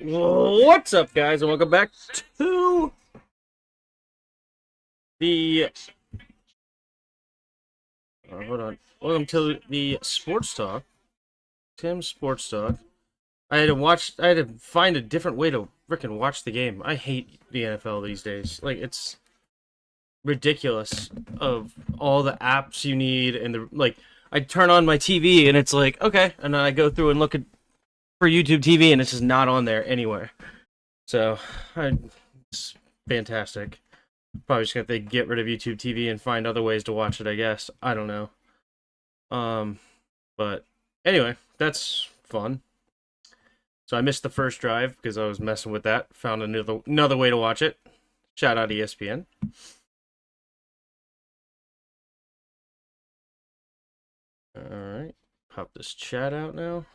What's up, guys, and welcome back to the hold on. Welcome to the Sports Talk, Tim's Sports Talk. I had to find a different way to frickin' watch the game. I hate the NFL these days. Like, it's ridiculous of all the apps you need, and I turn on my TV and it's like, okay, and then I go through and look for YouTube TV and it's just not on there anywhere. So, it's fantastic. Probably just gonna have to get rid of YouTube TV and find other ways to watch it, I guess. I don't know. But anyway, that's fun. So I missed the first drive because I was messing with that. Found another way to watch it. Shout out ESPN. Alright. Pop this chat out now.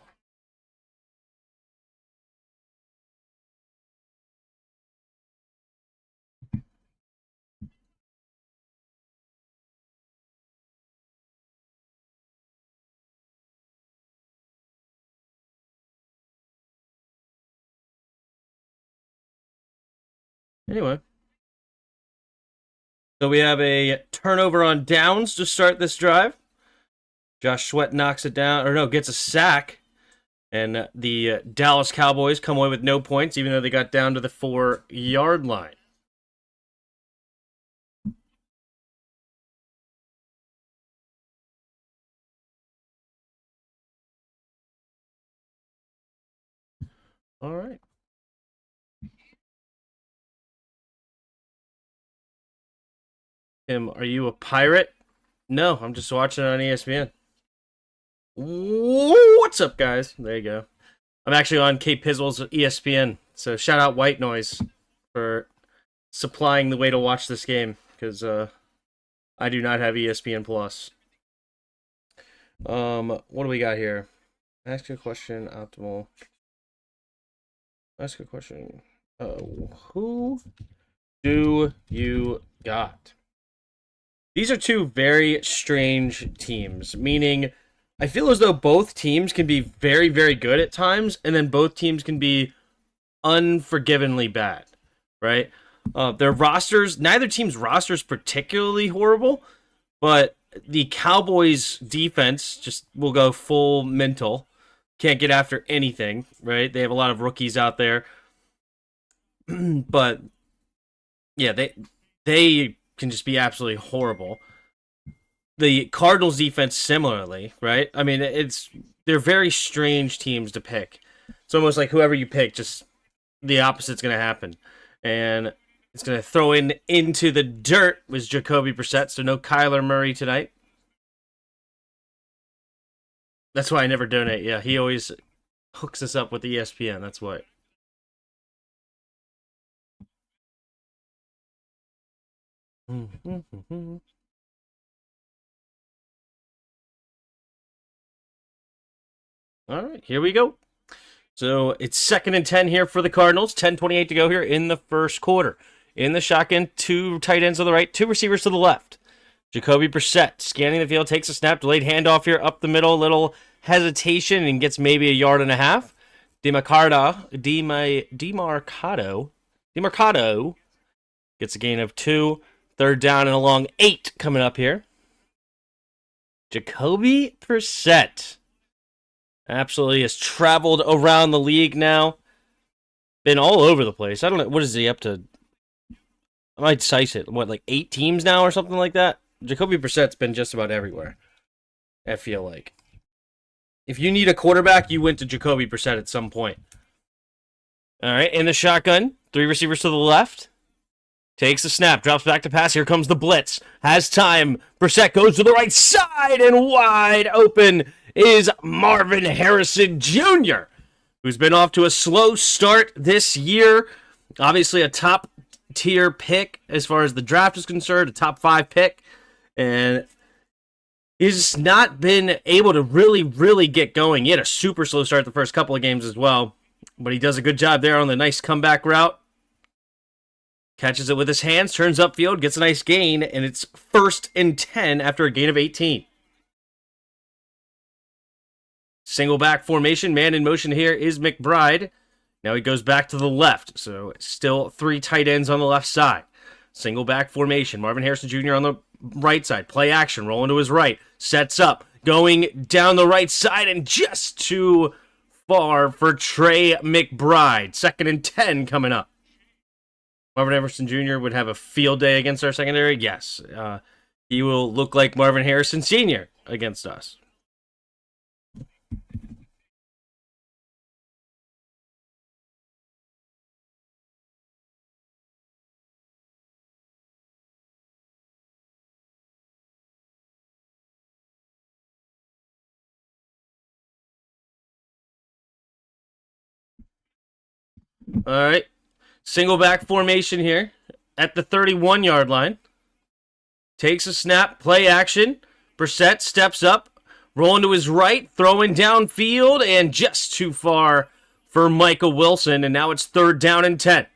Anyway. So we have a turnover on downs to start this drive. Josh Sweat knocks it down, or no, gets a sack. And the Dallas Cowboys come away with no points, even though they got down to the 4-yard line. All right. Tim, are you a pirate? No, I'm just watching it on ESPN. What's up, guys? There you go. I'm actually on Kate Pizzle's ESPN, so shout out White Noise for supplying the way to watch this game, because I do not have ESPN Plus. What do we got here? Ask a question, optimal. Ask a question. Who do you got? These are two very strange teams, meaning I feel as though both teams can be very, very good at times, and then both teams can be unforgivingly bad, right? Their rosters, neither team's roster is particularly horrible, but the Cowboys' defense just will go full mental. Can't get after anything, right? They have a lot of rookies out there. But, yeah, they can just be absolutely horrible. The Cardinals defense similarly, right? I mean, they're very strange teams to pick. It's almost like whoever you pick, just the opposite's going to happen. And it's going to throw into the dirt was Jacoby Brissett, so no Kyler Murray tonight. That's why I never donate. Yeah, he always hooks us up with ESPN. That's why. All right, here we go. So it's 2nd and 10 here for the Cardinals. 10:28 to go here in the first quarter. In the shotgun, 2 tight ends on the right, 2 receivers to the left. Jacoby Brissett scanning the field, takes a snap, delayed handoff here up the middle, little hesitation, and gets maybe a yard and a half. Demarcado gets a gain of 2. 3rd down and a long 8 coming up here. Jacoby Brissett absolutely has traveled around the league now. Been all over the place. I don't know. What is he up to? I might size it. What, like 8 teams now or something like that? Jacoby Brissett's been just about everywhere, I feel like. If you need a quarterback, you went to Jacoby Brissett at some point. All right, in the shotgun, 3 receivers to the left. Takes the snap, drops back to pass. Here comes the blitz. Has time. Brissett goes to the right side, and wide open is Marvin Harrison Jr., who's been off to a slow start this year. Obviously a top-tier pick as far as the draft is concerned, a top 5 pick. And he's not been able to really get going. He had a super slow start the first couple of games as well. But he does a good job there on the nice comeback route. Catches it with his hands, turns upfield, gets a nice gain, and it's 1st and 10 after a gain of 18. Single back formation, man in motion here is McBride. Now he goes back to the left, so still 3 tight ends on the left side. Single back formation. Marvin Harrison Jr. on the right side. Play action, rolling to his right. Sets up, going down the right side, and just too far for Trey McBride. 2nd and 10 coming up. Marvin Harrison Jr. would have a field day against our secondary? Yes. He will look like Marvin Harrison Sr. against us. All right. Single back formation here at the 31-yard line. Takes a snap, play action. Brissett steps up, rolling to his right, throwing downfield, and just too far for Michael Wilson. And now it's 3rd down and 10.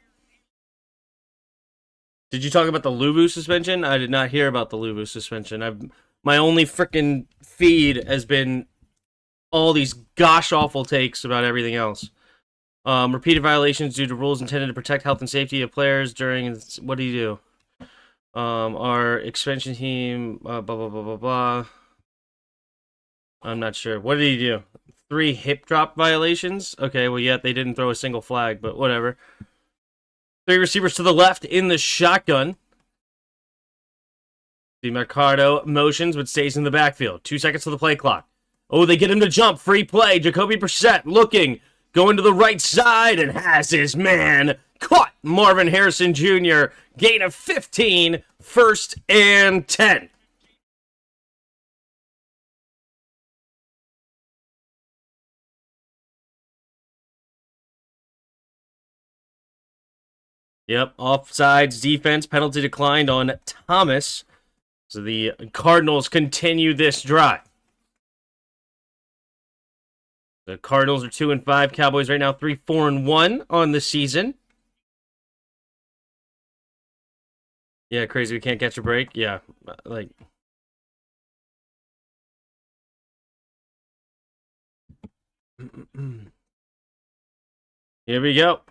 Did you talk about the Luvu suspension? I did not hear about the Luvu suspension. My only freaking feed has been all these gosh-awful takes about everything else. Repeated violations due to rules intended to protect health and safety of players during... What do you do? Our expansion team... blah, blah, blah, blah, blah. I'm not sure. What did he do? 3 hip drop violations? Okay, well, yet they didn't throw a single flag, but whatever. 3 receivers to the left in the shotgun. The Mercado motions, but stays in the backfield. 2 seconds to the play clock. Oh, they get him to jump. Free play. Jacoby Brissett looking... Going to the right side and has his man caught. Marvin Harrison Jr. Gain of 15. 1st and 10. Yep, offsides defense. Penalty declined on Thomas. So the Cardinals continue this drive. The Cardinals are 2-5. Cowboys right now 3-4-1 on the season. Yeah, crazy. We can't catch a break. Yeah, like. Here we go.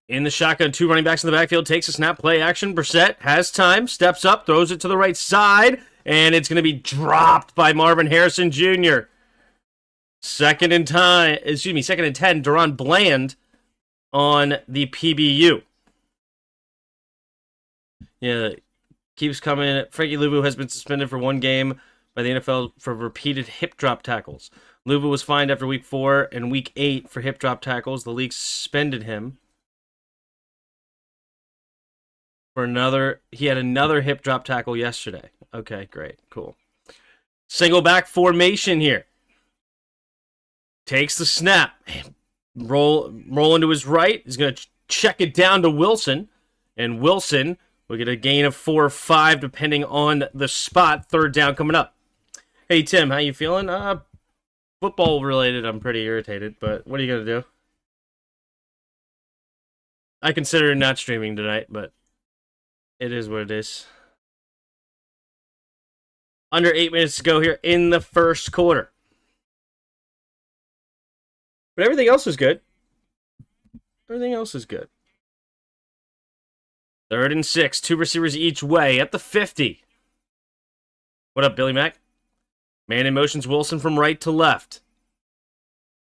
In the shotgun, 2 running backs in the backfield. Takes a snap, play action. Brissett has time, steps up, throws it to the right side, and it's going to be dropped by Marvin Harrison Jr. 2nd and 10, Deron Bland on the PBU. Yeah, keeps coming. Frankie Luvu has been suspended for 1 game by the NFL for repeated hip drop tackles. Luvu was fined after week 4 and week 8 for hip drop tackles. The league suspended him for he had another hip drop tackle yesterday. Okay, great, cool. Single back formation here. Takes the snap, rolling to his right. He's going to check it down to Wilson, and Wilson will get a gain of 4 or 5 depending on the spot. 3rd down coming up. Hey Tim, how you feeling? Football related, I'm pretty irritated, but what are you going to do? I consider not streaming tonight, but it is what it is. Under 8 minutes to go here in the 1st quarter. But everything else is good. Everything else is good. 3rd and 6. 2 receivers each way at the 50. What up, Billy Mack? Man in motions Wilson from right to left.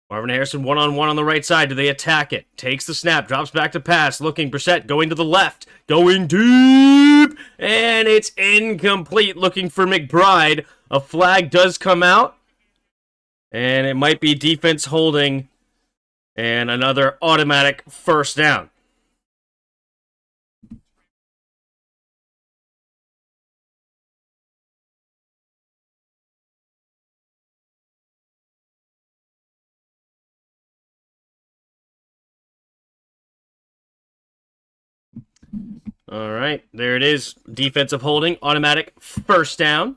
Marvin Harrison one-on-one on the right side. Do they attack it? Takes the snap. Drops back to pass. Looking. Brissett going to the left. Going deep. And it's incomplete. Looking for McBride. A flag does come out. And it might be defense holding. And another automatic 1st down. All right, there it is. Defensive holding, automatic 1st down.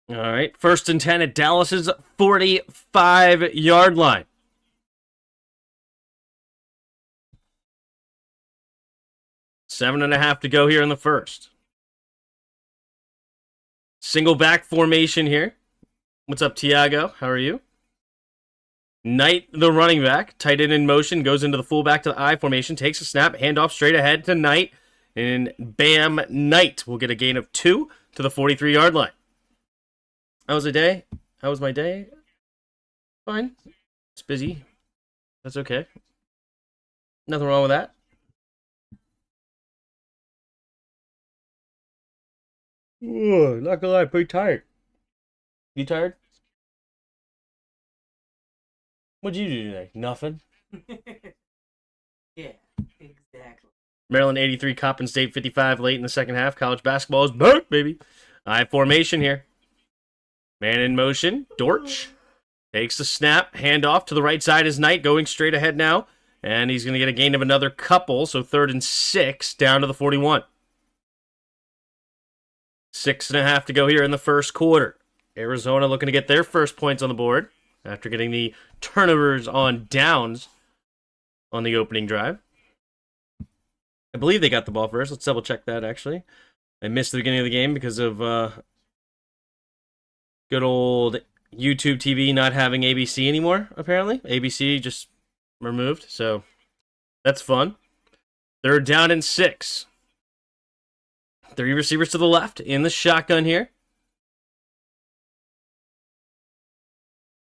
All right, 1st and 10 at Dallas's 45-yard line. Seven and a half to go here in the 1st. Single back formation here. What's up, Tiago? How are you? Knight, the running back, tight end in motion, goes into the fullback to the I formation, takes a snap, handoff straight ahead to Knight, and bam, Knight will get a gain of 2 to the 43-yard line. How was the day? How was my day? Fine. It's busy. That's okay. Nothing wrong with that. Ugh, not gonna lie, pretty tired. You tired? What'd you do today? Nothing. Yeah, exactly. Maryland 83, Coppin State 55 late in the second half. College basketball is back, baby. I formation here. Man in motion. Dortch takes the snap. Handoff to the right side is Knight, going straight ahead now. And he's going to get a gain of another couple, so 3rd and 6 down to the 41. 6.5 to go here in the first quarter. Arizona looking to get their first points on the board after getting the turnovers on downs on the opening drive. I believe they got the ball first. Let's double check that, actually. I missed the beginning of the game because of good old YouTube TV not having ABC anymore, apparently. ABC just removed, so that's fun. 3rd down and 6. 3 receivers to the left in the shotgun here.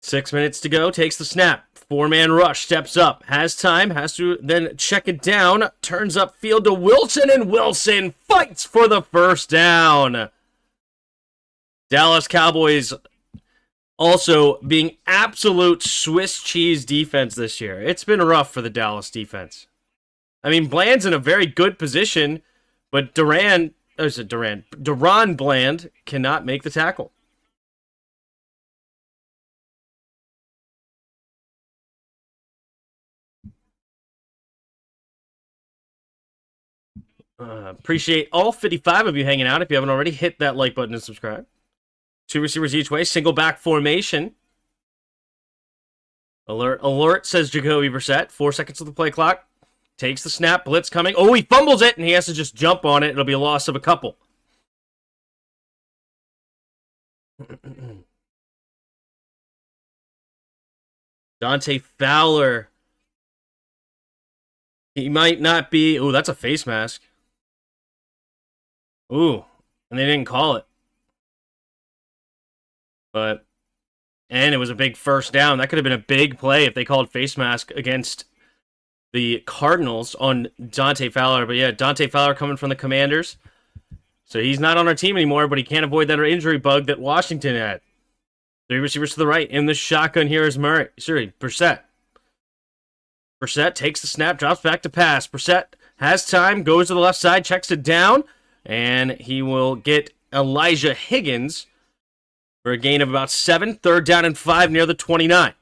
6 minutes to go. Takes the snap. 4-man rush. Steps up. Has time. Has to then check it down. Turns up field to Wilson, and Wilson fights for the first down. Dallas Cowboys also being absolute Swiss cheese defense this year. It's been rough for the Dallas defense. I mean, Bland's in a very good position, but Deron Bland cannot make the tackle. Appreciate all 55 of you hanging out. If you haven't already, hit that like button and subscribe. 2 receivers each way. Single back formation. Alert, alert, says Jacoby Brissett. 4 seconds of the play clock. Takes the snap. Blitz coming. Oh, he fumbles it, and he has to just jump on it. It'll be a loss of a couple. Dante Fowler. He might not be... Oh, that's a face mask. Ooh, and they didn't call it. But, and it was a big first down. That could have been a big play if they called face mask against the Cardinals on Dante Fowler. But yeah, Dante Fowler coming from the Commanders. So he's not on our team anymore, but he can't avoid that injury bug that Washington had. 3 receivers to the right. In the shotgun here is Brissett. Brissett takes the snap, drops back to pass. Brissett has time, goes to the left side, checks it down, and he will get Elijah Higgins for a gain of about 7. 3rd down and 5 near the 29.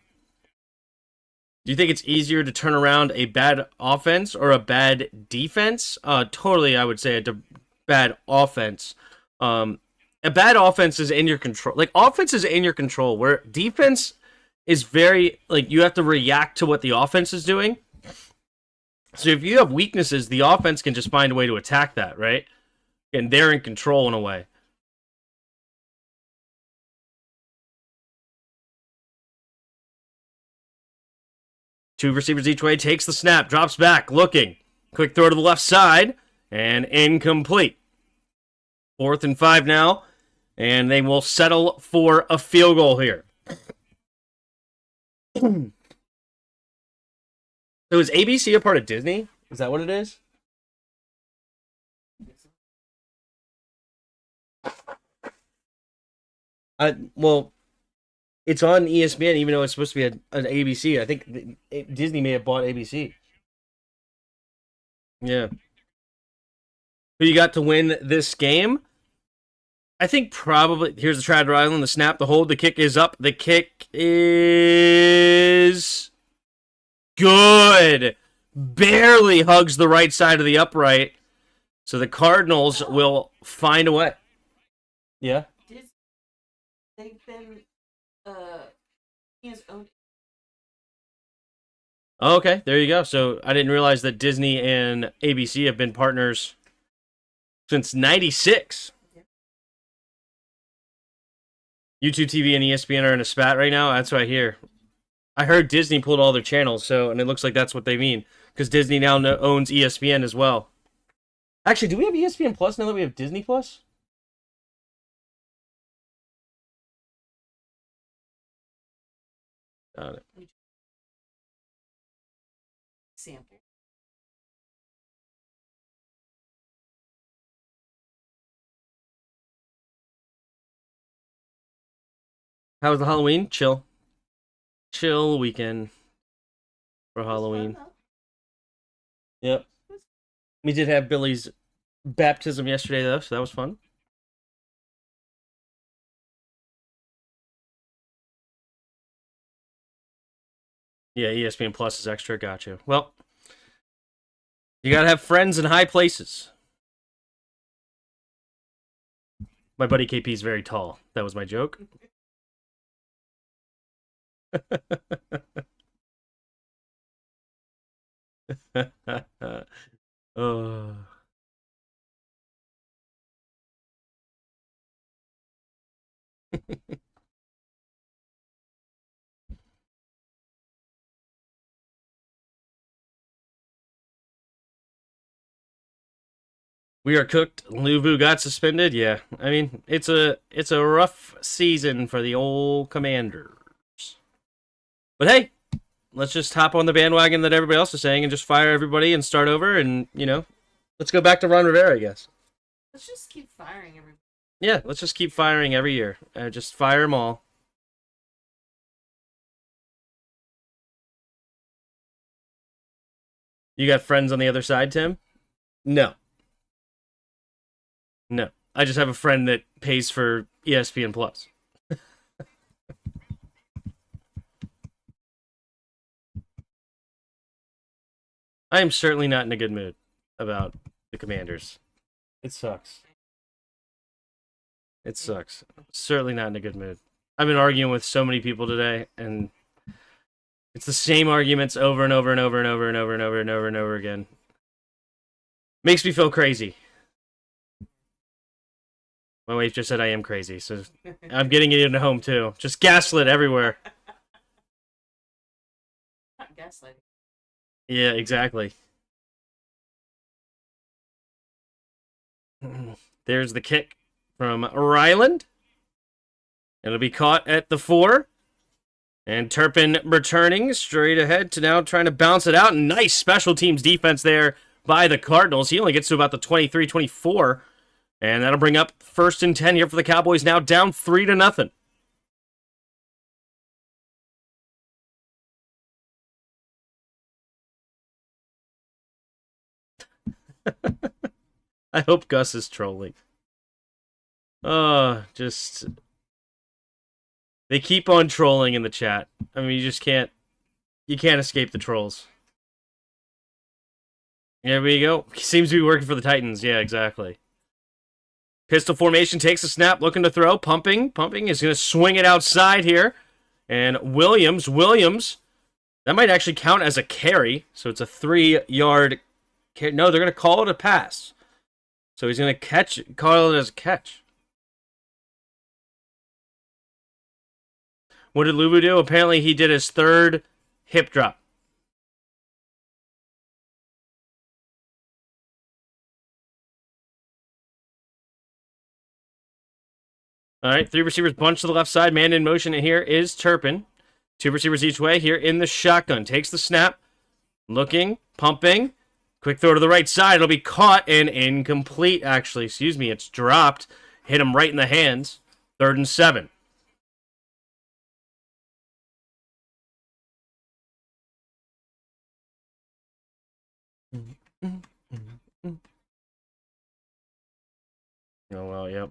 Do you think it's easier to turn around a bad offense or a bad defense? Totally, I would say a bad offense. A bad offense is in your control. Like, offense is in your control, where defense is very, like, you have to react to what the offense is doing. So if you have weaknesses, the offense can just find a way to attack that, right? And they're in control in a way. Two receivers each way, takes the snap, drops back, looking. Quick throw to the left side, and incomplete. 4th and 5 now, and they will settle for a field goal here. So is ABC a part of Disney? Is that what it is? Well, it's on ESPN, even though it's supposed to be an ABC. I think Disney may have bought ABC. Yeah. Who you got to win this game? I think probably... Here's the try to Island, the snap, the hold, the kick is up. The kick is... good! Barely hugs the right side of the upright. So the Cardinals will find a way. Yeah? They've been... he has owned... Okay, there you go. So I didn't realize that Disney and ABC have been partners since '96. YouTube TV and ESPN are in a spat right now. That's what I hear. I heard Disney pulled all their channels, and it looks like that's what they mean. Because Disney now owns ESPN as well. Actually, do we have ESPN Plus now that we have Disney Plus? Got it. Sample. How was the Halloween? Chill. Chill weekend for Halloween. Yep. We did have Billy's baptism yesterday, though, so that was fun. Yeah, ESPN Plus is extra. Gotcha. Well, you gotta have friends in high places. My buddy KP is very tall. That was my joke. Oh. We are cooked. Luvu got suspended. Yeah, I mean it's a rough season for the old Commanders. But hey, let's just hop on the bandwagon that everybody else is saying and just fire everybody and start over and let's go back to Ron Rivera, I guess. Let's just keep firing everybody. Yeah, let's just keep firing every year. Just fire them all. You got friends on the other side, Tim? No. No. I just have a friend that pays for ESPN Plus. I am certainly not in a good mood about the Commanders. It sucks. It sucks. Certainly not in a good mood. I've been arguing with so many people today, and it's the same arguments over and over and over and over and over and over and over and over again. Makes me feel crazy. My wife just said I am crazy, so I'm getting it into home too. Just gaslit everywhere. Not gaslighting. Yeah, exactly. There's the kick from Ryland. It'll be caught at the 4. And Turpin returning straight ahead to now trying to bounce it out. Nice special teams defense there by the Cardinals. He only gets to about the 23-24. And that'll bring up 1st and 10 here for the Cowboys, now down 3-0. I hope Gus is trolling. Just... They keep on trolling in the chat. I mean, you just can't... You can't escape the trolls. There we go. He seems to be working for the Titans. Yeah, exactly. Pistol formation, takes a snap, looking to throw. Pumping is going to swing it outside here. And Williams, that might actually count as a carry. So it's a 3-yard carry. No, they're going to call it a pass. So he's going to call it as a catch. What did Luvu do? Apparently he did his 3rd hip drop. All right, 3 receivers bunch to the left side. Man in motion, and here is Turpin. 2 receivers each way here in the shotgun. Takes the snap. Looking, pumping. Quick throw to the right side. It'll be caught and incomplete, actually. Excuse me, it's dropped. Hit him right in the hands. 3rd and 7. Oh, well, yep.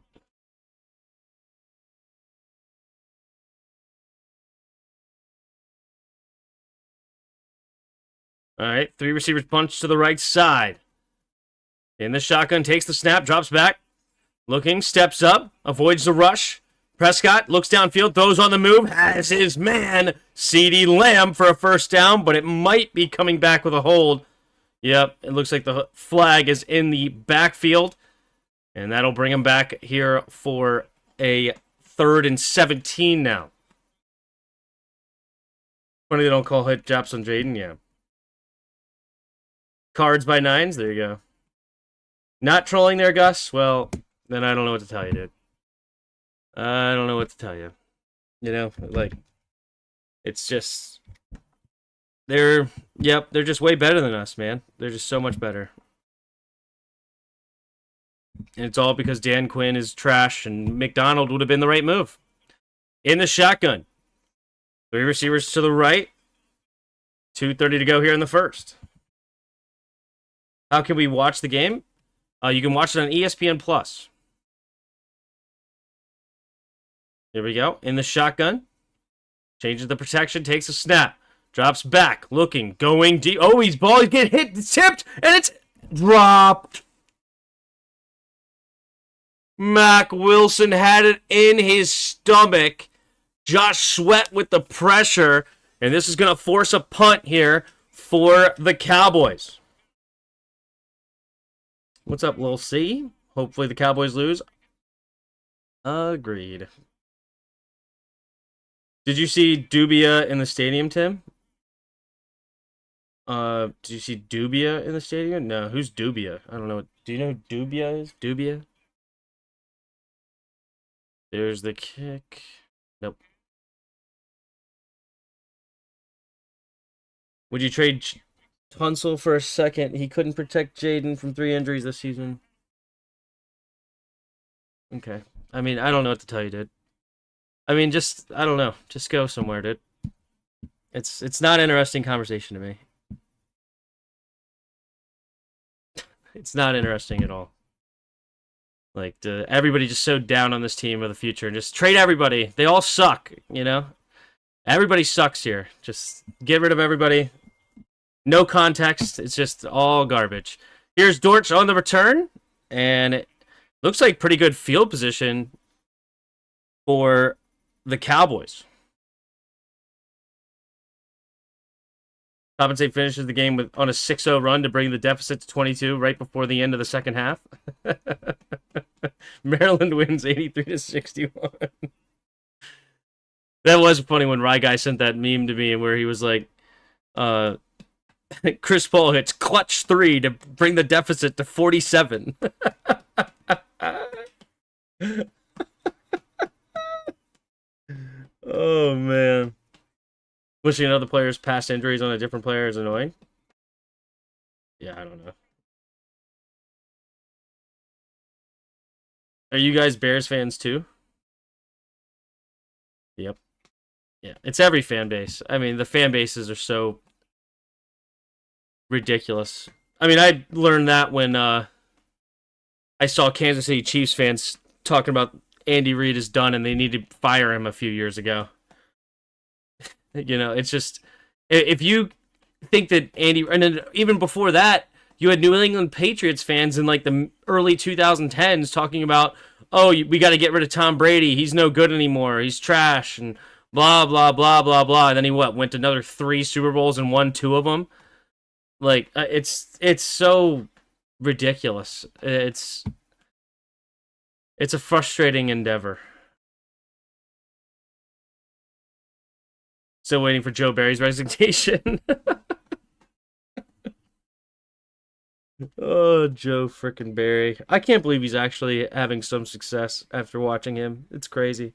All right, 3 receivers punch to the right side. In the shotgun, takes the snap, drops back. Looking, steps up, avoids the rush. Prescott looks downfield, throws on the move, has his man, CeeDee Lamb, for a 1st down, but it might be coming back with a hold. Yep, it looks like the flag is in the backfield, and that'll bring him back here for a 3rd and 17 now. Funny they don't call hit drops on Jaden, yeah. Cards by 9s, there you go. Not trolling there, Gus? Well, then I don't know what to tell you, dude. I don't know what to tell you. You know, like, it's just... They're just way better than us, man. They're just so much better. And it's all because Dan Quinn is trash, and McDonald would have been the right move. In the shotgun. 3 receivers to the right. 2:30 to go here in the first. How can we watch the game? You can watch it on ESPN Plus. Here we go. In the shotgun. Changes the protection, takes a snap. Drops back, looking, going deep. Oh, he's getting hit, tipped, and it's dropped. Mac Wilson had it in his stomach. Josh Sweat with the pressure, and this is going to force a punt here for the Cowboys. What's up, Lil C? Hopefully the Cowboys lose. Agreed. Did you see Dubia in the stadium, Tim? Did you see Dubia in the stadium? No, who's Dubia? I don't know. Do you know who Dubia is? Dubia? There's the kick. Nope. Would you trade Tunsil for a second? He couldn't protect Jaden from 3 injuries this season. Okay. I mean, I don't know what to tell you, dude. I mean, I don't know. Just go somewhere, dude. It's not an interesting conversation to me. It's not interesting at all. Like, everybody just so down on this team of the future. And just trade everybody. They all suck, you know? Everybody sucks here. Just get rid of everybody. No context. It's just all garbage. Here's Dortch on the return. And it looks like pretty good field position for the Cowboys. Compensate finishes the game on a 6-0 run to bring the deficit to 22 right before the end of the second half. Maryland wins 83-61. That was funny when Rye Guy sent that meme to me where he was like, Chris Paul hits clutch 3 to bring the deficit to 47. Oh, man. Wishing other players' past injuries on a different player is annoying. Yeah, I don't know. Are you guys Bears fans too? Yep. Yeah, it's every fan base. I mean, the fan bases are so ridiculous. I mean, I learned that when I saw Kansas City Chiefs fans talking about Andy Reid is done and they need to fire him a few years ago. You know, it's just, if you think that and then even before that, you had New England Patriots fans in like the early 2010s talking about, oh, we got to get rid of Tom Brady. He's no good anymore. He's trash and blah, blah, blah, blah, blah. And then he went to another 3 Super Bowls and won 2 of them. Like, it's so ridiculous. It's a frustrating endeavor. Still waiting for Joe Barry's resignation. Oh, Joe frickin' Barry. I can't believe he's actually having some success after watching him. It's crazy.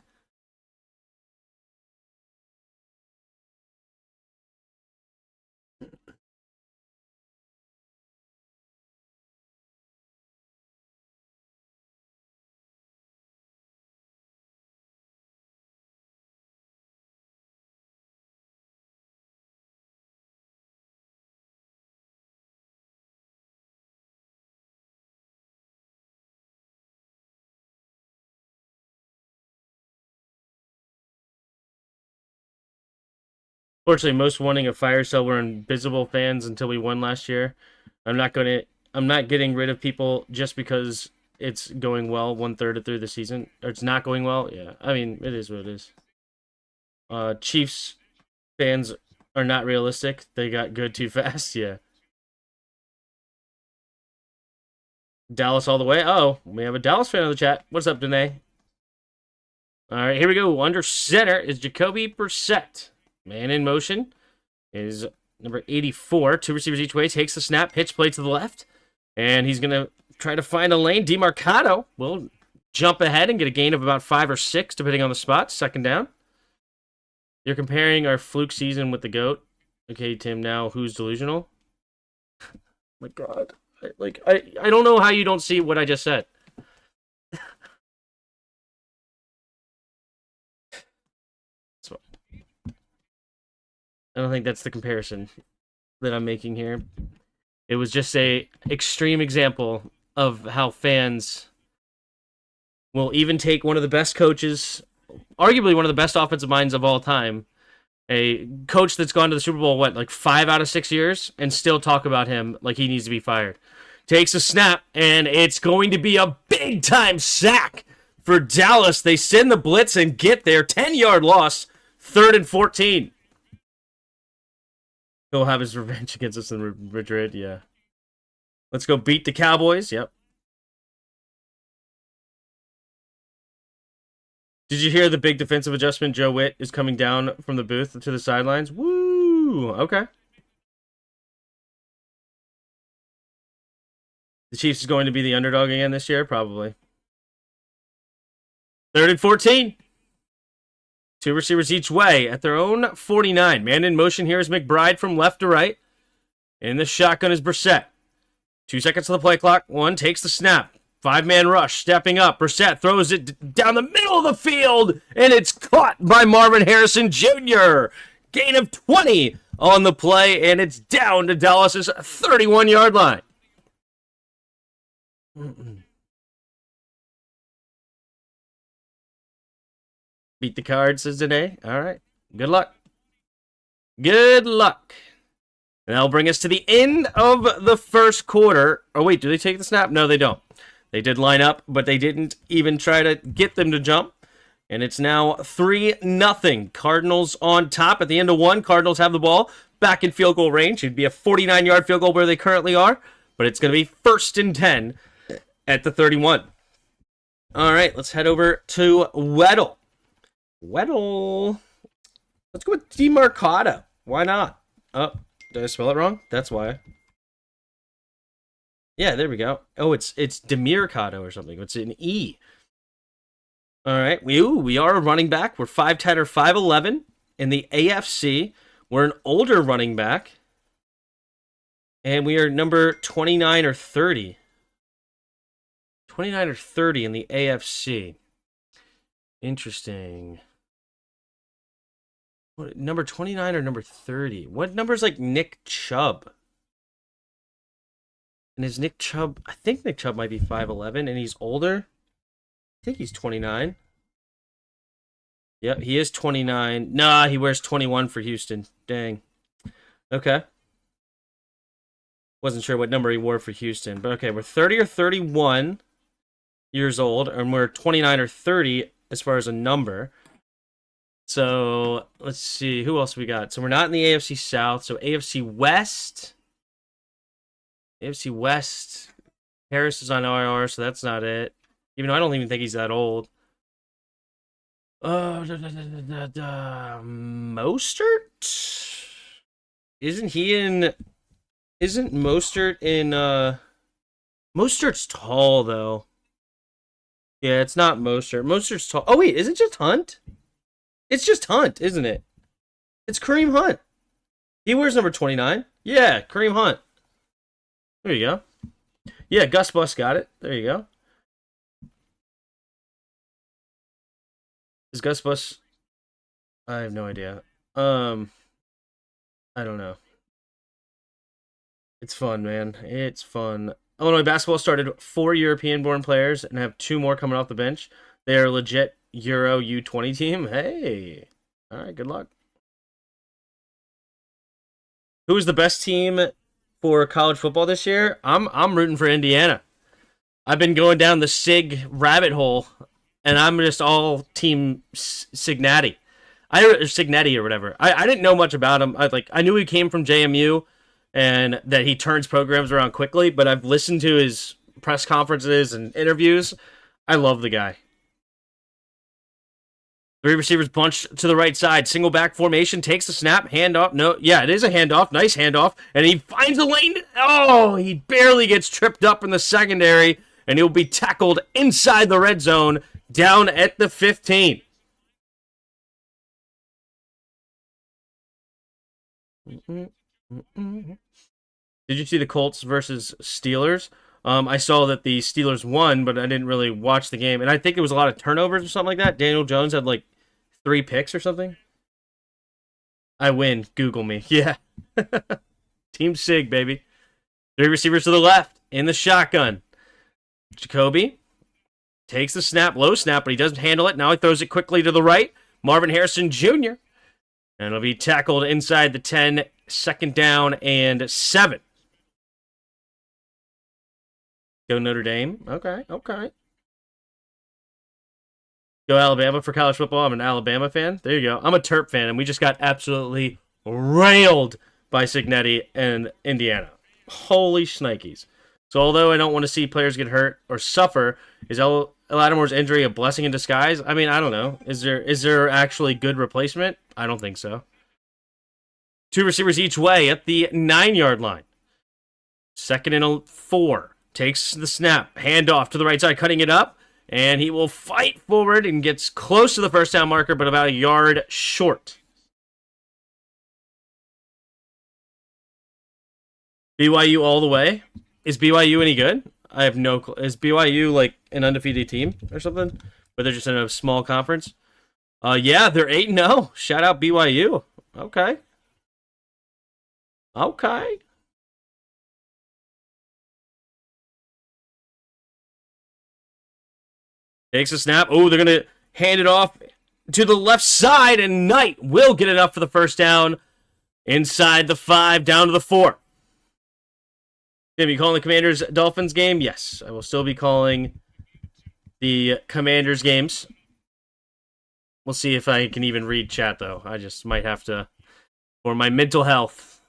Fortunately, most wanting a fire sale were invisible fans until we won last year. I'm not getting rid of people just because it's going well 1/3 through the season. Or it's not going well. Yeah, I mean, it is what it is. Chiefs fans are not realistic. They got good too fast. Yeah. Dallas all the way. Oh, we have a Dallas fan in the chat. What's up, Danae? All right, here we go. Under center is Jacoby Brissett. Man in motion is number 84. Two receivers each way. Takes the snap. Pitch play to the left. And he's going to try to find a lane. DeMarcado will jump ahead and get a gain of about 5 or 6, depending on the spot. Second down. You're comparing our fluke season with the GOAT. Okay, Tim, now who's delusional? My God. I don't know how you don't see what I just said. I don't think that's the comparison that I'm making here. It was just a extreme example of how fans will even take one of the best coaches, arguably one of the best offensive minds of all time, a coach that's gone to the Super Bowl, like 5 out of 6 years, and still talk about him like he needs to be fired. Takes a snap, and it's going to be a big-time sack for Dallas. They send the blitz and get their 10-yard loss, 3rd and 14. He'll have his revenge against us in Madrid, yeah. Let's go beat the Cowboys, yep. Did you hear the big defensive adjustment? Joe Witt is coming down from the booth to the sidelines. Woo! Okay. The Chiefs is going to be the underdog again this year? Probably. 3rd and 14. Two receivers each way at their own 49. Man in motion here is McBride from left to right. In the shotgun is Brissett. 2 seconds on the play clock. One takes the snap. 5-man rush, stepping up. Brissett throws it down the middle of the field, and it's caught by Marvin Harrison Jr. Gain of 20 on the play, and it's down to Dallas's 31-yard line. Beat the Cards says today. All right. Good luck. Good luck. And that'll bring us to the end of the first quarter. Oh, wait. Do they take the snap? No, they don't. They did line up, but they didn't even try to get them to jump. And it's now 3-0. Cardinals on top at the end of one. Cardinals have the ball back in field goal range. It'd be a 49-yard field goal where they currently are, but it's going to be 1st and 10 at the 31. All right, let's head over to Weddle. Let's go with DeMarcado. Why not? Oh, did I spell it wrong? That's why. Yeah, there we go. Oh, it's DeMarcado or something. It's an E. All right, we are a running back. We're 5'10 or 5'11 in the AFC. We're an older running back, and we are number 29 or 30. 29 or 30 in the AFC. Interesting. What, number 29 or number 30? What number's like Nick Chubb? And is Nick Chubb... I think Nick Chubb might be 5'11", and he's older. I think he's 29. Yep, he is 29. Nah, he wears 21 for Houston. Dang. Okay. Wasn't sure what number he wore for Houston. But okay, we're 30 or 31 years old, and we're 29 or 30 as far as a number. So, let's see. Who else we got? So, we're not in the AFC South. So, AFC West. AFC West. Harris is on IR, so that's not it. Even though I don't even think he's that old. Mostert? Isn't Mostert in... Mostert's tall, though. Yeah, it's not Mostert. Mostert's tall. Oh, wait, is it just Hunt? It's just Hunt, isn't it? It's Kareem Hunt. He wears number 29. Yeah, Kareem Hunt. There you go. Yeah, Gus Bus got it. There you go. Is Gus Bus... I have no idea. I don't know. It's fun, man. It's fun. Illinois basketball started 4 European-born players and have 2 more coming off the bench. They are a legit Euro U20 team. Hey. All right, good luck. Who is the best team for college football this year? I'm rooting for Indiana. I've been going down the Sig rabbit hole, and I'm just all team Signetti. Signetti or whatever. I didn't know much about him. I knew he came from JMU and that he turns programs around quickly, but I've listened to his press conferences and interviews. I love the guy. Three receivers bunched to the right side. Single back formation. Takes the snap. Handoff. No, yeah, it is a handoff. Nice handoff. And he finds a lane. Oh, he barely gets tripped up in the secondary. And he'll be tackled inside the red zone down at the 15. Did you see the Colts versus Steelers? I saw that the Steelers won, but I didn't really watch the game. And I think it was a lot of turnovers or something like that. Daniel Jones had like 3 picks or something. I win. Google me. Yeah. Team Sig, baby. 3 receivers to the left in the shotgun. Jacoby takes the snap, low snap, but he doesn't handle it. Now he throws it quickly to the right. Marvin Harrison Jr. And it'll be tackled inside the 10, second down and 7. Go Notre Dame. Okay. Go Alabama for college football. I'm an Alabama fan. There you go. I'm a Terp fan, and we just got absolutely railed by Cignetti and Indiana. Holy shnikes. So although I don't want to see players get hurt or suffer, is Lattimore's injury a blessing in disguise? I mean, I don't know. Is there actually good replacement? I don't think so. 2 receivers each way at the 9-yard line. 2nd and 4. Takes the snap. Handoff to the right side, cutting it up. And he will fight forward and gets close to the first down marker, but about a yard short. BYU all the way. Is BYU any good? I have no clue. Is BYU like an undefeated team or something? But they're just in a small conference? Yeah, they're 8-0. Shout out BYU. Okay. Takes a snap. Oh, they're going to hand it off to the left side, and Knight will get enough for the first down inside the 5, down to the 4. Going to be calling the Commanders-Dolphins game? Yes, I will still be calling the Commanders games. We'll see if I can even read chat, though. I just might have to, for my mental health.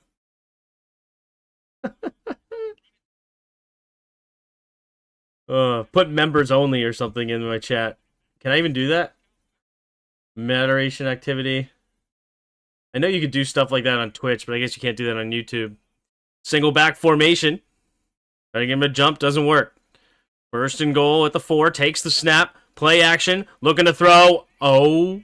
Put members only or something in my chat. Can I even do that? Moderation activity. I know you could do stuff like that on Twitch, but I guess you can't do that on YouTube. Single back formation. Trying to give him a jump, doesn't work. 1st and goal at the 4, takes the snap, play action, looking to throw. Oh,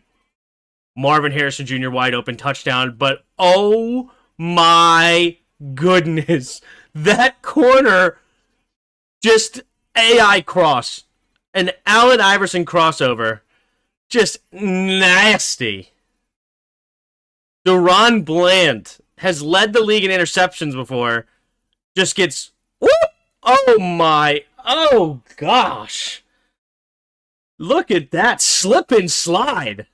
Marvin Harrison Jr. wide open, touchdown, but oh my goodness. That corner just AI cross. An Allen Iverson crossover. Just nasty. Deron Bland has led the league in interceptions before. Just gets... Whoop! Oh my... Oh gosh. Look at that. Slip and slide.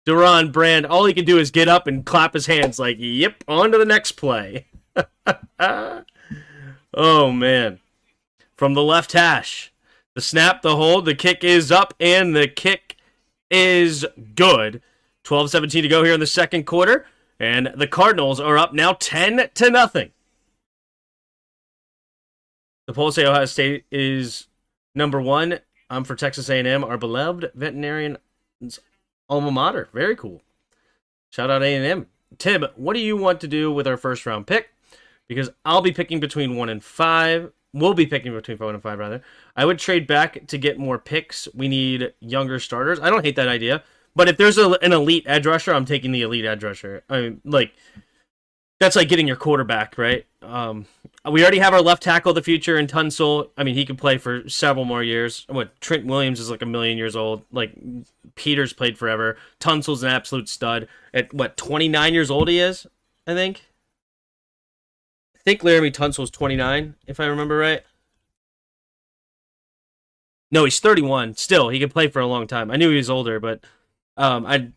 Deron Bland, all he can do is get up and clap his hands like, yep, on to the next play. Oh man. From the left hash. The snap, the hold, the kick is up, and the kick is good. 12-17 to go here in the second quarter, and the Cardinals are up now 10-0. The polls say Ohio State is number 1. I'm for Texas A&M, our beloved veterinarian alma mater. Very cool. Shout out A&M. Tim, what do you want to do with our first round pick? Because I'll be picking between 1 and 5. We'll be picking between 1 and 5, rather. I would trade back to get more picks. We need younger starters. I don't hate that idea. But if there's an elite edge rusher, I'm taking the elite edge rusher. I mean, like, that's like getting your quarterback, right? We already have our left tackle of the future in Tunsil. I mean, he could play for several more years. Trent Williams is like 1,000,000 years old. Like, Peters played forever. Tunsil's an absolute stud. At, 29 years old he is, I think? I think Laramie Tunsil's 29, if I remember right. No, he's 31. Still, he could play for a long time. I knew he was older, but I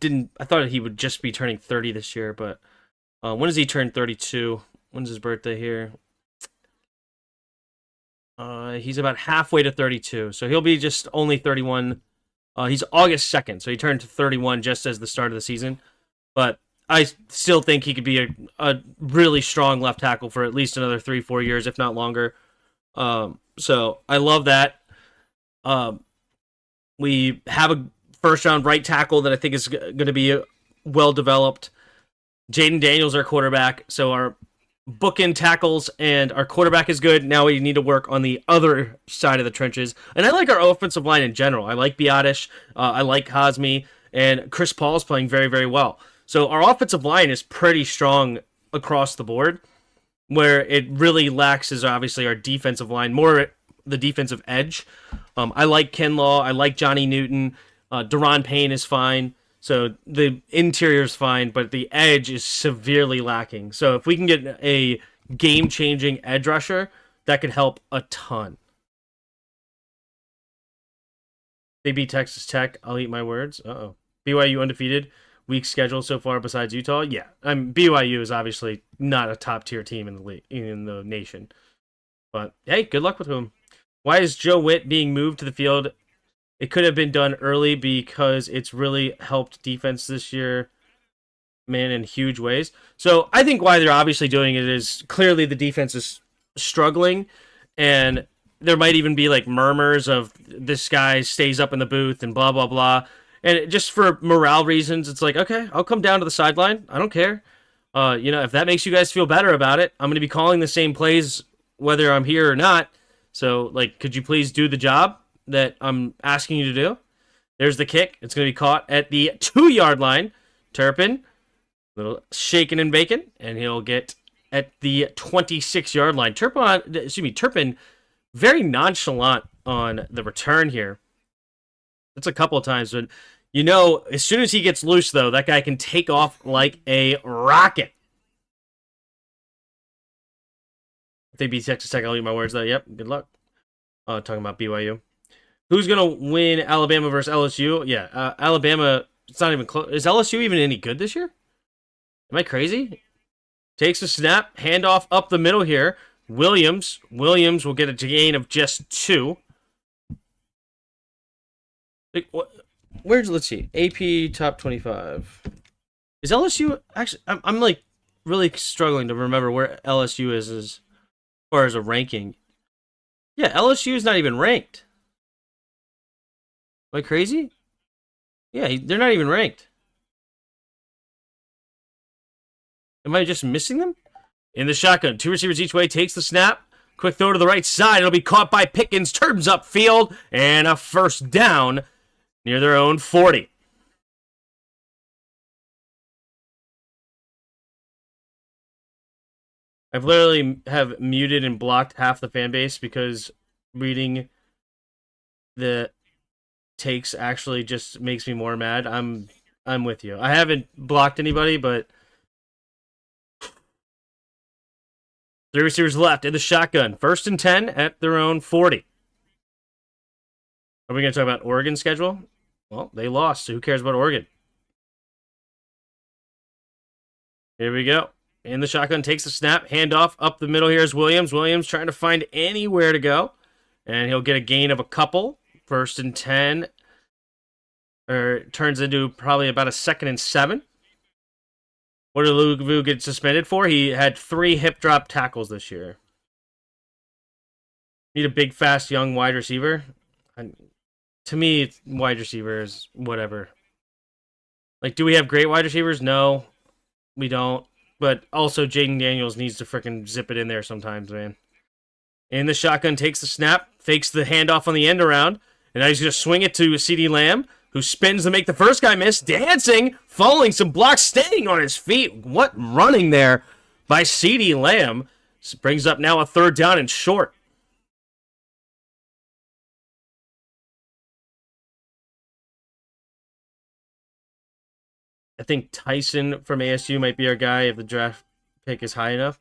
thought he would just be turning 30 this year, but when does he turn 32? When's his birthday here? He's about halfway to 32, so he'll be just only 31. He's August 2nd, so he turned to 31 just as the start of the season. But I still think he could be a really strong left tackle for at least another 3-4 years, if not longer. So I love that. We have a first round right tackle that I think is going to be well developed. Jaden Daniels, our quarterback. So our bookend tackles and our quarterback is good. Now we need to work on the other side of the trenches. And I like our offensive line in general. I like Biotish. I like Cosme. And Chris Paul is playing very, very well. So our offensive line is pretty strong across the board. Where it really lacks is obviously our defensive line, more the defensive edge. I like Kinlaw. I like Johnny Newton. Deron Payne is fine. So the interior is fine, but the edge is severely lacking. So if we can get a game-changing edge rusher, that could help a ton. They beat Texas Tech. I'll eat my words. Uh-oh. BYU undefeated. Weak schedule so far besides Utah. Yeah, BYU is obviously not a top-tier team in the league, in the nation. But, hey, good luck with whom. Why is Joe Witt being moved to the field? It could have been done early because it's really helped defense this year, man, in huge ways. So I think why they're obviously doing it is clearly the defense is struggling, and there might even be like murmurs of this guy stays up in the booth and blah, blah, blah. And just for morale reasons, it's like, okay, I'll come down to the sideline. I don't care. If that makes you guys feel better about it, I'm going to be calling the same plays whether I'm here or not. So, could you please do the job that I'm asking you to do? There's the kick. It's going to be caught at the 2-yard line. Turpin, little shaking and bacon, and he'll get at the 26-yard line. Turpin, very nonchalant on the return here. That's a couple of times, but as soon as he gets loose, though, that guy can take off like a rocket. If they beat Texas Tech, I'll eat my words, though. Yep, good luck. Talking about BYU. Who's going to win Alabama versus LSU? Yeah, Alabama, it's not even close. Is LSU even any good this year? Am I crazy? Takes a snap, handoff up the middle here. Williams will get a gain of just 2. Let's see, AP top 25. Is LSU actually? I'm really struggling to remember where LSU is as far as a ranking. Yeah, LSU is not even ranked. Am I crazy? Yeah, they're not even ranked. Am I just missing them? In the shotgun, 2 receivers each way, takes the snap. Quick throw to the right side. It'll be caught by Pickens. Turns upfield, and a first down near their own 40. I've literally have muted and blocked half the fan base because reading the takes actually just makes me more mad. I'm with you. I haven't blocked anybody, but 3 receivers left in the shotgun. 1st and 10 at their own 40. Are we going to talk about Oregon's schedule? Well, they lost, so who cares about Oregon? Here we go. In the shotgun, takes the snap. Handoff up the middle here is Williams. Williams trying to find anywhere to go. And he'll get a gain of a couple. 1st and 10. Or turns into probably about a 2nd and 7. What did Luvu get suspended for? He had 3 hip drop tackles this year. Need a big, fast, young wide receiver. To me, wide receivers, whatever. Do we have great wide receivers? No, we don't. But also, Jaden Daniels needs to freaking zip it in there sometimes, man. In the shotgun, takes the snap, fakes the handoff on the end around, and now he's going to swing it to CeeDee Lamb, who spins to make the first guy miss, dancing, following some blocks, staying on his feet. What running there by CeeDee Lamb. This brings up now a 3rd down and short. I think Tyson from ASU might be our guy if the draft pick is high enough.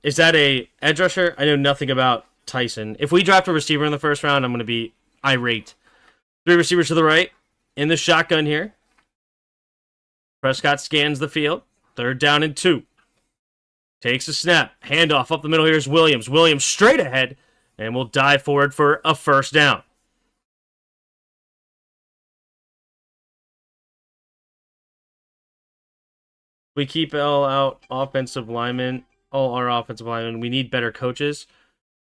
Is that a edge rusher? I know nothing about Tyson. If we draft a receiver in the 1st round, I'm going to be irate. 3 receivers to the right. In the shotgun here. Prescott scans the field. 3rd down and 2. Takes a snap. Handoff up the middle here is Williams. Williams straight ahead. And will dive forward for a 1st down. We keep all our offensive linemen. We need better coaches.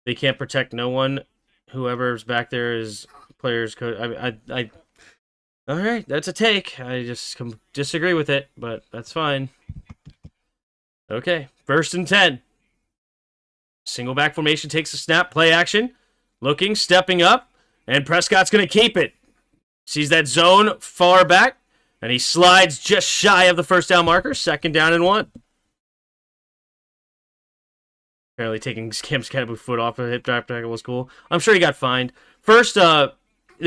They can't protect no one. Whoever's back there is players coach. All right, that's a take. I just disagree with it, but that's fine. Okay, 1st and 10. Single back formation takes a snap, play action. Looking, stepping up, and Prescott's going to keep it. Sees that zone far back, and he slides just shy of the first down marker. 2nd down and 1. Apparently taking Cam Scatterboot's foot off a hip drop tackle was cool. I'm sure he got fined. First, there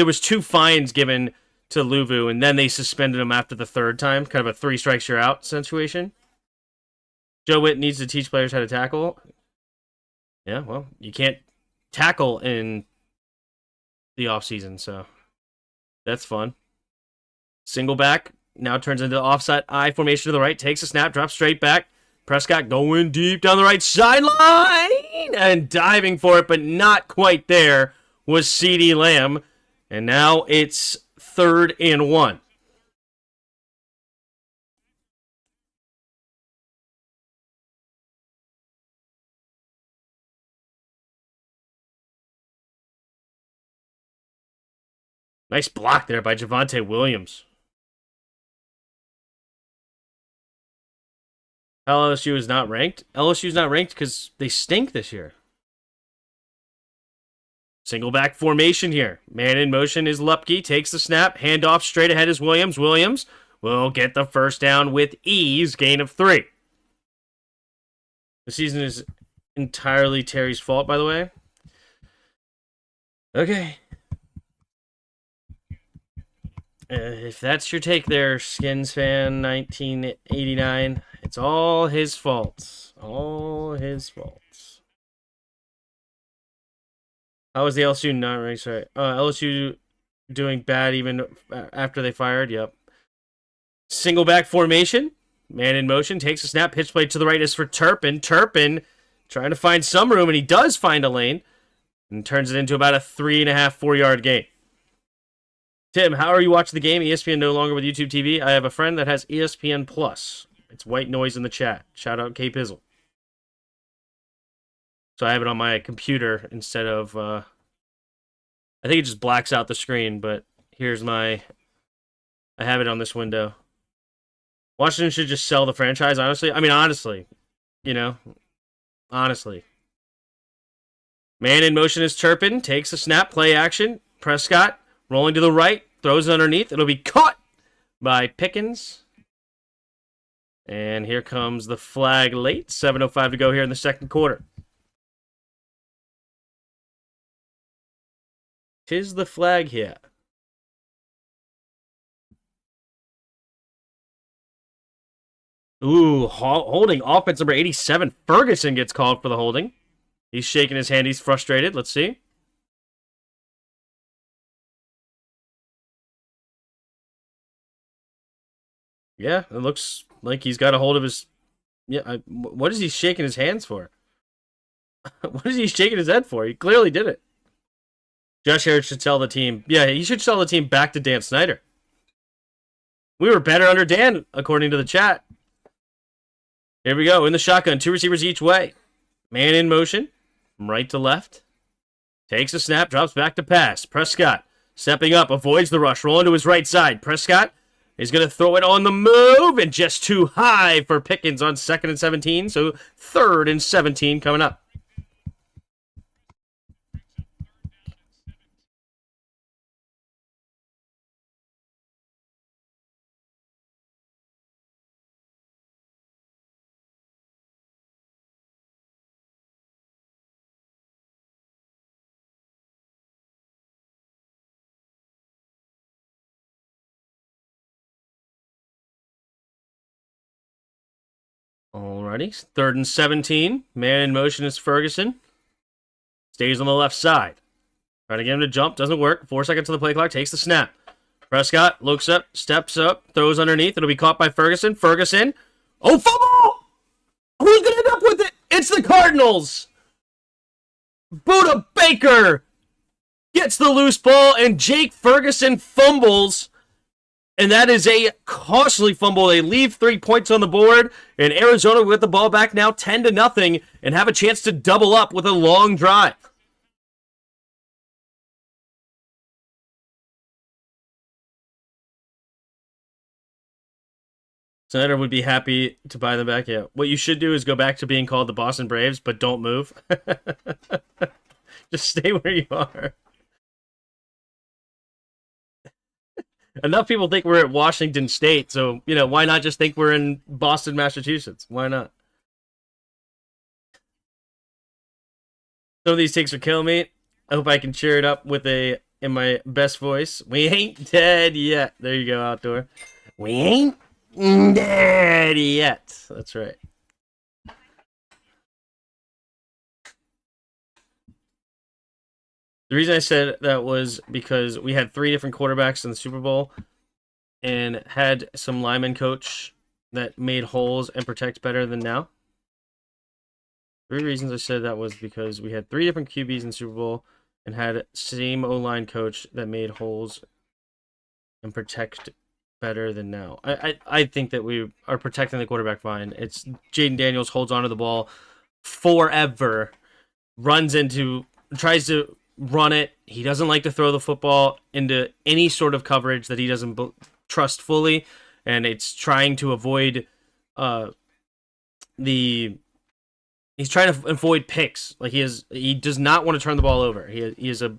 was 2 fines given to Luvu, and then they suspended him after the 3rd time. Kind of a 3 strikes you're out situation. Joe Witt needs to teach players how to tackle. Yeah, well, you can't tackle in the offseason, so that's fun. Single back now turns into the offside I formation to the right, takes a snap, drops straight back. Prescott going deep down the right sideline and diving for it, but not quite there was CeeDee Lamb. And now it's 3rd and 1. Nice block there by Javonte Williams. How LSU is not ranked? LSU is not ranked because they stink this year. Single back formation here. Man in motion is Lupke. Takes the snap. Handoff straight ahead is Williams. Williams will get the 1st down with ease. Gain of 3. The season is entirely Terry's fault, by the way. Okay. If that's your take there, Skins fan 1989, it's all his fault. All his fault. How was the LSU not ranked? Sorry. LSU doing bad even after they fired? Yep. Single back formation. Man in motion. Takes a snap. Pitch play to the right is for Turpin. Turpin trying to find some room, and he does find a lane. And turns it into about a 3.5, 4-yard gain. Tim, how are you watching the game? ESPN no longer with YouTube TV. I have a friend that has ESPN Plus. It's white noise in the chat. Shout out K Pizzle. So I have it on my computer instead of... I think it just blacks out the screen, but here's my... I have it on this window. Washington should just sell the franchise, honestly. I mean, honestly. You know? Honestly. Man in motion is Turpin. Takes a snap. Play action. Prescott. Rolling to the right, throws it underneath. It'll be caught by Pickens. And here comes the flag late. 7:05 to go here in the 2nd quarter. 'Tis the flag here. Ooh, holding offense number 87. Ferguson gets called for the holding. He's shaking his hand. He's frustrated. Let's see. Yeah, it looks like he's got a hold of his... Yeah, what is he shaking his hands for? What is he shaking his head for? He clearly did it. Josh Harris should tell the team... Yeah, he should tell the team back to Dan Snyder. We were better under Dan, according to the chat. Here we go, in the shotgun. 2 receivers each way. Man in motion, from right to left. Takes a snap, drops back to pass. Prescott, stepping up, avoids the rush, rolling to his right side. Prescott... He's going to throw it on the move, and just too high for Pickens on 2nd and 17, so 3rd and 17 coming up. Alrighty, 3rd and 17. Man in motion is Ferguson. Stays on the left side. Trying to get him to jump, doesn't work. 4 seconds on the play clock, takes the snap. Prescott looks up, steps up, throws underneath. It'll be caught by Ferguson. Ferguson. Oh, fumble! Who's going to end up with it? It's the Cardinals! Buda Baker gets the loose ball, and Jake Ferguson fumbles. And that is a costly fumble. They leave 3 points on the board, and Arizona will get the ball back now 10-0 and have a chance to double up with a long drive. Snyder would be happy to buy them back. Yeah. What you should do is go back to being called the Boston Braves, but don't move. Just stay where you are. Enough people think we're at Washington State, so, why not just think we're in Boston, Massachusetts? Why not? Some of these takes are killing me. I hope I can cheer it up in my best voice. We ain't dead yet. There you go, Outdoor. We ain't dead yet. That's right. The reason I said that was because we had 3 different quarterbacks in the Super Bowl and had some lineman coach that made holes and protect better than now. 3 reasons I said that was because we had 3 different QBs in the Super Bowl and had same O-line coach that made holes and protect better than now. I think that we are protecting the quarterback fine. It's Jaden Daniels holds onto the ball forever, tries to run it. He doesn't like to throw the football into any sort of coverage that he doesn't trust fully, and it's trying to avoid he's trying to avoid picks. Like he does not want to turn the ball over. He has a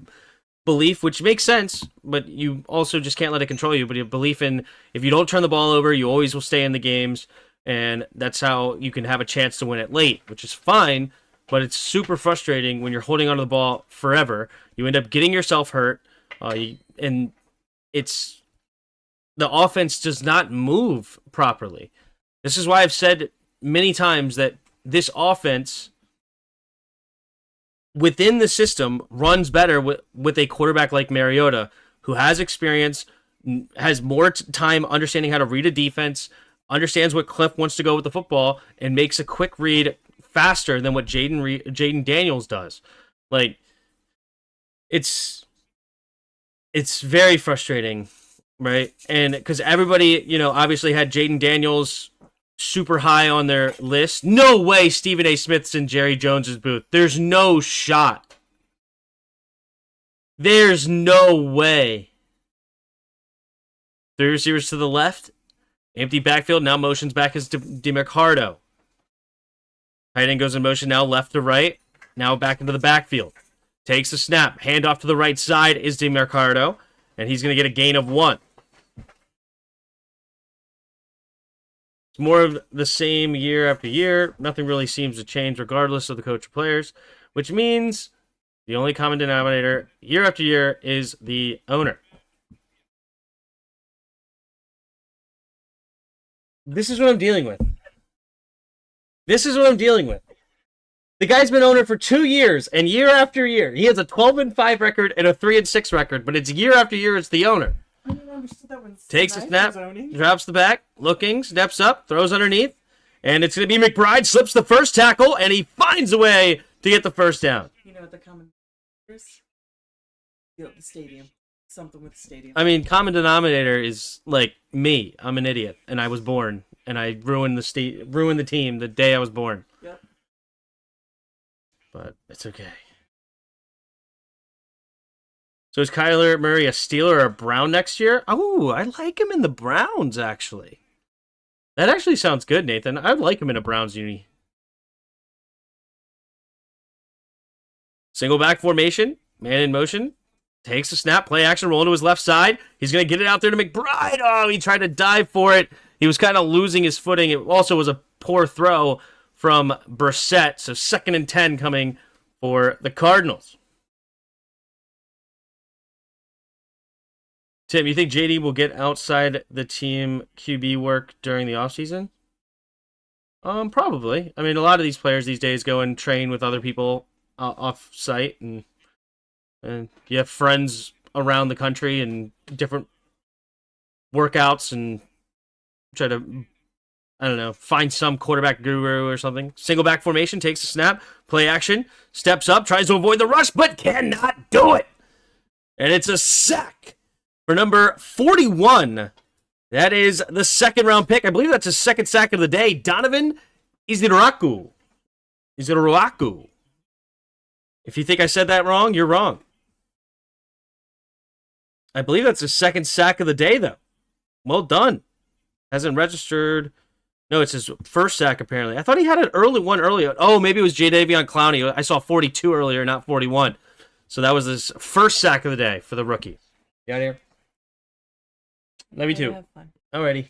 belief, which makes sense, but you also just can't let it control you. But a belief in, if you don't turn the ball over, you always will stay in the games, and that's how you can have a chance to win it late, which is fine. But it's super frustrating when you're holding onto the ball forever. You end up getting yourself hurt, and the offense does not move properly. This is why I've said many times that this offense within the system runs better with a quarterback like Mariota, who has experience, has more time understanding how to read a defense, understands what Cliff wants to go with the football, and makes a quick read faster than what Jaden Daniels does. Like, it's very frustrating, right? And because everybody, obviously had Jaden Daniels super high on their list. No way Stephen A. Smith's in Jerry Jones's booth. There's no shot. There's no way. 3 receivers to the left. Empty backfield. Now motions back as DeMarcado. Tight end goes in motion now left to right. Now back into the backfield. Takes the snap. Hand off to the right side is DeMarcado. And he's going to get a gain of 1. It's more of the same year after year. Nothing really seems to change regardless of the coach or players, which means the only common denominator year after year is the owner. This is what I'm dealing with. The guy's been owner for 2 years, and year after year, he has a 12-5 record and a 3-6 record, but it's year after year, it's the owner. I didn't understand that when Takes a snap, drops the back, looking, steps up, throws underneath, and it's going to be McBride, slips the first tackle, and he finds a way to get the first down. You know what the common is? The stadium. Something with the stadium. I mean, common denominator is like me. I'm an idiot, and I was born, and I ruined the team the day I was born. Yep. But it's okay. So is Kyler Murray a Steeler or a Brown next year? Oh, I like him in the Browns, actually. That actually sounds good, Nathan. I'd like him in a Browns uni. Single back formation. Man in motion. Takes a snap. Play action. Roll to his left side. He's going to get it out there to McBride. Oh, he tried to dive for it. He was kind of losing his footing. It also was a poor throw from Brissett. So 2nd and 10 coming for the Cardinals. Tim, you think JD will get outside the team QB work during the offseason? Probably. I mean, a lot of these players these days go and train with other people off site, and you have friends around the country and different workouts, and try to, I don't know, find some quarterback guru or something. Single back formation, takes a snap, play action, steps up, tries to avoid the rush, but cannot do it. And it's a sack for number 41. That is the 2nd round pick. I believe that's his 2nd sack of the day. Donovan Iziraku. If you think I said that wrong, you're wrong. I believe that's his 2nd sack of the day, though. Well done. Hasn't registered No, it's his first sack, apparently. I thought he had an one earlier. Oh, maybe it was Jadeveon Clowney. I saw 42 earlier, not 41. So that was his first sack of the day for the rookie. You out here? Love you too. Have fun. Alrighty.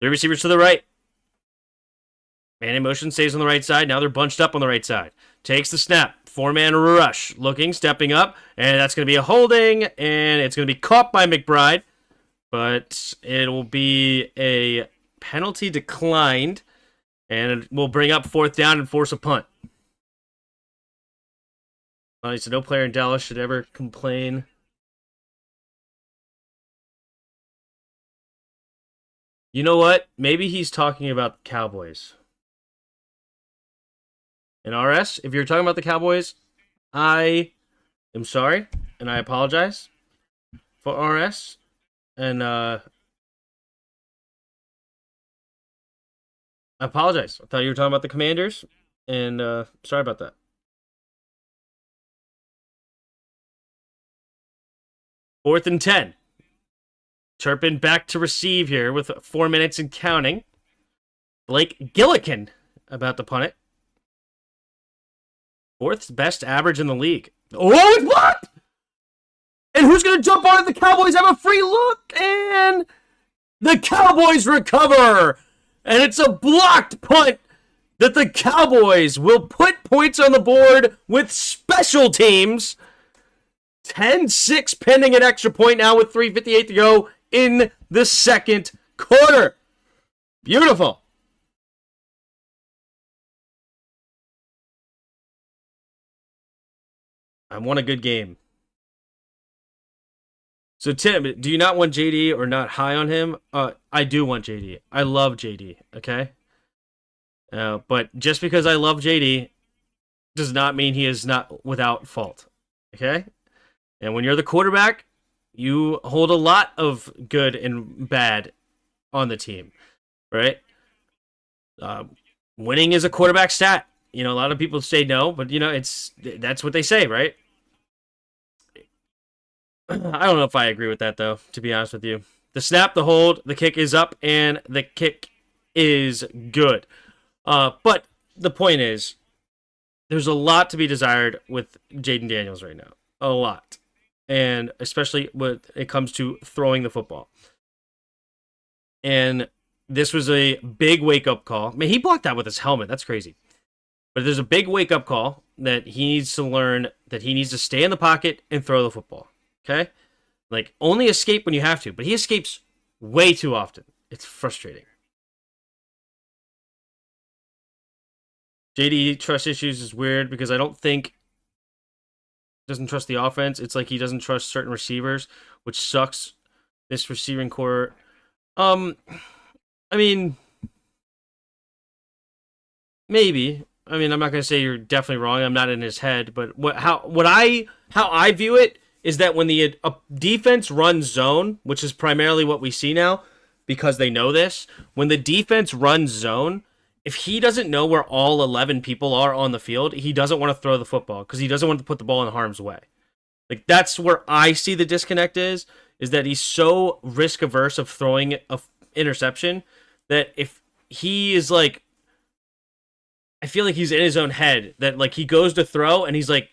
Three receivers to the right. Man in motion stays on the right side. Now they're bunched up on the right side. Takes the snap. Four-man rush. Looking, stepping up. And that's going to be a holding. And it's going to be caught by McBride. But it will be a penalty declined. And it will bring up fourth down and force a punt. So no player in Dallas should ever complain. You know what? Maybe he's talking about the Cowboys. And RS, if you're talking about the Cowboys, I am sorry, and I apologize for RS. And I apologize. I thought you were talking about the Commanders, and sorry about that. Fourth and 10. Turpin back to receive here with 4 minutes and counting. Blake Gillikin about to punt it. Fourth best average in the league. Oh, it's blocked! And who's going to jump on it? The Cowboys have a free look, and the Cowboys recover. And it's a blocked punt that the Cowboys will put points on the board with special teams. 10-6 pending an extra point now with 3:58 to go in the second quarter. Beautiful. I want a good game. So, Tim, do you not want JD or not high on him? I do want JD. I love JD, okay? But just because I love JD does not mean he is not without fault, okay? And when you're the quarterback, you hold a lot of good and bad on the team, right? Winning is a quarterback stat. You know, a lot of people say no, but you know, that's what they say, right? I don't know if I agree with that, though, to be honest with you. The snap, the hold, the kick is up, and the kick is good. But the point is, there's a lot to be desired with Jaden Daniels right now. A lot. And especially when it comes to throwing the football. And this was a big wake-up call. I mean, he blocked that with his helmet. That's crazy. But there's a big wake-up call that he needs to learn that he needs to stay in the pocket and throw the football. Okay? Like, only escape when you have to. But he escapes way too often. It's frustrating. JD trust issues is weird because I don't think he doesn't trust the offense. It's like he doesn't trust certain receivers, which sucks. This receiving core. I mean, maybe. I mean, I'm not gonna say you're definitely wrong. I'm not in his head, but how I view it is that when the defense runs zone, which is primarily what we see now, because they know this, when the defense runs zone, if he doesn't know where all 11 people are on the field, he doesn't want to throw the football because he doesn't want to put the ball in harm's way. Like, that's where I see the disconnect is that he's so risk averse of throwing an interception that if he is like, I feel like he's in his own head that like he goes to throw and he's like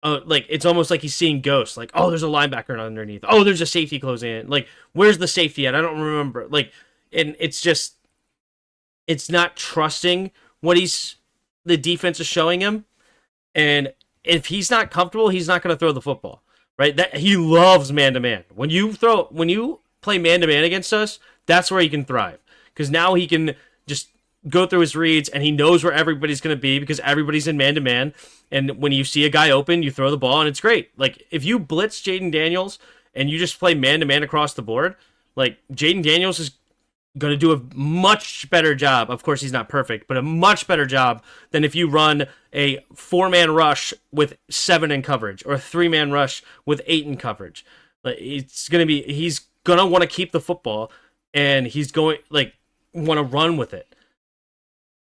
it's almost like he's seeing ghosts. Like, oh, there's a linebacker underneath. Oh, there's a safety closing in. Like, where's the safety at? I don't remember. Like, and it's just, it's not trusting what the defense is showing him. And if he's not comfortable, he's not going to throw the football, right? That he loves man-to-man. When you play man-to-man against us, that's where he can thrive. Because now he can just go through his reads and he knows where everybody's going to be because everybody's in man-to-man. And when you see a guy open, you throw the ball and it's great. Like, if you blitz Jaden Daniels and you just play man-to-man across the board, like, Jaden Daniels is going to do a much better job. Of course, he's not perfect, but a much better job than if you run a 4-man rush with 7 in coverage or a 3-man rush with 8 in coverage. Like, he's going to want to keep the football and he's going want to run with it.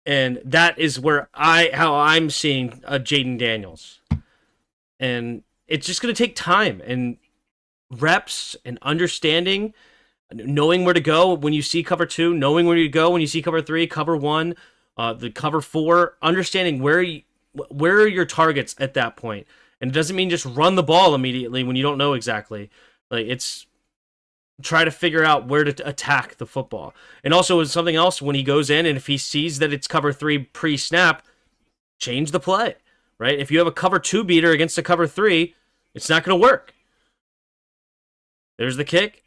And that is where how I'm seeing Jaden Daniels. And it's just going to take time and reps and understanding. knowing where to go when you see cover 2, knowing where to go when you see cover 3, cover 1, the cover 4, understanding where are your targets at that point. And it doesn't mean just run the ball immediately when you don't know exactly. Like, it's try to figure out where to attack the football. And also, with something else, when he goes in and if he sees that it's cover 3 pre-snap, change the play, right? If you have a cover 2 beater against a cover 3, it's not going to work. There's the kick.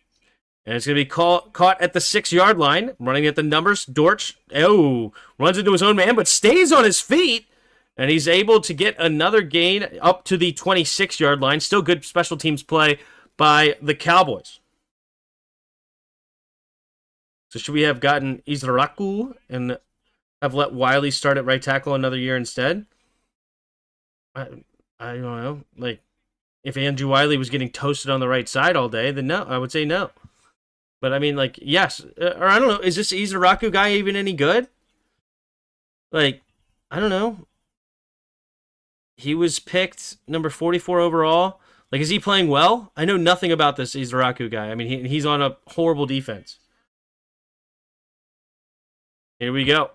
And it's going to be caught at the 6-yard line, running at the numbers. Dortch, runs into his own man, but stays on his feet. And he's able to get another gain up to the 26-yard line. Still good special teams play by the Cowboys. So should we have gotten Izraku and have let Wiley start at right tackle another year instead? I don't know. Like, if Andrew Wiley was getting toasted on the right side all day, then no, I would say no. But I mean, like, yes. Or I don't know, is this Izraku guy even any good? Like, I don't know. He was picked number 44 overall. Like, is he playing well? I know nothing about this Izraku guy. I mean, he's on a horrible defense. Here we go.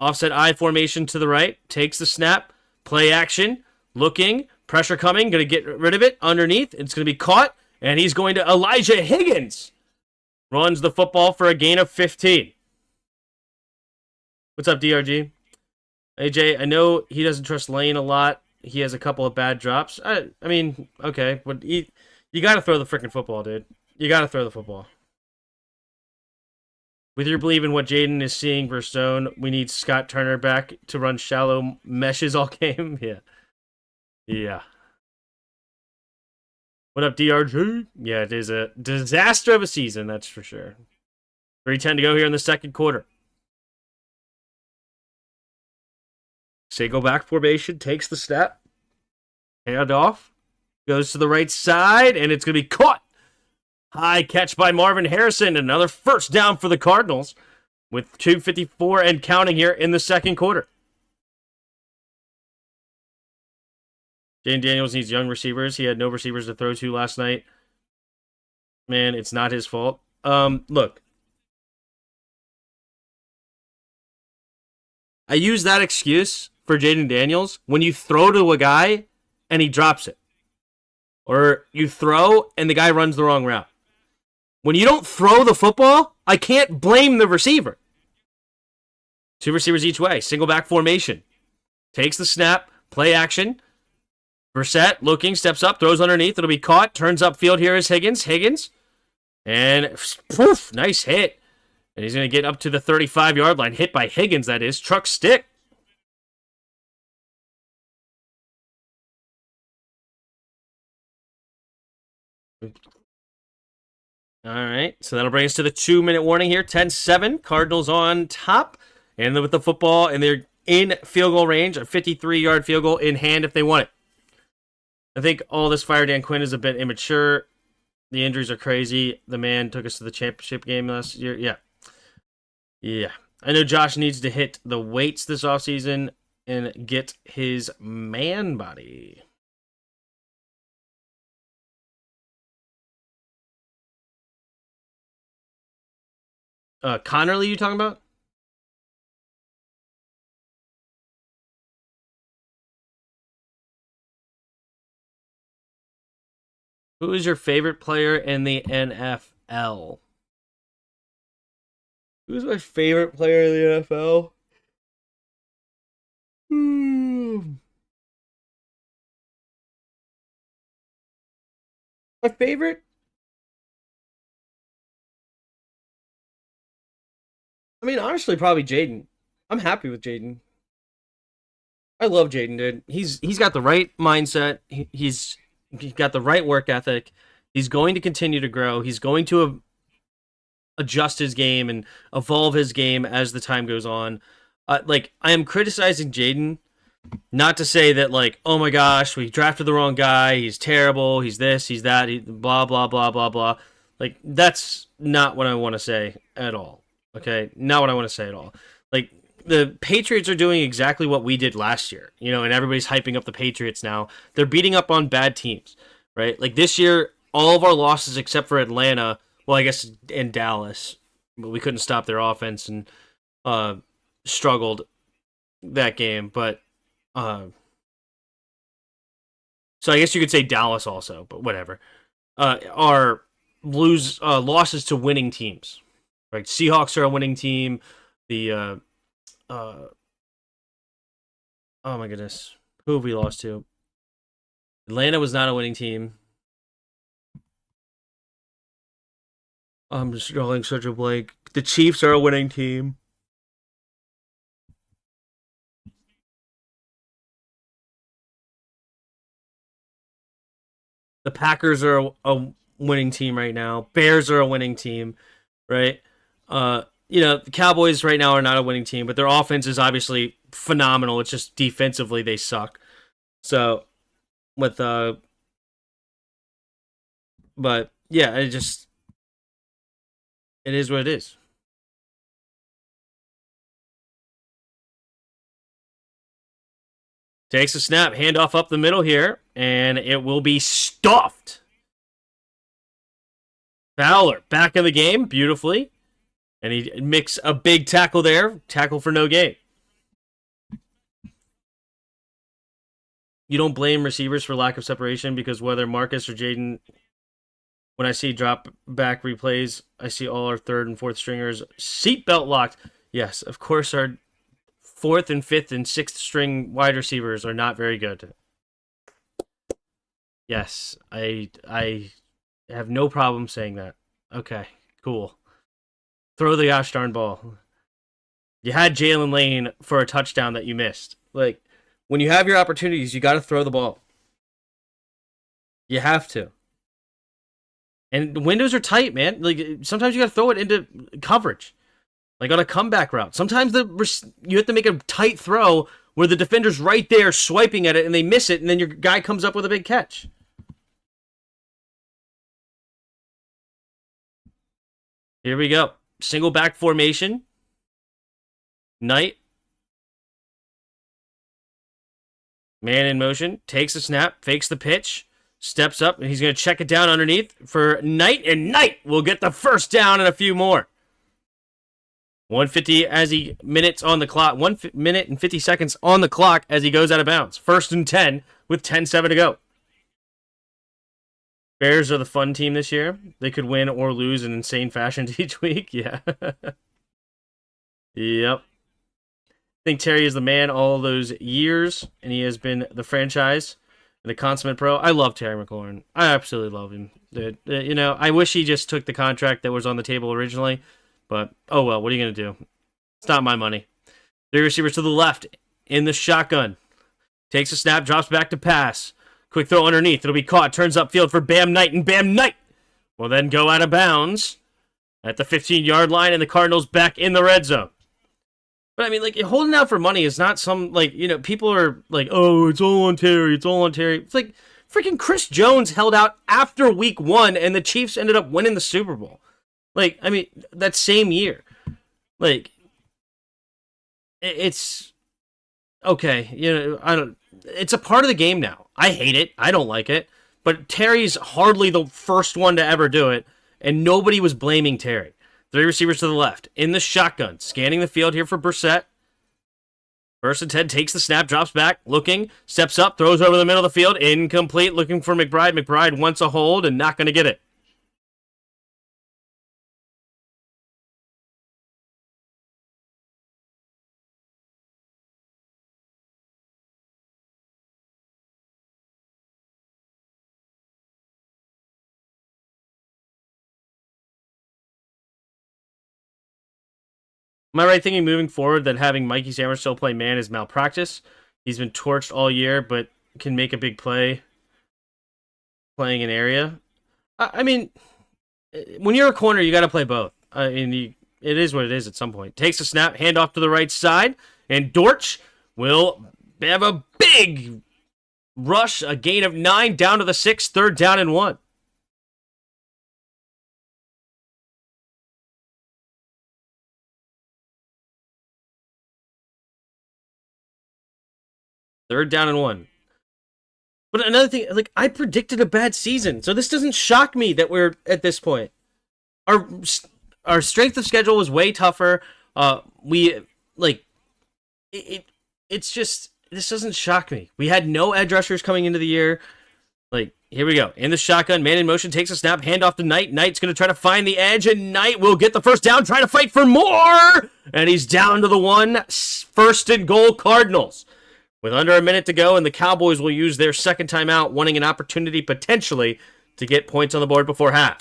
Offset I formation to the right. Takes the snap. Play action. Looking. Pressure coming. Going to get rid of it. Underneath. It's going to be caught. And he's going to Elijah Higgins. Runs the football for a gain of 15. What's up, DRG? AJ, I know he doesn't trust Lane a lot. He has a couple of bad drops. I mean, okay. But you got to throw the freaking football, dude. You got to throw the football. With your belief in what Jaden is seeing versus zone, we need Scott Turner back to run shallow meshes all game. Yeah. What up, DRG? Yeah, it is a disaster of a season, that's for sure. 3:10 to go here in the second quarter. Say go back formation, takes the snap. Hand off. Goes to the right side, and it's going to be caught. High catch by Marvin Harrison. Another first down for the Cardinals with 2:54 and counting here in the second quarter. Jane Daniels needs young receivers. He had no receivers to throw to last night. Man, it's not his fault. Look. I use that excuse for Jaden Daniels when you throw to a guy and he drops it. Or you throw and the guy runs the wrong route. When you don't throw the football, I can't blame the receiver. 2 receivers each way. Single back formation. Takes the snap. Play action. Brissett looking, steps up, throws underneath. It'll be caught. Turns upfield. Here is Higgins. And poof, nice hit. And he's going to get up to the 35-yard line. Hit by Higgins, that is. Truck stick. All right, so that'll bring us to the 2-minute warning here. 10-7, Cardinals on top. And with the football, and they're in field goal range. A 53-yard field goal in hand if they want it. I think all this Fire Dan Quinn is a bit immature. The injuries are crazy. The man took us to the championship game last year. Yeah. I know Josh needs to hit the weights this offseason and get his man body. Connerly, you talking about? Who is your favorite player in the NFL? Who's my favorite player in the NFL? My favorite? I mean, honestly, probably Jaden. I'm happy with Jaden. I love Jaden, dude. He's got the right mindset. He's got the right work ethic. He's going to continue to grow. He's going to adjust his game and evolve his game as the time goes on. I am criticizing Jaden, not to say that, like, oh my gosh, we drafted the wrong guy. He's terrible. He's this, he's that, blah, blah, blah, blah, blah. Like, that's not what I want to say at all. Okay? Not what I want to say at all. Like, the Patriots are doing exactly what we did last year, and everybody's hyping up the Patriots now. They're beating up on bad teams, right? Like, this year, all of our losses except for Atlanta Well, I guess in Dallas, but we couldn't stop their offense and struggled that game. But so I guess you could say Dallas also, but whatever. Are losses to winning teams. Right, Seahawks are a winning team. The oh my goodness, who have we lost to? Atlanta was not a winning team. I'm just drawing such a blank. The Chiefs are a winning team. The Packers are a winning team right now. Bears are a winning team, right? The Cowboys right now are not a winning team, but their offense is obviously phenomenal. It's just defensively they suck. So with but yeah, it is what it is. Takes a snap, handoff up the middle here, and it will be stuffed. Fowler back in the game beautifully, and he makes a big tackle there. Tackle for no gain. You don't blame receivers for lack of separation because whether Marcus or Jaden, when I see drop back replays, I see all our third and fourth stringers seatbelt locked. Yes, of course, our fourth and fifth and sixth string wide receivers are not very good. Yes, I have no problem saying that. Okay, cool. Throw the gosh darn ball. You had Jalen Lane for a touchdown that you missed. Like, when you have your opportunities, you got to throw the ball. You have to. And the windows are tight, man. Like, sometimes you got to throw it into coverage. Like on a comeback route. Sometimes you have to make a tight throw where the defender's right there swiping at it and they miss it, and then your guy comes up with a big catch. Here we go. Single back formation. Knight. Man in motion. Takes a snap. Fakes the pitch. Steps up, and he's going to check it down underneath for Knight, and Knight will get the first down and a few more. 150 minutes on the clock. 1 minute and 50 seconds on the clock as he goes out of bounds. 1st and 10 with 10-7 to go. Bears are the fun team this year. They could win or lose in insane fashion each week. Yeah. Yep. I think Terry is the man all those years, and he has been the franchise and the consummate pro. I love Terry McLaurin. I absolutely love him. I wish he just took the contract that was on the table originally. But, oh well, what are you going to do? It's not my money. 3 receivers to the left in the shotgun. Takes a snap, drops back to pass. Quick throw underneath. It'll be caught. Turns upfield for Bam Knight, and Bam Knight will then go out of bounds at the 15-yard line, and the Cardinals back in the red zone. But, I mean, like, holding out for money is not some, like, people are like, oh, it's all on Terry, it's all on Terry. It's like, freaking Chris Jones held out after week 1, and the Chiefs ended up winning the Super Bowl. Like, I mean, that same year. Like, it's okay. It's a part of the game now. I hate it. I don't like it. But Terry's hardly the first one to ever do it, and nobody was blaming Terry. 3 receivers to the left in the shotgun, scanning the field here for Brissett. 1st and 10, takes the snap, drops back, looking, steps up, throws over the middle of the field, incomplete, looking for McBride. McBride wants a hold and not going to get it. Am I right thinking moving forward that having Mikey Sanders still play man is malpractice? He's been torched all year, but can make a big play playing an area. I mean, when you're a corner, you got to play both. It is what it is at some point. Takes a snap, handoff to the right side, and Dortch will have a big rush, a gain of 9, down to the 6, 3rd down and 1. Third down and 1. But another thing, like, I predicted a bad season, so this doesn't shock me that we're at this point. our our strength of schedule was way tougher. We like it's just this doesn't shock me. We had no edge rushers coming into the year. Like, here we go. In the shotgun, man in motion, takes a snap, handoff to Knight. Knight's going to try to find the edge, and Knight will get the first down, trying to fight for more! And he's down to the 1. First and goal, Cardinals. With under a minute to go, and the Cowboys will use their second timeout, wanting an opportunity potentially to get points on the board before half.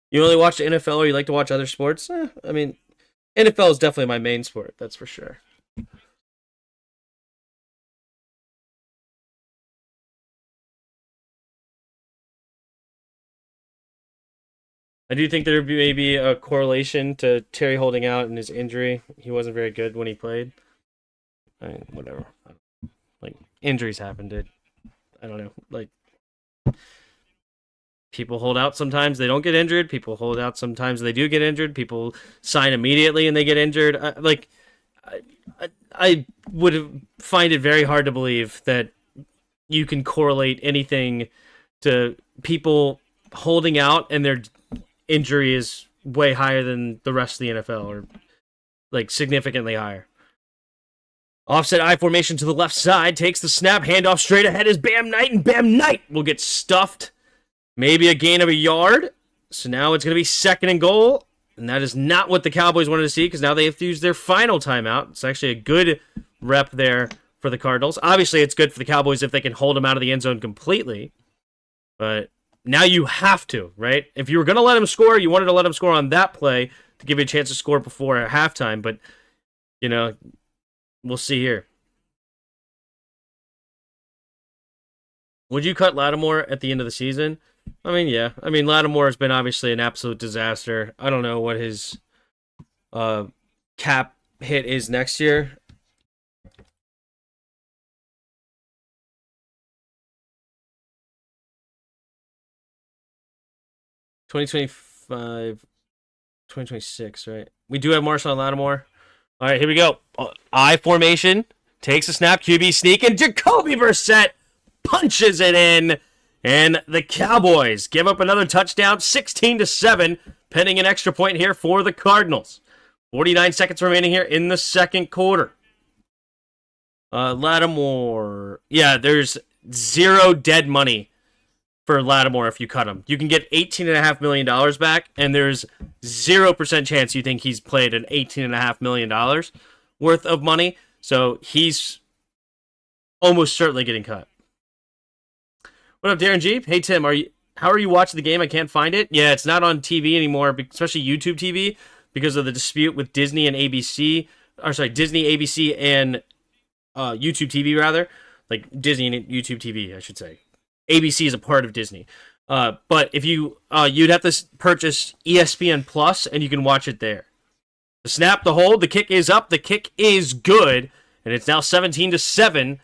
You only watch the NFL or you like to watch other sports? I mean, NFL is definitely my main sport, that's for sure. I do think there would be maybe a correlation to Terry holding out and his injury. He wasn't very good when he played. I mean, whatever. Like, injuries happen, dude. I don't know. Like, people hold out sometimes, they don't get injured. People hold out sometimes, they do get injured. People sign immediately and they get injured. I would find it very hard to believe that you can correlate anything to people holding out and their injury is way higher than the rest of the NFL, or like significantly higher. Offset I formation to the left side, takes the snap, handoff straight ahead is Bam Knight, and Bam Knight will get stuffed. Maybe a gain of a yard. So now it's going to be second and goal. And that is not what the Cowboys wanted to see, because now they have to use their final timeout. It's actually a good rep there for the Cardinals. Obviously, it's good for the Cowboys if they can hold them out of the end zone completely. But now you have to, right? If you were going to let them score, you wanted to let them score on that play to give you a chance to score before halftime. But, you know, we'll see here. Would you cut Lattimore at the end of the season? I mean, yeah. I mean, Lattimore has been obviously an absolute disaster. I don't know what his cap hit is next year. $2025, $2026, right? We do have Marshall Lattimore. All right, here we go. I formation, takes a snap, QB sneak, and Jacoby Brissett punches it in. And the Cowboys give up another touchdown, 16-7, pending an extra point here for the Cardinals. 49 seconds remaining here in the second quarter. Lattimore. Yeah, there's zero dead money for Lattimore if you cut him. You can get $18.5 million back, and there's 0% chance you think he's played an $18.5 million worth of money. So he's almost certainly getting cut. What up, Darren Jeep? Hey, Tim, how are you watching the game? I can't find it. Yeah, it's not on TV anymore, especially YouTube TV, because of the dispute with Disney and ABC. Or sorry, Disney, ABC, and YouTube TV, rather. Like, Disney and YouTube TV, I should say. ABC is a part of Disney. But if you, you'd have to purchase ESPN Plus, and you can watch it there. The snap, the hold, the kick is up, the kick is good, and it's now 17-7.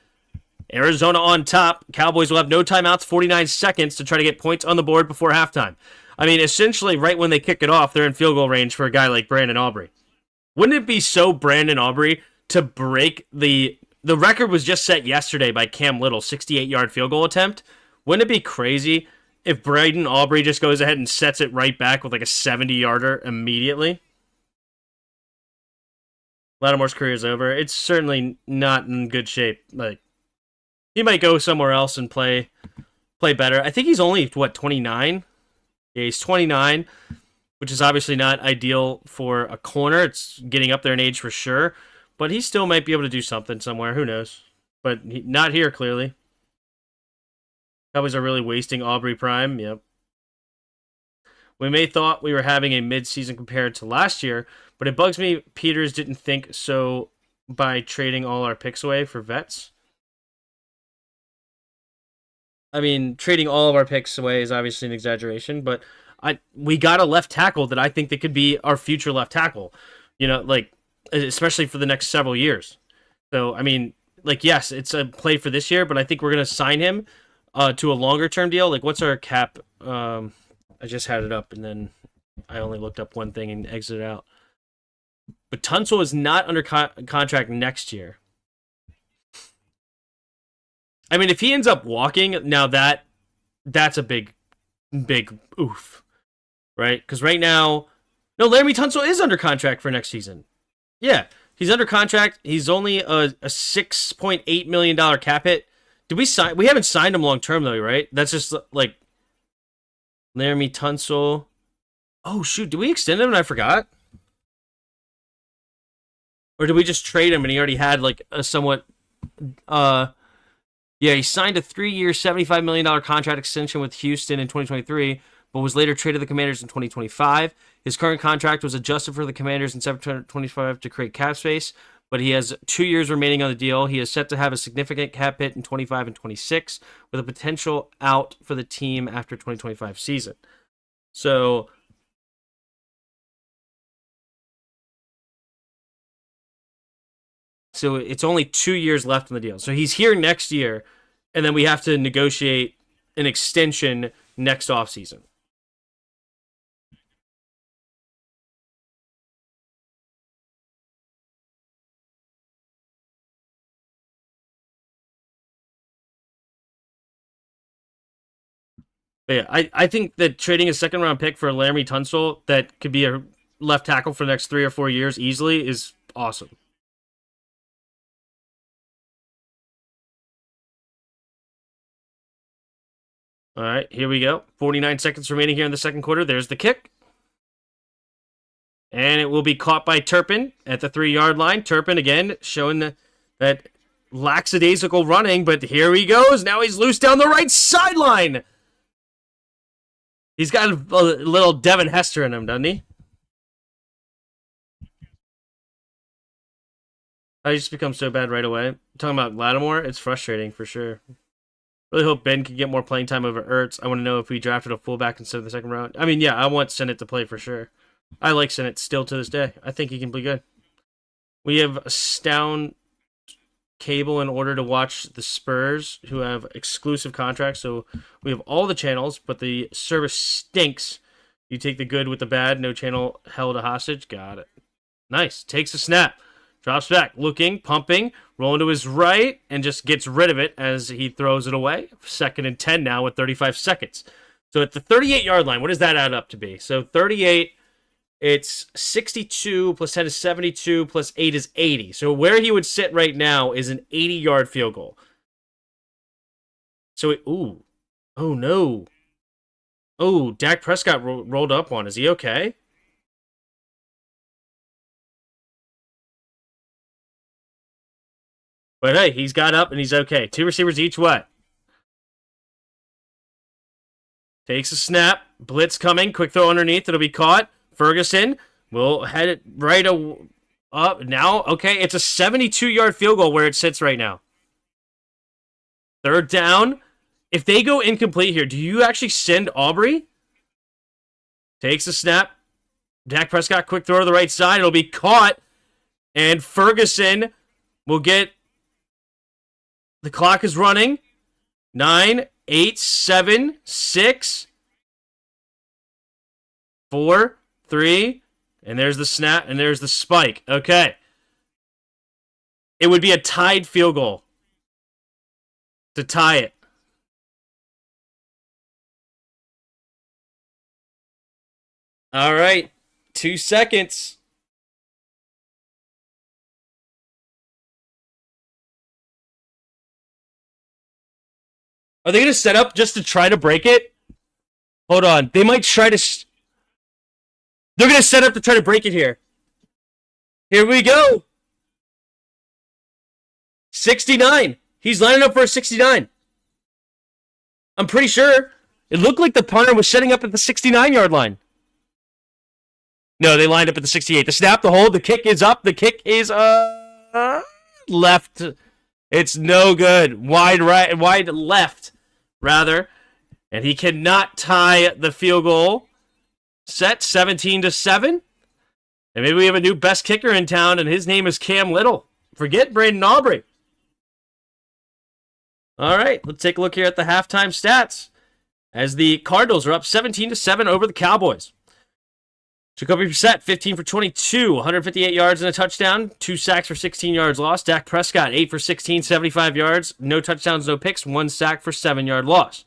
Arizona on top. Cowboys will have no timeouts, 49 seconds to try to get points on the board before halftime. I mean, essentially, right when they kick it off, they're in field goal range for a guy like Brandon Aubrey. Wouldn't it be so Brandon Aubrey to break the record was just set yesterday by Cam Little, 68-yard field goal attempt. Wouldn't it be crazy if Brandon Aubrey just goes ahead and sets it right back with like a 70-yarder immediately? Lattimore's career is over. It's certainly not in good shape. Like, he might go somewhere else and play better. I think he's only, 29? Yeah, he's 29, which is obviously not ideal for a corner. It's getting up there in age for sure. But he still might be able to do something somewhere. Who knows? But not here, clearly. Cowboys are really wasting Aubrey Prime. Yep. We may thought we were having a mid-season compared to last year, but it bugs me Peters didn't think so by trading all our picks away for vets. I mean, trading all of our picks away is obviously an exaggeration, but we got a left tackle that I think that could be our future left tackle. You know, like, especially for the next several years. So, I mean, like, yes, it's a play for this year, but I think we're going to sign him to a longer-term deal. Like, what's our cap? I just had it up, and then I only looked up one thing and exited out. But Tunsil is not under contract next year. I mean, if he ends up walking, now that's a big oof, right? Because right now, no, Laramie Tunsil is under contract for next season. Yeah, he's under contract. He's only a $6.8 million cap hit. Did we sign? We haven't signed him long term though, right? That's just like Laramie Tunsil. Oh shoot, did we extend him and I forgot? Or did we just trade him and he already had like a somewhat yeah, he signed a 3-year, $75 million contract extension with Houston in 2023, but was later traded to the Commanders in 2025. His current contract was adjusted for the Commanders in September 2025 to create cap space, but he has 2 years remaining on the deal. He is set to have a significant cap hit in 25 and 26, with a potential out for the team after 2025 season. So it's only 2 years left on the deal. So he's here next year, and then we have to negotiate an extension next offseason. But yeah, I think that trading a second round pick for Laramie Tunsil that could be a left tackle for the next 3 or 4 years easily is awesome. All right, here we go. 49 seconds remaining here in the second quarter. There's the kick. And it will be caught by Turpin at the 3-yard line. Turpin, again, showing that lackadaisical running, but here he goes. Now he's loose down the right sideline. He's got a little Devin Hester in him, doesn't he? I just become so bad right away. Talking about Lattimore, it's frustrating for sure. Really hope Ben can get more playing time over Ertz. I want to know if we drafted a fullback instead of the second round. I mean, yeah, I want Sennett to play for sure. I like Sennett still to this day. I think he can play good. We have a Stown cable in order to watch the Spurs, who have exclusive contracts. So we have all the channels, but the service stinks. You take the good with the bad. No channel held a hostage. Got it. Nice. Takes a snap. Drops back. Looking. Pumping. Rolling to his right. And just gets rid of it as he throws it away. 2nd and 10 now with 35 seconds. So at the 38-yard line, what does that add up to be? So 38, it's 62 plus 10 is 72 plus 8 is 80. So where he would sit right now is an 80-yard field goal. So, ooh. Oh, no. Oh, Dak Prescott rolled up one. Is he okay? But hey, he's got up and he's okay. 2 receivers each way. Takes a snap. Blitz coming. Quick throw underneath. It'll be caught. Ferguson will head it right up. Now, okay, it's a 72-yard field goal where it sits right now. 3rd down. If they go incomplete here, do you actually send Aubrey? Takes a snap. Dak Prescott, quick throw to the right side. It'll be caught. And Ferguson will get... The clock is running. 9, 8, 7, 6, 4, 3, and there's the snap, and there's the spike. Okay. It would be a tied field goal to tie it. All right. 2 seconds. Are they going to set up just to try to break it? Hold on. They might try to... They're going to set up to try to break it here. Here we go. 69. He's lining up for a 69. I'm pretty sure. It looked like the punter was setting up at the 69-yard line. No, they lined up at the 68. The snap, the hold, the kick is up. The kick is left. It's no good. Wide right, wide left, rather. And he cannot tie the field goal. Set 17-7. And maybe we have a new best kicker in town, and his name is Cam Little. Forget Braden Aubrey. All right, let's take a look here at the halftime stats. As the Cardinals are up 17-7 over the Cowboys. Jacoby Brissett, 15 for 22, 158 yards and a touchdown, 2 sacks for 16 yards lost. Dak Prescott, 8 for 16, 75 yards, no touchdowns, no picks, 1 sack for 7-yard loss.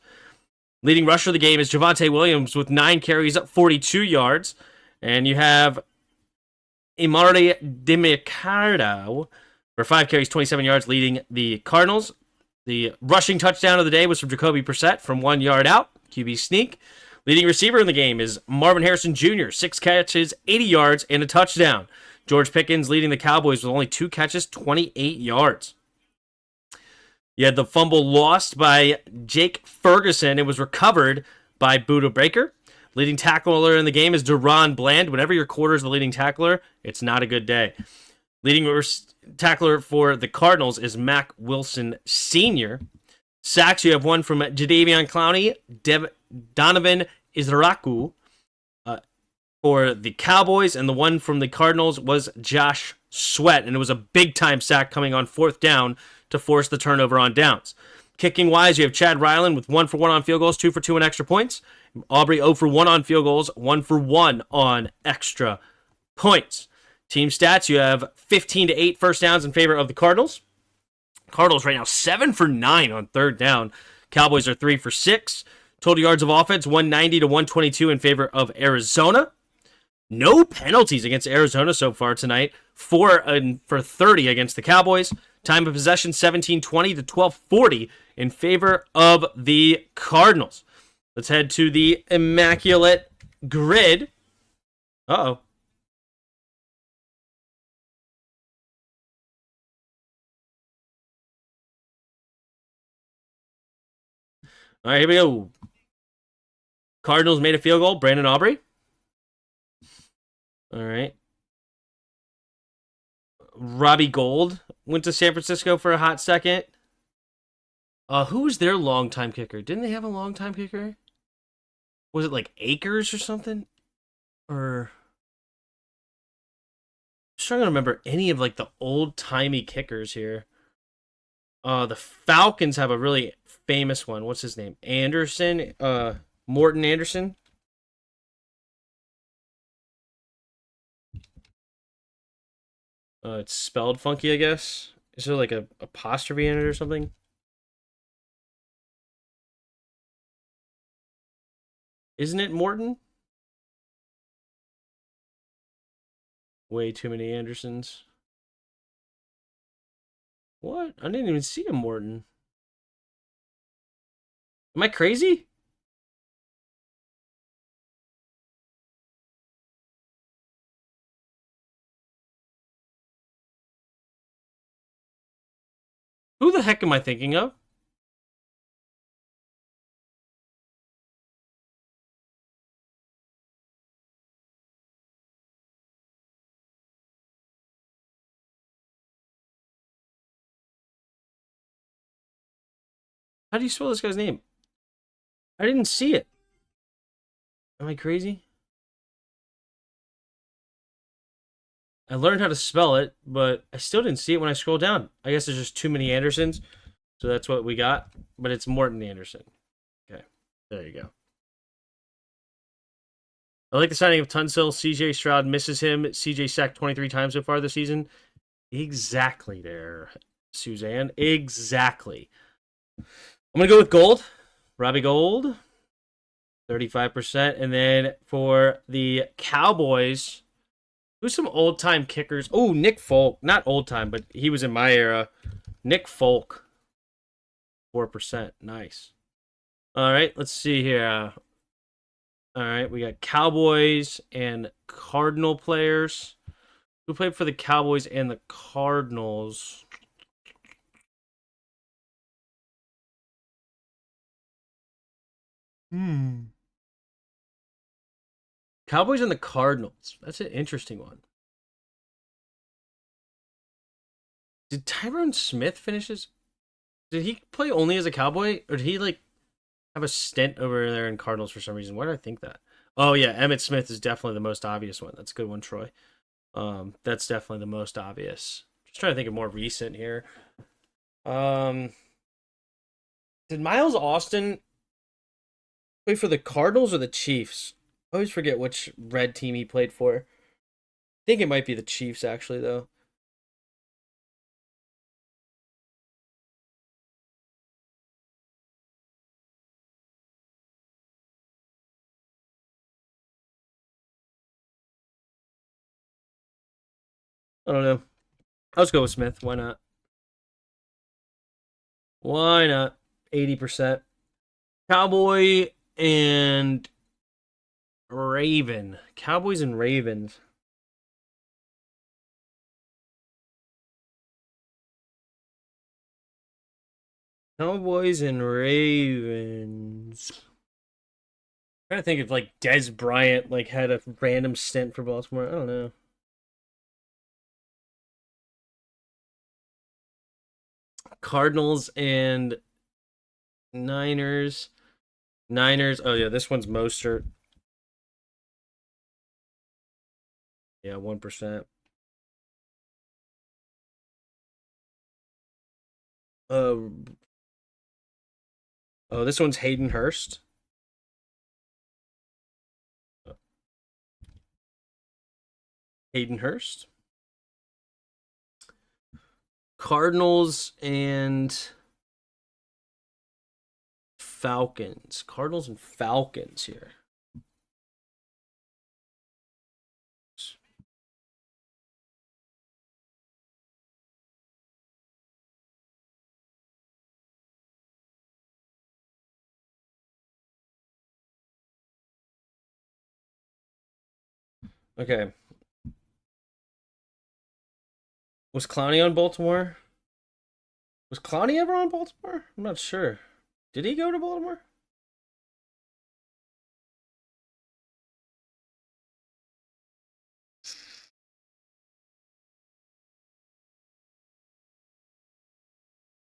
Leading rusher of the game is Javonte Williams with 9 carries, up 42 yards. And you have Imari Dimicardo for 5 carries, 27 yards, leading the Cardinals. The rushing touchdown of the day was from Jacoby Brissett from 1 yard out, QB sneak. Leading receiver in the game is Marvin Harrison Jr., 6 catches, 80 yards, and a touchdown. George Pickens leading the Cowboys with only 2 catches, 28 yards. You had the fumble lost by Jake Ferguson. It was recovered by Budda Baker. Leading tackler in the game is Deron Bland. Whenever your quarter is the leading tackler, it's not a good day. Leading tackler for the Cardinals is Mac Wilson Sr. Sacks, you have one from Jadeveon Clowney, Donovan Izraku for the Cowboys, and the one from the Cardinals was Josh Sweat, and it was a big-time sack coming on 4th down to force the turnover on downs. Kicking-wise, you have Chad Ryland with 1 for 1 on field goals, 2 for 2 on extra points. Aubrey 0 for 1 on field goals, 1 for 1 on extra points. Team stats, you have 15 to 8 first downs in favor of the Cardinals. Cardinals right now 7 for 9 on 3rd down. Cowboys are 3 for 6. Total yards of offense, 190 to 122 in favor of Arizona. No penalties against Arizona so far tonight. 4 for 30 against the Cowboys. Time of possession, 17:20 to 12:40 in favor of the Cardinals. Let's head to the immaculate grid. Uh-oh. All right, here we go. Cardinals made a field goal. Brandon Aubrey. All right. Robbie Gould went to San Francisco for a hot second. Who was their longtime kicker? Didn't they have a longtime kicker? Was it like Akers or something? Or I'm struggling to remember any of like the old-timey kickers here. The Falcons have a really famous one. What's his name? Anderson? Morton Anderson? It's spelled funky, I guess. Is there like a apostrophe in it or something? Isn't it Morton? Way too many Andersons. What? I didn't even see a Morton. Am I crazy? Who the heck am I thinking of? How do you spell this guy's name? I didn't see it. Am I crazy? I learned how to spell it, but I still didn't see it when I scrolled down. I guess there's just too many Andersons, so that's what we got. But it's Morton Anderson. Okay, there you go. I like the signing of Tunsil. CJ Stroud misses him. CJ sacked 23 times so far this season. Exactly there, Suzanne. Exactly. I'm going to go with Gold. Robbie Gould. 35%. And then for the Cowboys, who's some old-time kickers? Oh, Nick Folk. Not old-time, but he was in my era. Nick Folk. 4%. Nice. All right, let's see here. All right, we got Cowboys and Cardinal players. Who played for the Cowboys and the Cardinals? Cowboys and the Cardinals. That's an interesting one. Did Tyrone Smith finish his... Did he play only as a Cowboy? Or did he, like, have a stint over there in Cardinals for some reason? Why did I think that? Oh, yeah, Emmitt Smith is definitely the most obvious one. That's a good one, Troy. That's definitely the most obvious. Just trying to think of more recent here. Did Miles Austin play for the Cardinals or the Chiefs? always forget which red team he played for. I think it might be the Chiefs, actually, though. I don't know. Let's go with Smith. Why not? Why not? 80%. Cowboy and Raven. Cowboys and Ravens. Cowboys and Ravens. I'm trying to think if like Des Bryant like had a random stint for Baltimore. I don't know. Cardinals and Niners. Niners. Oh yeah, this one's Mostert. Yeah, 1%. Uh oh, this one's Hayden Hurst. Hayden Hurst. Cardinals and Falcons. Cardinals and Falcons here. Okay. Was Clowney on Baltimore? Was Clowney ever on Baltimore? I'm not sure. Did he go to Baltimore?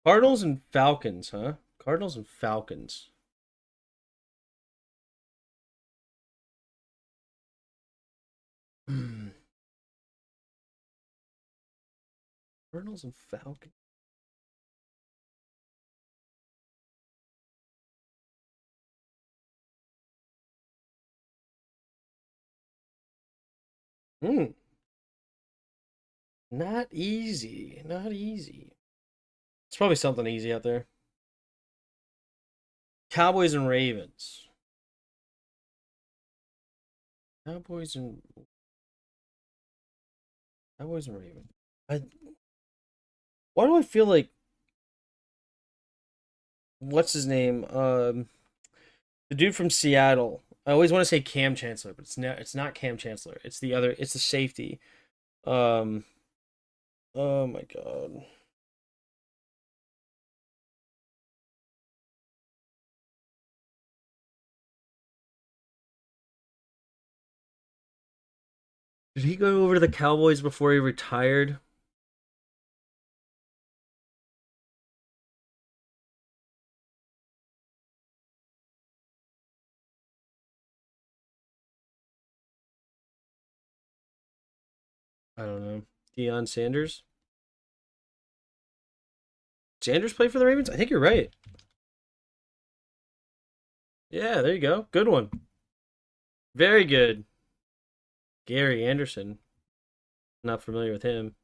Cardinals and Falcons, huh? Cardinals and Falcons. Cardinals and Falcons. Hmm. Not easy. Not easy. It's probably something easy out there. Cowboys and Ravens. Cowboys and Cowboys and Ravens. I, why do I feel like what's his name? The dude from Seattle. I always want to say Cam Chancellor, but it's not Cam Chancellor. It's the other. It's the safety. Um. Oh my god. Did he go over to the Cowboys before he retired? I don't know. Deion Sanders. Sanders played for the Ravens. I think you're right. Yeah, there you go. Good one. Very good. Gary Anderson. Not familiar with him.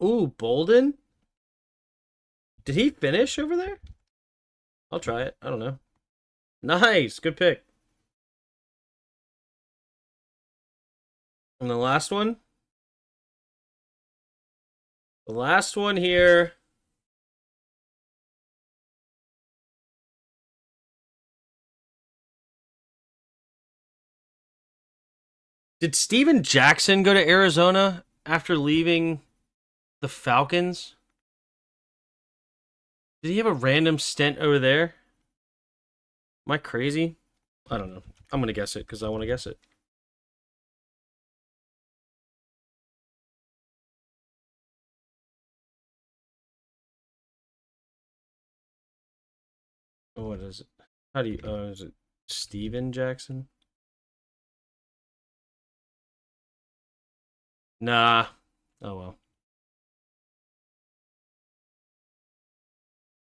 Ooh, Bolden. Did he finish over there? I'll try it. I don't know. Nice. Good pick. And the last one? The last one here. Did Steven Jackson go to Arizona after leaving the Falcons? Did he have a random stint over there? Am I crazy? I don't know. I'm going to guess it because I want to guess it. Oh, what is it? How do you. Is it Steven Jackson? Nah. Oh, well.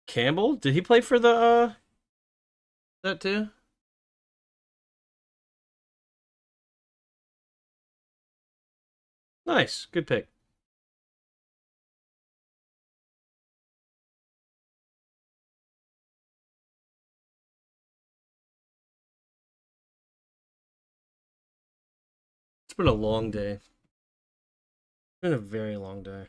Campbell? Did he play for the That too? Nice. Good pick. It's been a long day. It's been a very long day.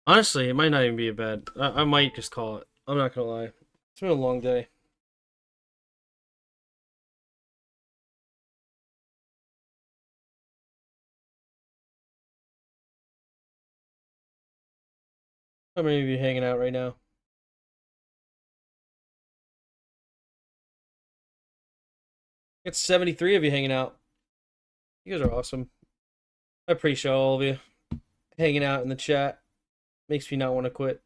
Honestly, it might not even be a bad. I might just call it. I'm not gonna lie. It's been a long day. How many of you hanging out right now? It's 73 of you hanging out. You guys are awesome. I appreciate all of you hanging out in the chat. Makes me not want to quit.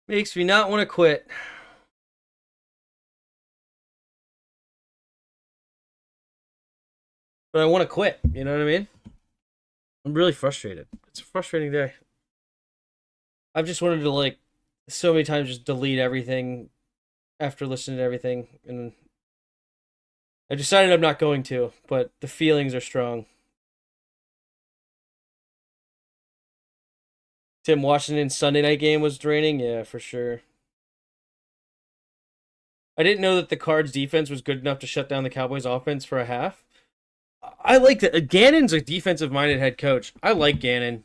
Makes me not want to quit. But I want to quit. You know what I mean? I'm really frustrated. It's a frustrating day. I've just wanted to, like, so many times just delete everything after listening to everything. And I decided I'm not going to, but the feelings are strong. Tim, Washington's Sunday night game was draining? Yeah, for sure. I didn't know that the Cards defense was good enough to shut down the Cowboys offense for a half. I like that. Gannon's a defensive minded head coach. I like Gannon.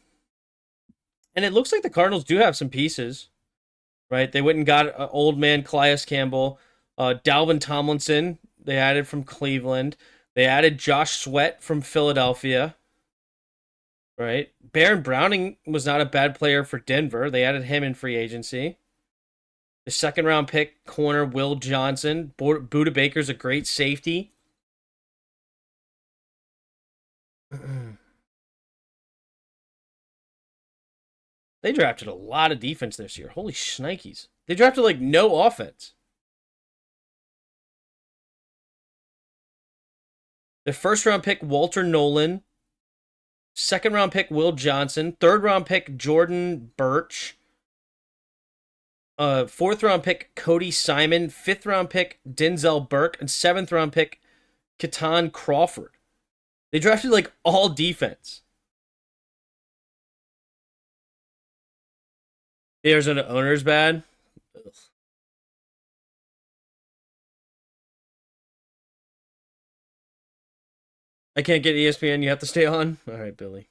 And it looks like the Cardinals do have some pieces, right? They went and got old man Calais Campbell, Dalvin Tomlinson, they added from Cleveland. They added Josh Sweat from Philadelphia, right? Baron Browning was not a bad player for Denver. They added him in free agency. The second round pick corner Will Johnson. Buda Baker's a great safety. They drafted a lot of defense this year. Holy shnikes. They drafted like no offense. The first round pick Walter Nolan. Second round pick Will Johnson. Third round pick Jordan Birch. Fourth round pick Cody Simon. Fifth round pick Denzel Burke. And seventh round pick Keaton Crawford. They drafted like all defense. There's an owner's bad. Ugh. I can't get ESPN. You have to stay on. All right, Billy.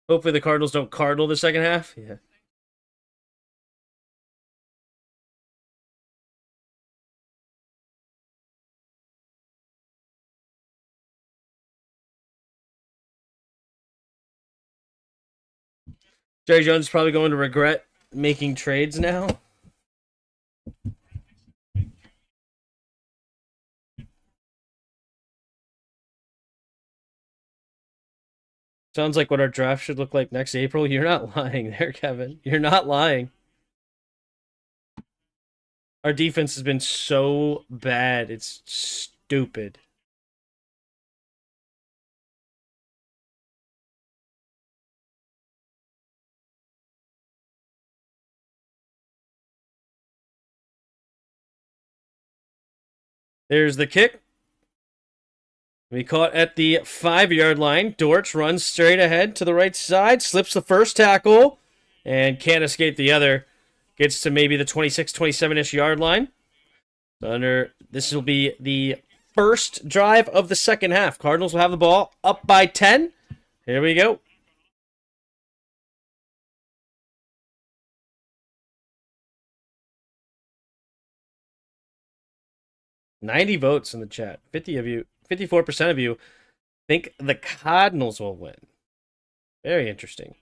Hopefully the Cardinals don't cardinal the second half. Yeah. Jerry Jones is probably going to regret making trades now. Sounds like what our draft should look like next April. You're not lying there, Kevin. You're not lying. Our defense has been so bad. It's stupid. There's the kick. We caught at the 5-yard line. Dortch runs straight ahead to the right side, slips the first tackle, and can't escape the other. Gets to maybe the 26, 27-ish yard line. This will be the first drive of the second half. Cardinals will have the ball up by 10. Here we go. $90 votes in the chat. 50 of you 54% of you think the Cardinals will win. Very interesting.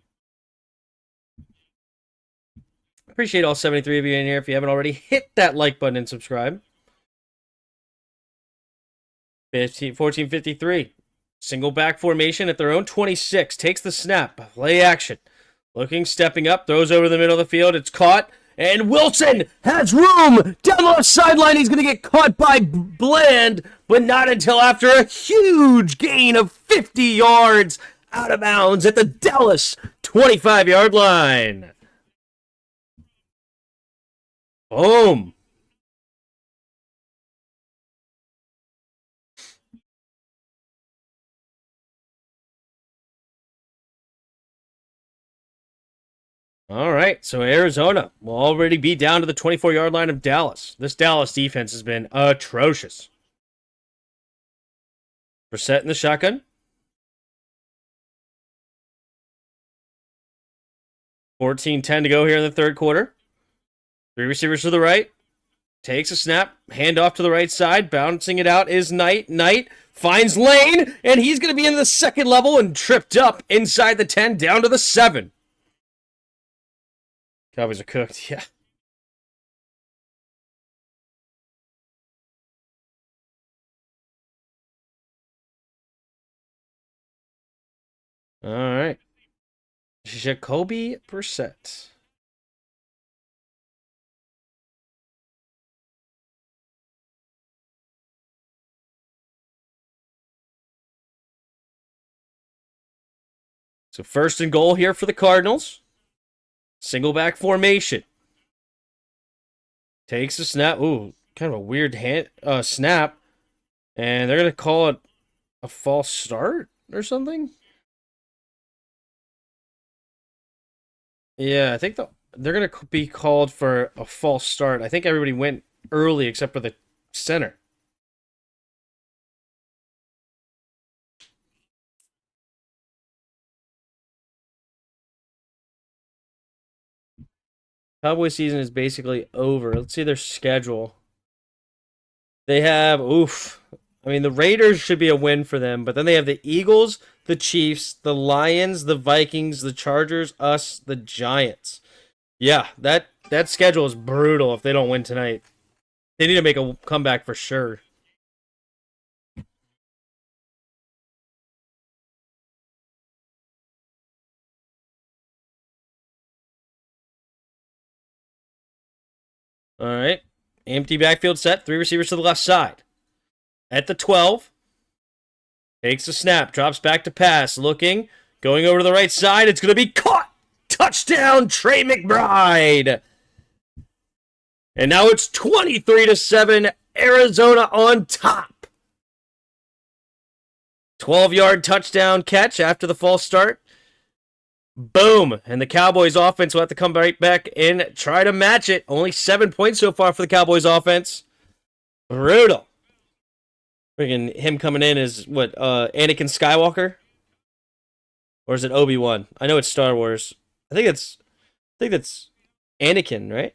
Appreciate all 73 of you in here. If you haven't already, hit that like button and subscribe. 1453. Single back formation at their own 26. Takes the snap. Play action. Looking, stepping up. Throws over the middle of the field. It's caught. And Wilson has room down the left sideline. He's going to get caught by Bland, but not until after a huge gain of 50 yards out of bounds at the Dallas 25-yard line. Boom. All right, so Arizona will already be down to the 24-yard line of Dallas. This Dallas defense has been atrocious. Brissett in the shotgun. 14-10 to go here in the third quarter. 3 receivers to the right. Takes a snap. Hand off to the right side. Bouncing it out is Knight. Knight finds Lane, and he's going to be in the second level and tripped up inside the 10 down to the 7. Cowboys are cooked, yeah. All right. Jacoby Brissett. So first and goal here for the Cardinals. Single back formation. Takes a snap. Ooh, kind of a weird snap. And they're going to call it a false start or something? Yeah, I think they're going to be called for a false start. I think everybody went early except for the center. Cowboys season is basically over. Let's see their schedule. They have, I mean, the Raiders should be a win for them, but then they have the Eagles, the Chiefs, the Lions, the Vikings, the Chargers, us, the Giants. Yeah, that schedule is brutal if they don't win tonight. They need to make a comeback for sure. All right. Empty backfield set. 3 receivers to the left side. At the 12. Takes a snap. Drops back to pass. Looking. Going over to the right side. It's going to be caught. Touchdown, Trey McBride. And now it's 23-7. Arizona on top. 12-yard touchdown catch after the false start. Boom. And the Cowboys offense will have to come right back and try to match it. Only 7 points so far for the Cowboys offense. Brutal. Freaking him coming in is what, Anakin Skywalker? Or is it Obi-Wan? I know it's Star Wars. I think that's Anakin, right?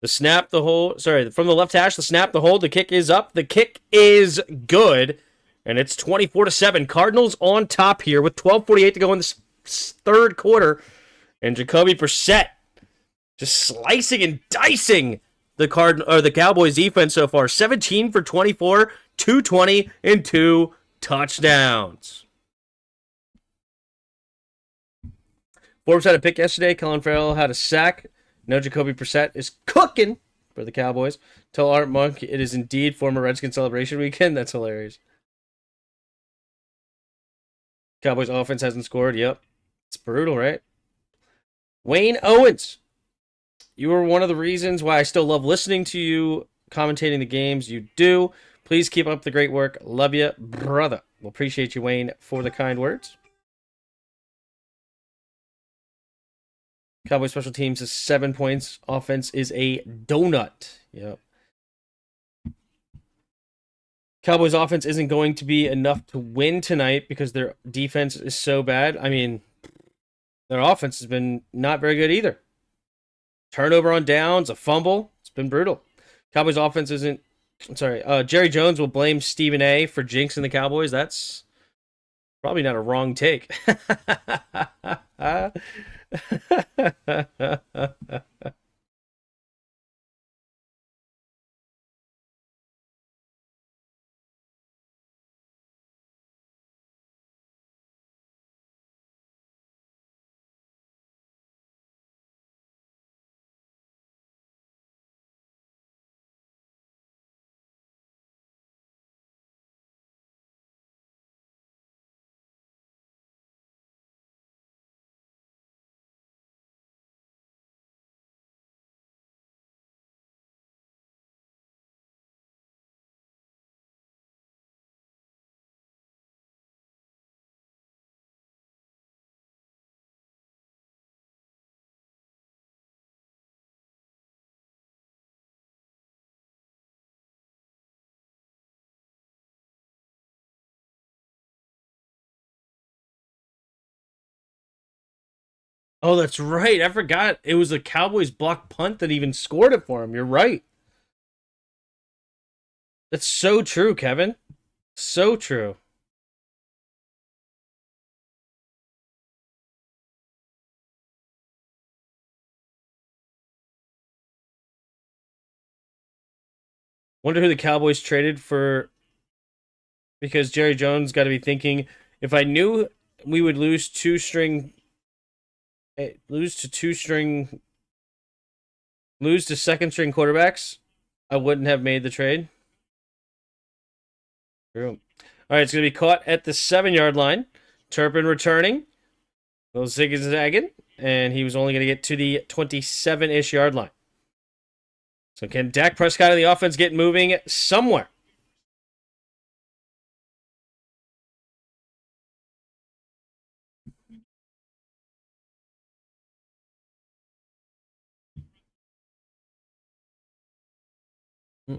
The snap, the hold. Sorry, from the left hash, the snap, the hold. The kick is up. The kick is good. And it's 24-7. Cardinals on top here with 12:48 to go in this third quarter. And Jacoby Brissett just slicing and dicing the Cowboys defense so far. 17 for 24, 220, and 2 touchdowns. Forbes had a pick yesterday. Colin Farrell had a sack. No, Jacoby Brissett is cooking for the Cowboys. Tell Art Monk it is indeed former Redskin celebration weekend. That's hilarious. Cowboys offense hasn't scored. Yep. It's brutal, right? Wayne Owens. You are one of the reasons why I still love listening to you commentating the games you do. Please keep up the great work. Love you, brother. We'll appreciate you, Wayne, for the kind words. Cowboys special teams is 7 points. Offense is a donut. Yep. Cowboys offense isn't going to be enough to win tonight because their defense is so bad. I mean, their offense has been not very good either. Turnover on downs, a fumble. It's been brutal. Cowboys offense isn't. I'm sorry. Jerry Jones will blame Stephen A for jinxing the Cowboys. That's probably not a wrong take. Oh, that's right. I forgot. It was a Cowboys block punt that even scored it for him. You're right. That's so true, Kevin. So true. Wonder who the Cowboys traded for, because Jerry Jones got to be thinking, if I knew we would lose to second string quarterbacks, I wouldn't have made the trade. True. All right, it's going to be caught at the 7-yard line. Turpin returning. A little zig-zagging, and he was only going to get to the 27-ish yard line. So can Dak Prescott and the offense get moving somewhere? All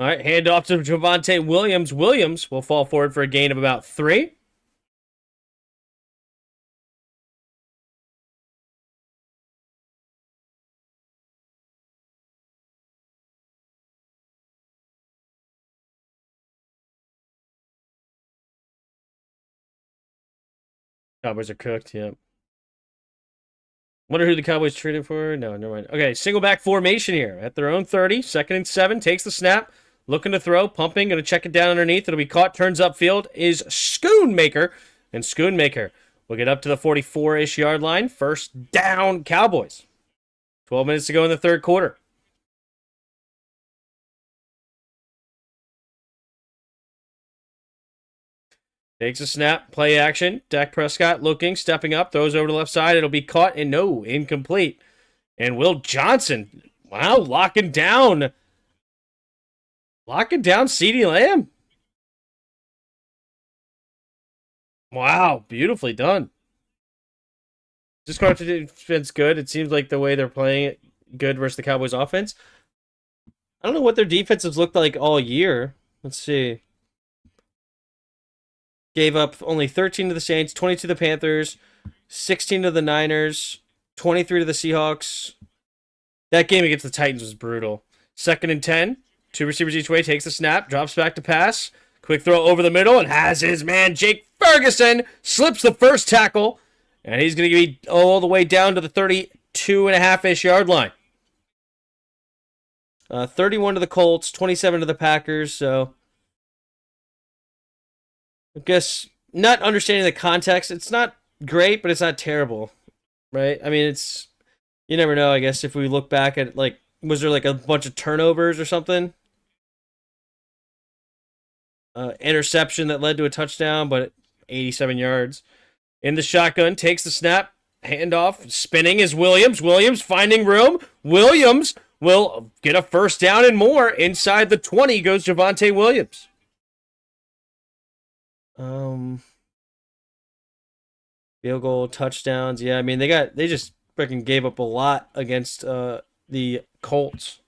right, hand off to Javonte Williams. Williams will fall forward for a gain of about 3. Cowboys are cooked, yeah. Wonder who the Cowboys traded for? No, never mind. Okay, single back formation here at their own 30. 2nd and 7. Takes the snap. Looking to throw. Pumping. Going to check it down underneath. It'll be caught. Turns upfield. Is Schoonmaker. And Schoonmaker will get up to the 44-ish yard line. First down, Cowboys. 12 minutes to go in the third quarter. Takes a snap, play action. Dak Prescott looking, stepping up, throws over to the left side. It'll be caught and no, incomplete. And Will Johnson, wow, locking down CeeDee Lamb. Wow, beautifully done. This Cardinals defense good. It seems like the way they're playing it good versus the Cowboys offense. I don't know what their defenses looked like all year. Let's see. Gave up only 13 to the Saints, 20 to the Panthers, 16 to the Niners, 23 to the Seahawks. That game against the Titans was brutal. 2nd and 10. 2 receivers each way. Takes the snap. Drops back to pass. Quick throw over the middle and has his man Jake Ferguson. Slips the first tackle. And he's going to be all the way down to the 32.5-ish yard line. 31 to the Colts. 27 to the Packers. So I guess not understanding the context, it's not great, but it's not terrible, right? I mean, it's, you never know, I guess, if we look back at, like, was there like a bunch of turnovers or something? Interception that led to a touchdown, but 87 yards. In the shotgun, takes the snap, handoff, spinning is Williams. Williams finding room. Williams will get a first down and more. Inside the 20 goes Javonte Williams. Field goal, touchdowns. Yeah, I mean they just freaking gave up a lot against the Colts.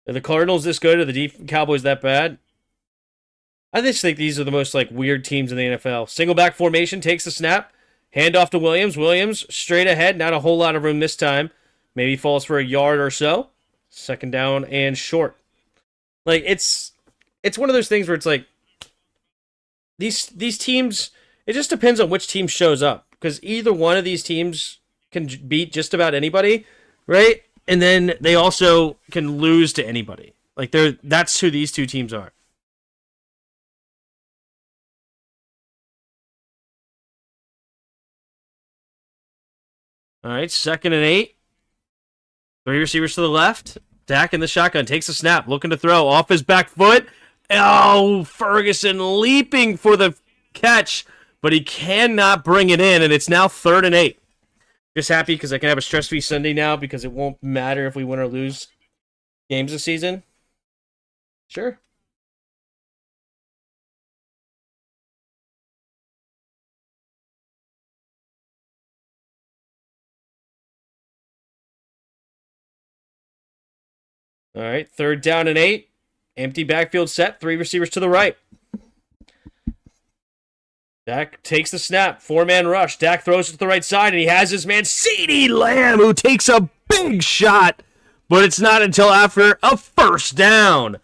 Are the Cardinals this good? Are the Cowboys that bad? I just think these are the most like weird teams in the NFL. Single back formation, takes the snap, hand off to Williams. Williams straight ahead, not a whole lot of room this time. Maybe falls for a yard or so. Second down and short. Like it's one of those things where it's like these teams. It just depends on which team shows up because either one of these teams can beat just about anybody, right? And then they also can lose to anybody. Like that's who these two teams are. All right, 2nd and 8. 3 receivers to the left. Dak in the shotgun takes a snap, looking to throw off his back foot. Oh, Ferguson leaping for the catch, but he cannot bring it in, and it's now 3rd and 8. Just happy because I can have a stress-free Sunday now because it won't matter if we win or lose games this season. Sure. All right, 3rd down and 8. Empty backfield set. 3 receivers to the right. Dak takes the snap. 4-man rush. Dak throws it to the right side, and he has his man CeeDee Lamb, who takes a big shot, but it's not until after a 1st down.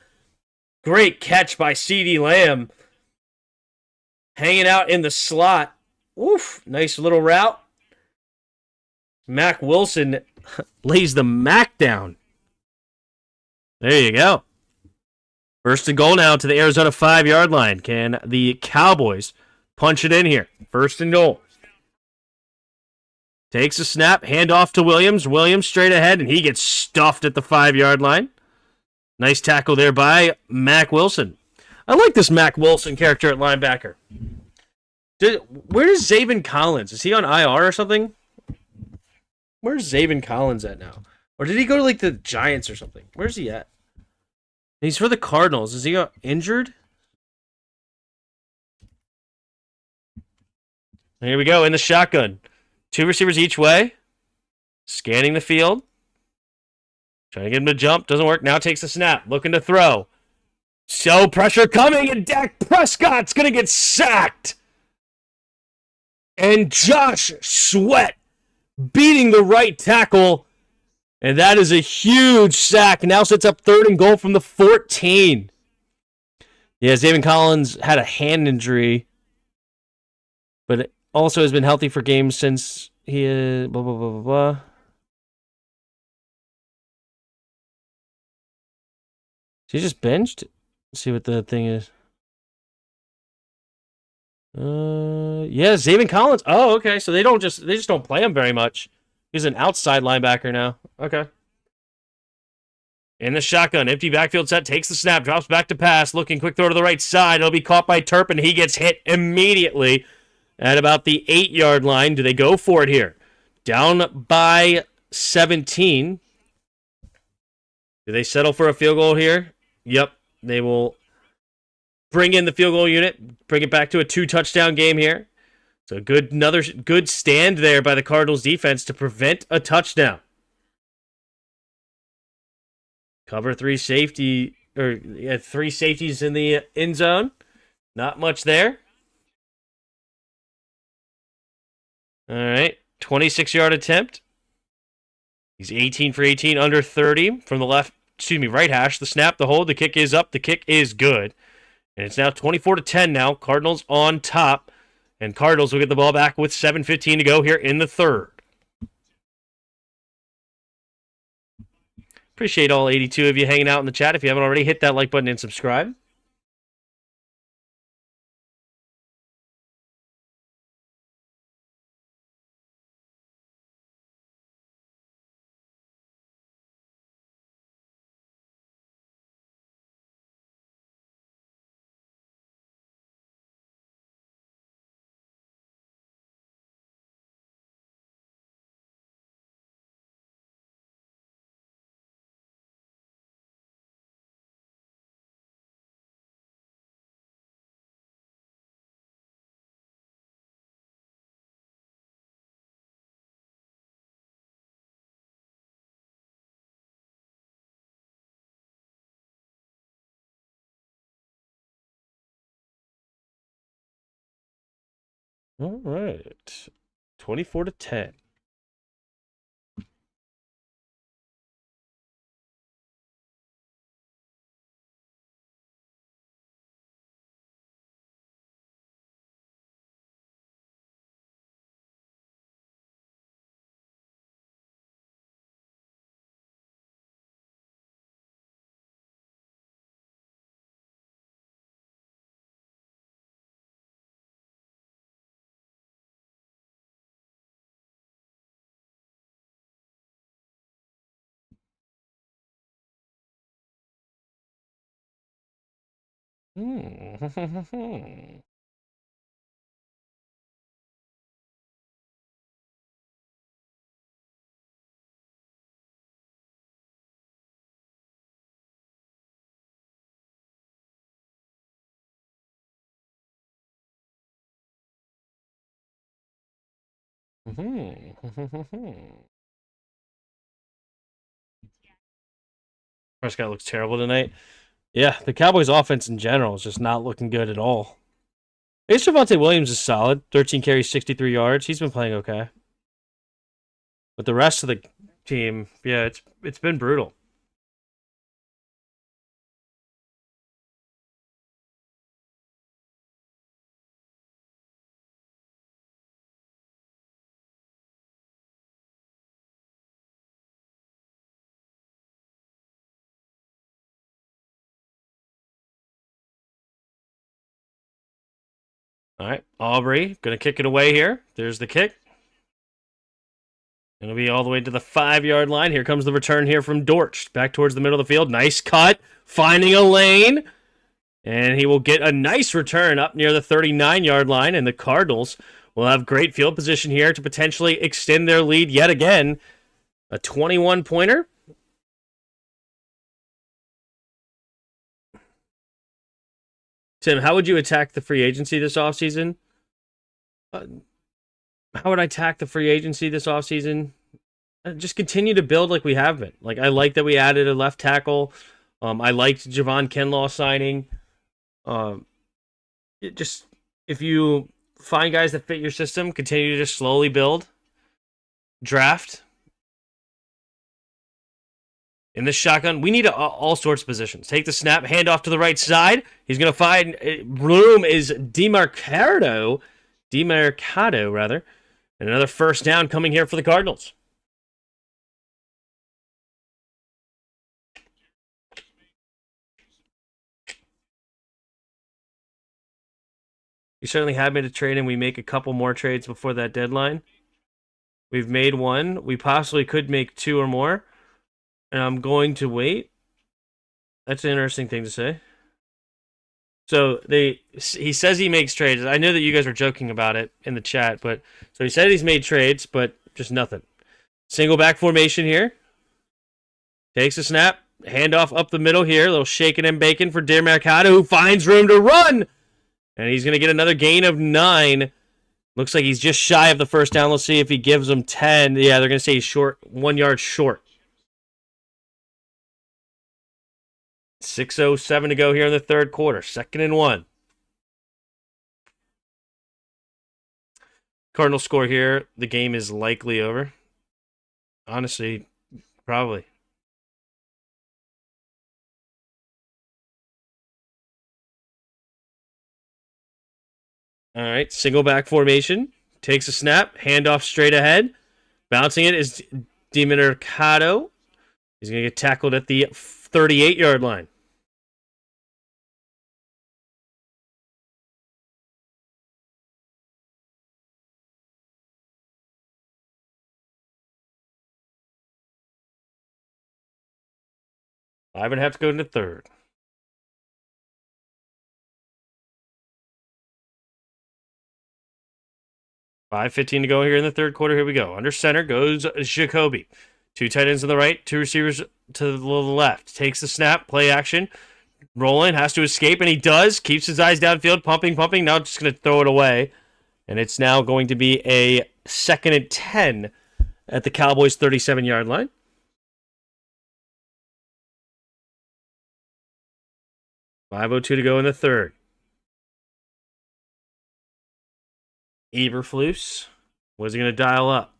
Great catch by CeeDee Lamb. Hanging out in the slot. Oof, nice little route. Mac Wilson lays the Mac down. There you go. 1st and goal now to the Arizona 5-yard line. Can the Cowboys punch it in here? 1st and goal. Takes a snap, handoff to Williams. Williams straight ahead, and he gets stuffed at the 5-yard line. Nice tackle there by Mac Wilson. I like this Mac Wilson character at linebacker. Where is Zaven Collins? Is he on IR or something? Where's Zaven Collins at now? Or did he go to like the Giants or something? Where's he at? He's for the Cardinals. Is he injured? Here we go in the shotgun. 2 receivers each way. Scanning the field. Trying to get him to jump. Doesn't work. Now takes the snap. Looking to throw. So pressure coming, and Dak Prescott's going to get sacked. And Josh Sweat beating the right tackle. And that is a huge sack. Now sets up 3rd and goal from the 14. Yeah, Zaven Collins had a hand injury, but also has been healthy for games since he blah, blah, blah, blah, blah. Is he just benched? Let's see what the thing is. Yeah, Zaven Collins. Oh, okay. So they just don't play him very much. He's an outside linebacker now. Okay. In the shotgun, empty backfield set, takes the snap, drops back to pass, looking quick throw to the right side. It'll be caught by Turpin. He gets hit immediately at about the 8-yard line. Do they go for it here? Down by 17. Do they settle for a field goal here? Yep. They will bring in the field goal unit, bring it back to a 2-touchdown game here. So another good stand there by the Cardinals defense to prevent a touchdown. Cover 3 safety, or 3 safeties in the end zone. Not much there. All right, 26-yard attempt. He's 18 for 18, under 30 from the right hash. The snap, the hold, the kick is up, the kick is good. And it's now 24-10 now. Cardinals on top. And Cardinals will get the ball back with 7:15 to go here in the 3rd. Appreciate all 82 of you hanging out in the chat. If you haven't already, hit that like button and subscribe. All right. 24-10. Hmm. Prescott looks terrible tonight. Yeah, the Cowboys' offense in general is just not looking good at all. Ace Javonte Williams is solid. 13 carries, 63 yards. He's been playing okay. But the rest of the team, yeah, it's been brutal. All right, Aubrey gonna kick it away here. There's the kick. It'll be all the way to the 5-yard line. Here comes the return here from Dortch. Back towards the middle of the field. Nice cut. Finding a lane. And he will get a nice return up near the 39-yard line. And the Cardinals will have great field position here to potentially extend their lead yet again. A 21-pointer. Tim, how would you attack the free agency this offseason? How would I attack the free agency this offseason? Just continue to build like we have been. Like, I like that we added a left tackle. I liked Javon Kinlaw signing. Just if you find guys that fit your system, continue to just slowly build. Draft. In this shotgun, we need all sorts of positions. Take the snap, hand off to the right side. He's going to find room is Demercado, rather. And another first down coming here for the Cardinals. You certainly have made a trade, and we make a couple more trades before that deadline. We've made one. We possibly could make two or more. And I'm going to wait. That's an interesting thing to say. So he says he makes trades. I know that you guys were joking about it in the chat, but so he said he's made trades, but just nothing. Single back formation here. Takes a snap. Handoff up the middle here. A little shaking and baking for Demercado, who finds room to run. And he's going to get another gain of 9. Looks like he's just shy of the first down. Let's see if he gives them 10. Yeah, they're going to say he's short, 1 yard short. 6:07 to go here in the third quarter. 2nd and 1. Cardinal score here. The game is likely over. Honestly, probably. All right, single back formation. Takes a snap. Handoff straight ahead. Bouncing it is Demercado. He's going to get tackled at the 38-yard line. I would have to go into third. 5:15 to go here in the third quarter. Here we go. Under center goes Jacoby. 2 tight ends on the right, 2 receivers to the left. Takes the snap, play action. Rolling, has to escape, and he does. Keeps his eyes downfield, pumping. Now just going to throw it away. And it's now going to be a 2nd and 10 at the Cowboys' 37-yard line. .502 to go in the third. Eberflus. What's he going to dial up?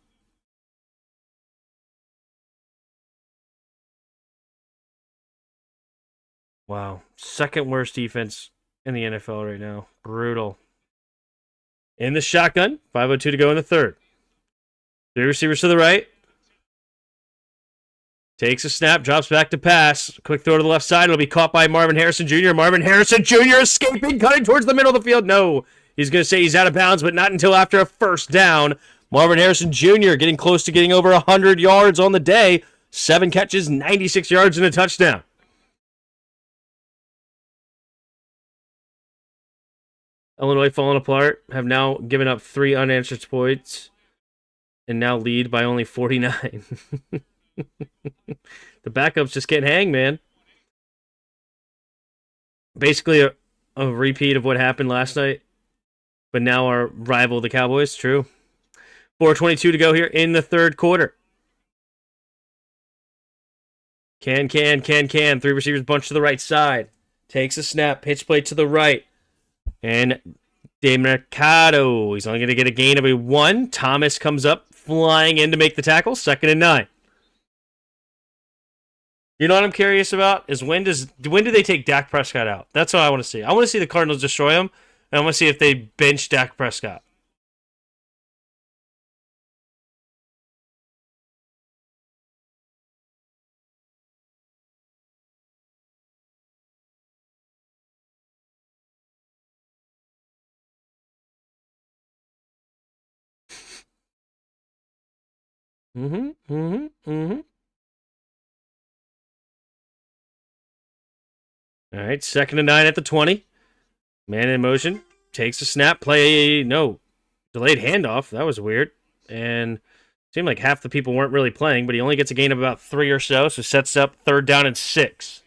Wow. Second worst defense in the NFL right now. Brutal. In the shotgun. 5:02 to go in the third. Three receivers to the right. Takes a snap, drops back to pass. Quick throw to the left side. It'll be caught by Marvin Harrison Jr. Marvin Harrison Jr. escaping, cutting towards the middle of the field. No. He's going to say he's out of bounds, but not until after a first down. Marvin Harrison Jr. getting close to getting over 100 yards on the day. 7 catches, 96 yards, and a touchdown. Illinois falling apart, have now given up 3 unanswered points, and now lead by only 49. The backups just can't hang, man. Basically a repeat of what happened last night, but now our rival, the Cowboys. True. 4:22 to go here in the third quarter. Can. 3 receivers bunch to the right side. Takes a snap, pitch play to the right. And DeMercado, he's only going to get a gain of a 1. Thomas comes up, flying in to make the tackle. 2nd and 9. You know what I'm curious about is when do they take Dak Prescott out? That's what I want to see. I want to see the Cardinals destroy him, and I want to see if they bench Dak Prescott. All right, 2nd and 9 at the 20. Man in motion. Takes a snap. Play. No. Delayed handoff. That was weird. And seemed like half the people weren't really playing, but he only gets a gain of about 3 or so sets up 3rd down and 6.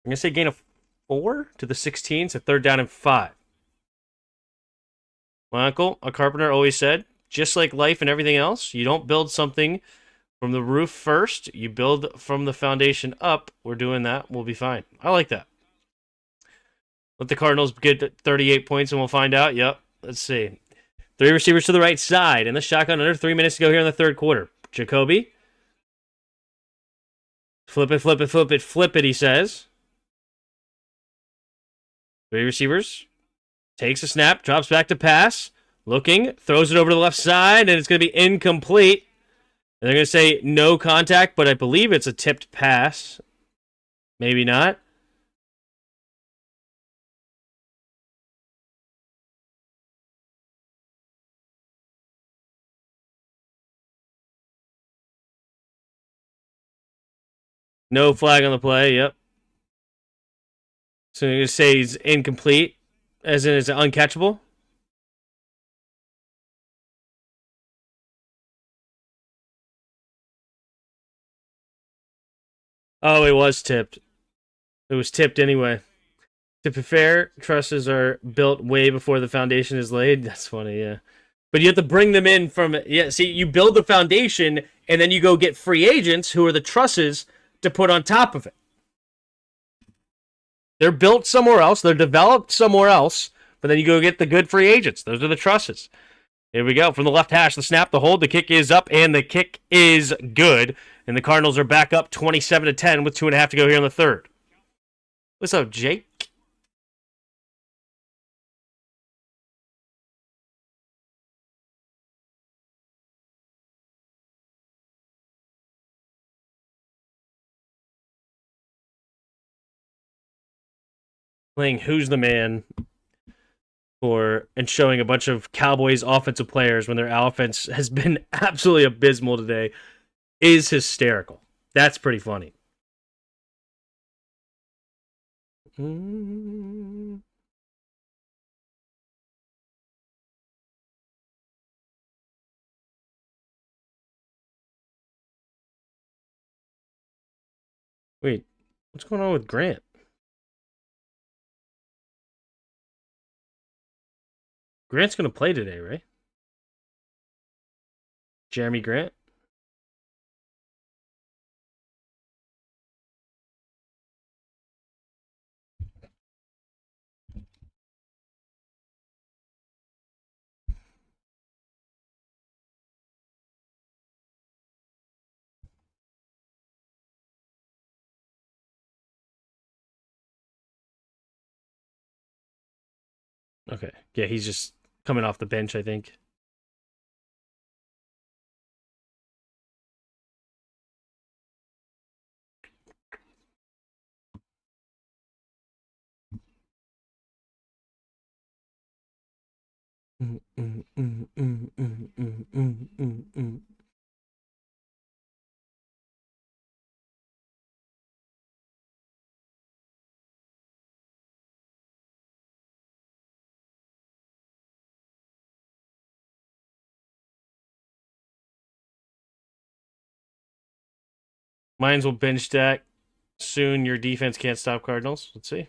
I'm going to say gain of 4 to the 16, so 3rd down and 5. My uncle, a carpenter, always said, just like life and everything else, you don't build something from the roof first. You build from the foundation up. We're doing that. We'll be fine. I like that. Let the Cardinals get 38 points and we'll find out. Yep. Let's see. 3 receivers to the right side. And the shotgun under 3 minutes to go here in the third quarter. Jacoby. Flip it, he says. 3 receivers. Takes a snap. Drops back to pass. Looking. Throws it over to the left side. And it's going to be incomplete. And they're going to say no contact, but I believe it's a tipped pass. Maybe not. No flag on the play, yep. So you're going to say he's incomplete, as in it's uncatchable? Oh, it was tipped. It was tipped anyway. To be fair, trusses are built way before the foundation is laid. That's funny, yeah. But you have to bring them in from... Yeah, see, you build the foundation, and then you go get free agents, who are the trusses, to put on top of it. They're built somewhere else. They're developed somewhere else. But then you go get the good free agents. Those are the trusses. Here we go. From the left hash, the snap, the hold, the kick is up, and the kick is good. And the Cardinals are back up 27-10 with 2.5 to go here in the third. What's up, Jake? Playing Who's the Man and showing a bunch of Cowboys offensive players when their offense has been absolutely abysmal today is hysterical. That's pretty funny. Wait, what's going on with Grant? Grant's going to play today, right? Jeremy Grant? Okay. Yeah, he's just coming off the bench, I think. Mines will bench stack soon. Your defense can't stop Cardinals. Let's see.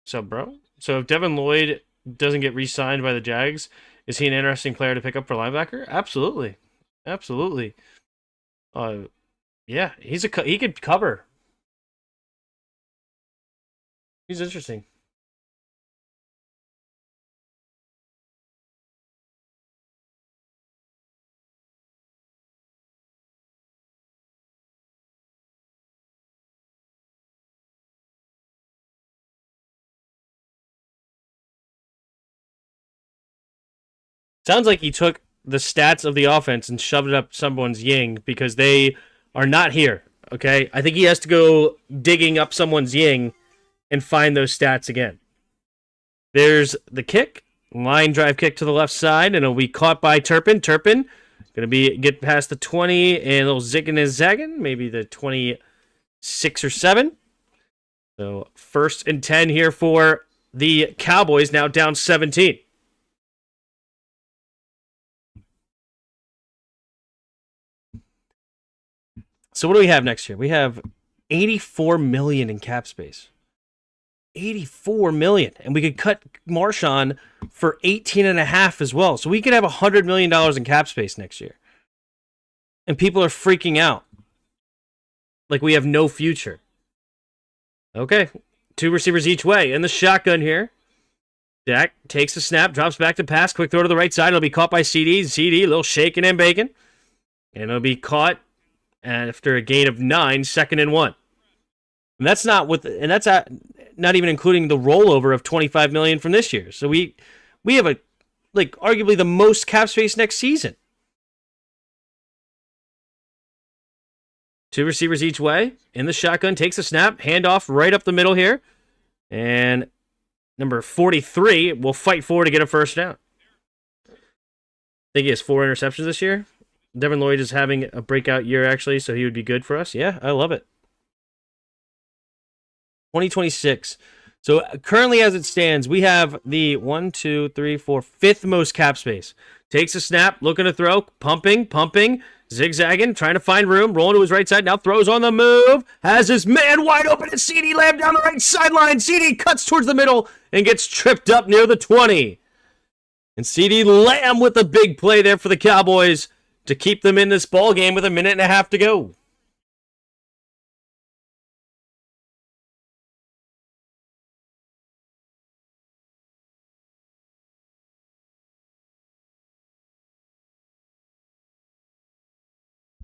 So, bro. So if Devin Lloyd doesn't get re-signed by the Jags, is he an interesting player to pick up for linebacker? Absolutely, absolutely. Yeah, he could cover. He's interesting. Sounds like he took the stats of the offense and shoved it up someone's ying because they are not here. Okay, I think he has to go digging up someone's ying and find those stats again. There's the kick, line drive kick to the left side, and it'll be caught by Turpin. Turpin gonna be get past the 20 and a little zigging and zagging, maybe the 26 or 7. So 1st and 10 here for the Cowboys, now down 17. So what do we have next year? We have 84 million in cap space. 84 million. And we could cut Marshawn for 18 and a half as well. So we could have $100 million in cap space next year. And people are freaking out. Like we have no future. Okay. 2 receivers each way. In the shotgun here. Dak takes the snap, drops back to pass. Quick throw to the right side. It'll be caught by CD. CD, a little shaking and bacon. And it'll be caught after a gain of 9, 2nd and 1. And that's not not even including the rollover of 25 million from this year. So we have arguably the most cap space next season. 2 receivers each way. In the shotgun, takes a snap, handoff right up the middle here. And number 43 will fight forward to get a first down. I think he has 4 interceptions this year. Devin Lloyd is having a breakout year, actually, so he would be good for us. Yeah, I love it. 2026. So currently, as it stands, we have the 5th most cap space. Takes a snap, looking to throw, pumping, zigzagging, trying to find room, rolling to his right side, now throws on the move, has his man wide open, and CD Lamb down the right sideline. CD cuts towards the middle and gets tripped up near the 20. And CD Lamb with a big play there for the Cowboys to keep them in this ball game with 1.5 minutes to go.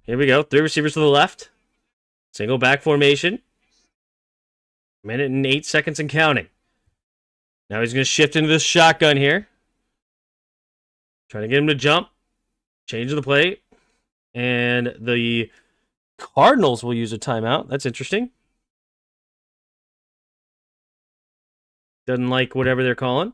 Here we go. 3 receivers to the left. Single back formation. 1 minute and 8 seconds and counting. Now he's going to shift into the shotgun here. Trying to get him to jump. Change the play. And the Cardinals will use a timeout. That's interesting. Doesn't like whatever they're calling.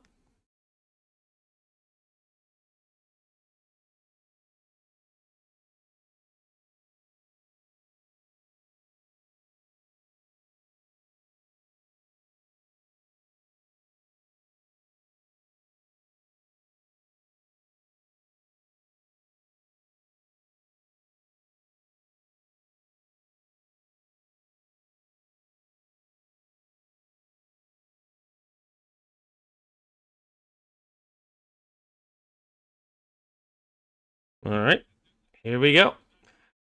All right. Here we go.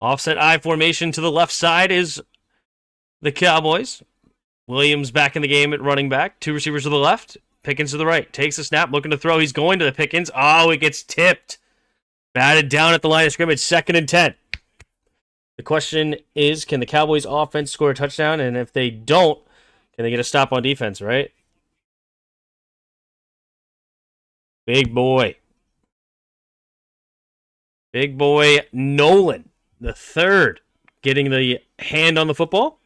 Offset I formation to the left side is the Cowboys. Williams back in the game at running back. 2 receivers to the left. Pickens to the right. Takes a snap, looking to throw. He's going to the Pickens. Oh, it gets tipped. Batted down at the line of scrimmage. 2nd and 10. The question is, can the Cowboys offense score a touchdown? And if they don't, can they get a stop on defense, right? Big boy. Big boy Nolan, the third, getting the hand on the football.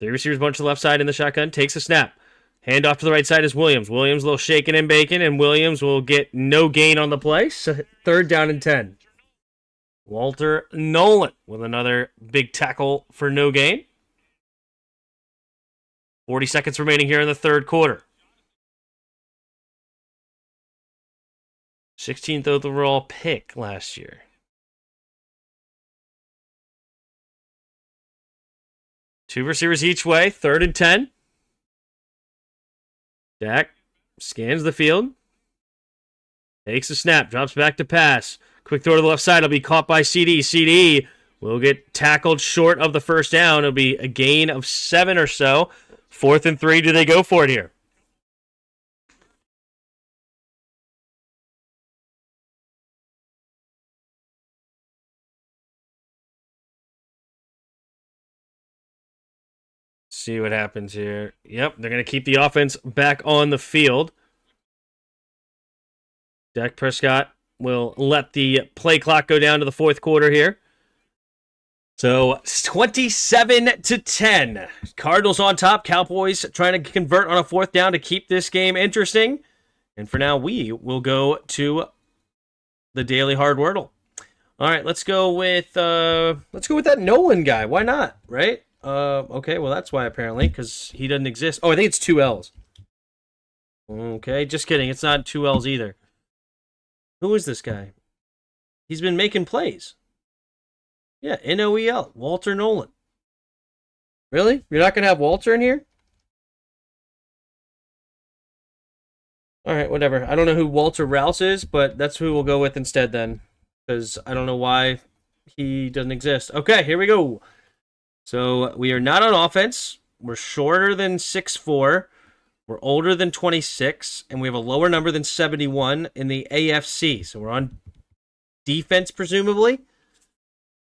Three receivers bunch to the left side in the shotgun. Takes a snap. Hand off to the right side is Williams. Williams a little shaking and baking, and Williams will get no gain on the play. So third down and 10. Walter Nolan with another big tackle for no gain. 40 seconds remaining here in the third quarter. 16th overall pick last year. Two receivers each way. Third and 10. Dak scans the field. Takes a snap. Drops back to pass. Quick throw to the left side. It'll be caught by CD. CD will get tackled short of the first down. It'll be a gain of 7 or so. 4th and 3. Do they go for it here? See what happens here. Yep, they're going to keep the offense back on the field. Dak Prescott will let the play clock go down to the fourth quarter here. So 27-10. Cardinals on top. Cowboys trying to convert on a fourth down to keep this game interesting. And for now, we will go to the Daily Hard Wordle. All right, let's go with that Nolan guy. Why not? Right? Okay, well that's why apparently, because he doesn't exist. Oh, I think it's 2 L's. Okay, just kidding. It's not 2 L's either. Who is this guy? He's been making plays. Yeah, Noel, Walter Nolan. Really? You're not going to have Walter in here? All right, whatever. I don't know who Walter Rouse is, but that's who we'll go with instead then. Because I don't know why he doesn't exist. Okay, here we go. So we are not on offense. We're shorter than 6'4". We're older than 26. And we have a lower number than 71 in the AFC. So we're on defense, presumably.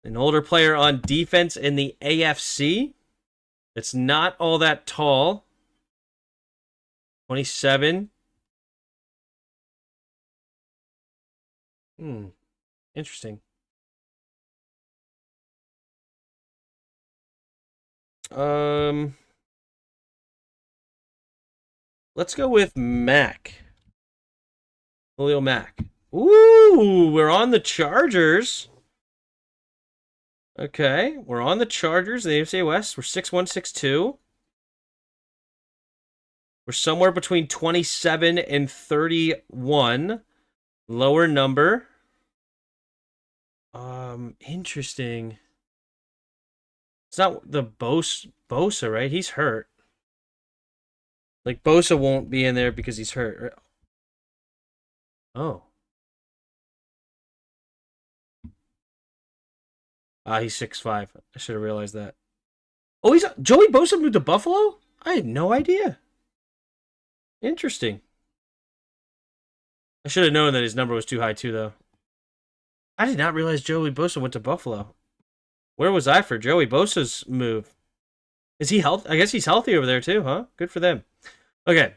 An older player on defense in the AFC. It's not all that tall. 27. Interesting. Let's go with Mac. Julio Mac. Ooh, we're on the Chargers. Okay, we're on the Chargers, the AFC West. We're 6'1", 6'2". We're somewhere between 27 and 31. Lower number. Interesting. It's not the Bosa, right? He's hurt. Like, Bosa won't be in there because he's hurt. Oh. He's 6'5". I should have realized that. Oh, Joey Bosa moved to Buffalo? I had no idea. Interesting. I should have known that his number was too high, too, though. I did not realize Joey Bosa went to Buffalo. Where was I for Joey Bosa's move? Is he healthy? I guess he's healthy over there, too, huh? Good for them. Okay,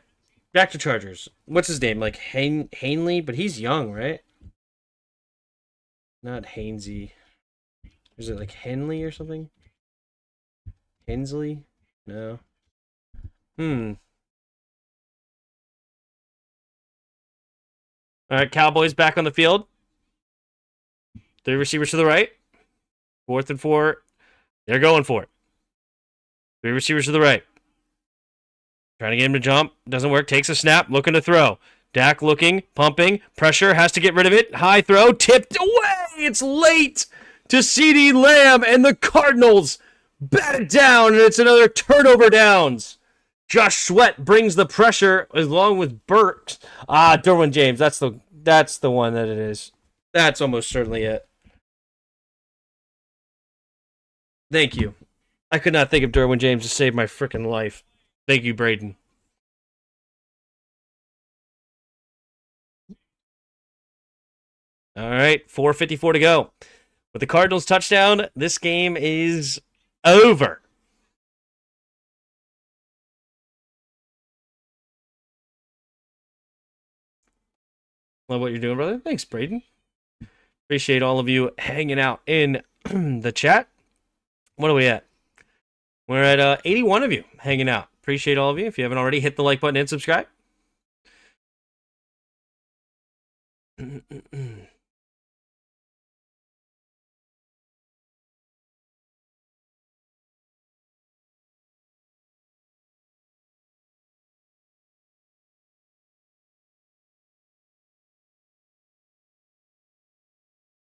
back to Chargers. What's his name? Like Hanley? But he's young, right? Not Hainsey. Is it like Henley or something? Hensley? No. All right, Cowboys back on the field. 3 receivers to the right. 4th and 4. They're going for it. 3 receivers to the right. Trying to get him to jump. Doesn't work. Takes a snap. Looking to throw. Dak looking. Pumping. Pressure. Has to get rid of it. High throw. Tipped away. It's late to CeeDee Lamb. And the Cardinals bat it down. And it's another turnover downs. Josh Sweat brings the pressure along with Burks. Derwin James. That's the one that it is. That's almost certainly it. Thank you. I could not think of Derwin James to save my freaking life. Thank you, Braden. All right, 4:54 to go. With the Cardinals touchdown, this game is over. Love what you're doing, brother. Thanks, Braden. Appreciate all of you hanging out in the chat. What are we at? We're at 81 of you hanging out. Appreciate all of you. If you haven't already, hit the like button and subscribe.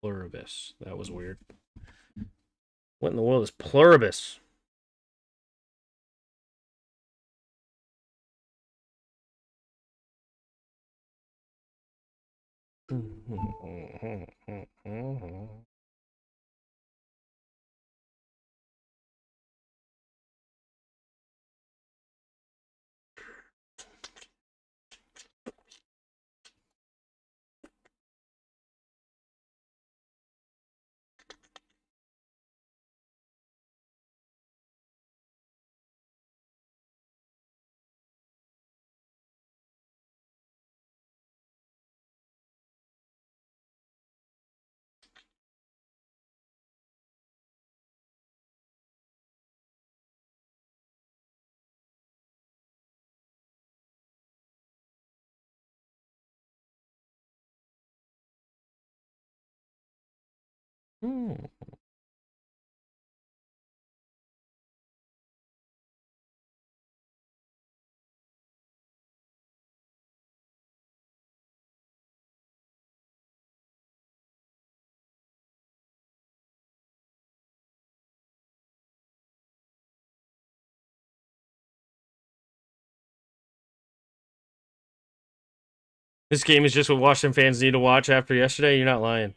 Pluribus. That was weird. What in the world is pluribus? This game is just what Washington fans need to watch after yesterday. You're not lying.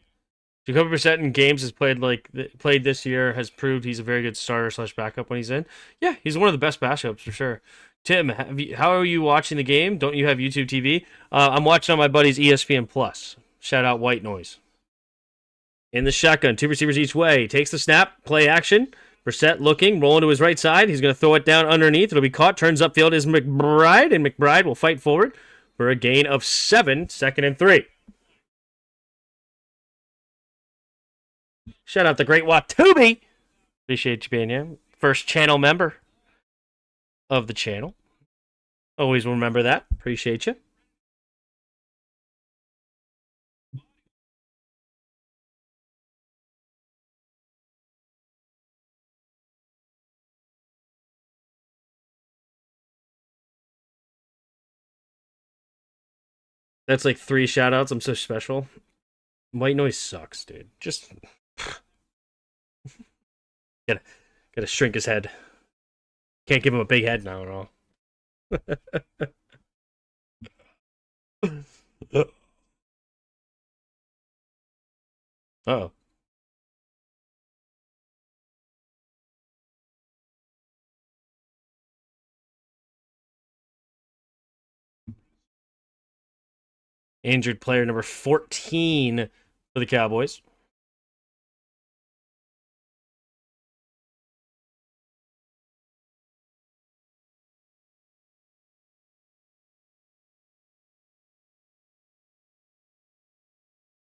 Jacoby Brissett in games has played this year has proved he's a very good starter / backup when he's in. Yeah, he's one of the best backups for sure. Tim, how are you watching the game? Don't you have YouTube TV? I'm watching on my buddy's ESPN Plus. Shout out White Noise. In the shotgun, 2 receivers each way. Takes the snap, play action. Brissett looking, rolling to his right side. He's going to throw it down underneath. It'll be caught. Turns upfield is McBride, and McBride will fight forward for a gain of 7, 2nd and 3. Shout out the great Watubi. Appreciate you being here. First channel member of the channel. Always remember that. Appreciate you. That's like 3 shout outs. I'm so special. White Noise sucks, dude. Just gotta shrink his head. Can't give him a big head now at all. Uh-oh. Injured player number 14 for the Cowboys.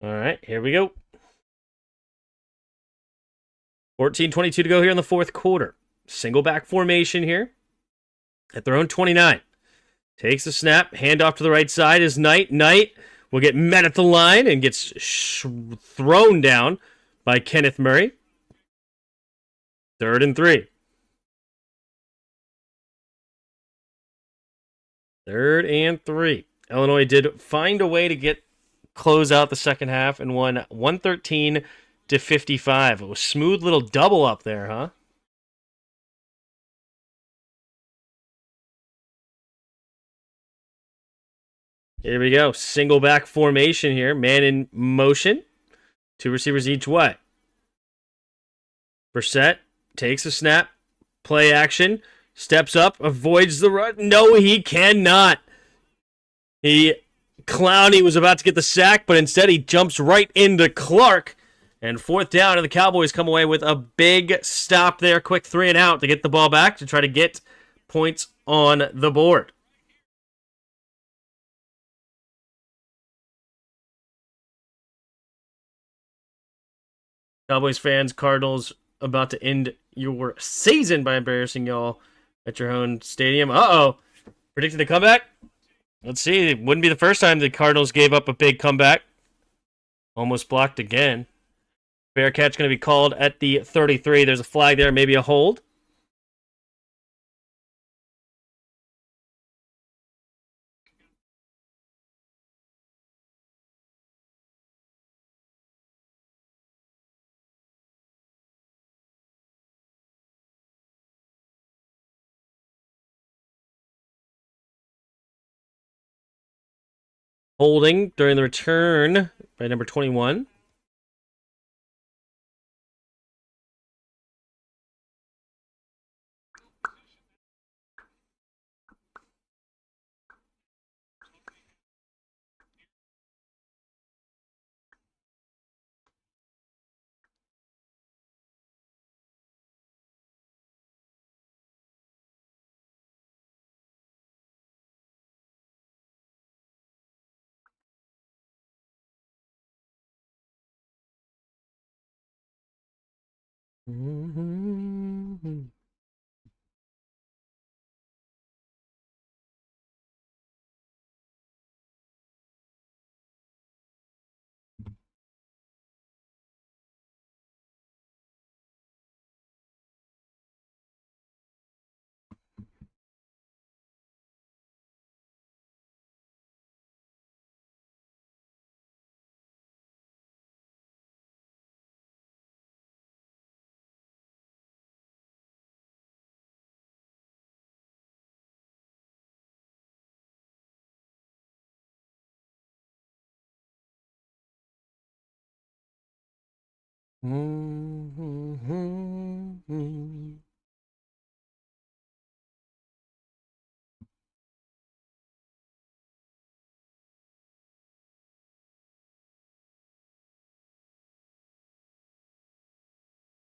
All right, here we go. 14:22 to go here in the fourth quarter. Single back formation here at their own 29. Takes the snap, handoff to the right side is Knight. Knight will get met at the line and gets thrown down by Kenneth Murray. 3rd and 3. 3rd and 3. Illinois did find a way to close out the second half and won 113-55. It was a smooth little double up there, huh? Here we go. Single back formation here. Man in motion. 2 receivers each way. Brissett takes a snap. Play action. Steps up. Avoids the run. No, he cannot. Clowney was about to get the sack, but instead he jumps right into Clark. And 4th down, and the Cowboys come away with a big stop there. Quick 3 and out to get the ball back to try to get points on the board. Cowboys fans, Cardinals about to end your season by embarrassing y'all at your own stadium. Uh-oh. Predicting a comeback? Let's see. It wouldn't be the first time the Cardinals gave up a big comeback. Almost blocked again. Fair catch going to be called at the 33. There's a flag there, maybe a hold. Holding during the return by number 21. Mm-hmm.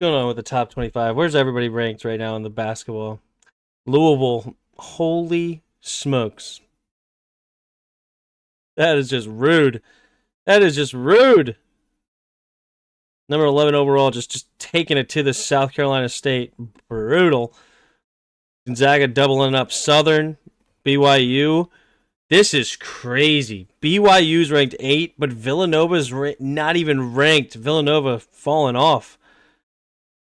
Going on with the top 25? Where's everybody ranked right now in the basketball? Louisville. Holy smokes. That is just rude. That is just rude. Number 11 overall, just taking it to the South Carolina State. Brutal. Gonzaga doubling up Southern. BYU. This is crazy. BYU's ranked 8, but Villanova's not even ranked. Villanova falling off.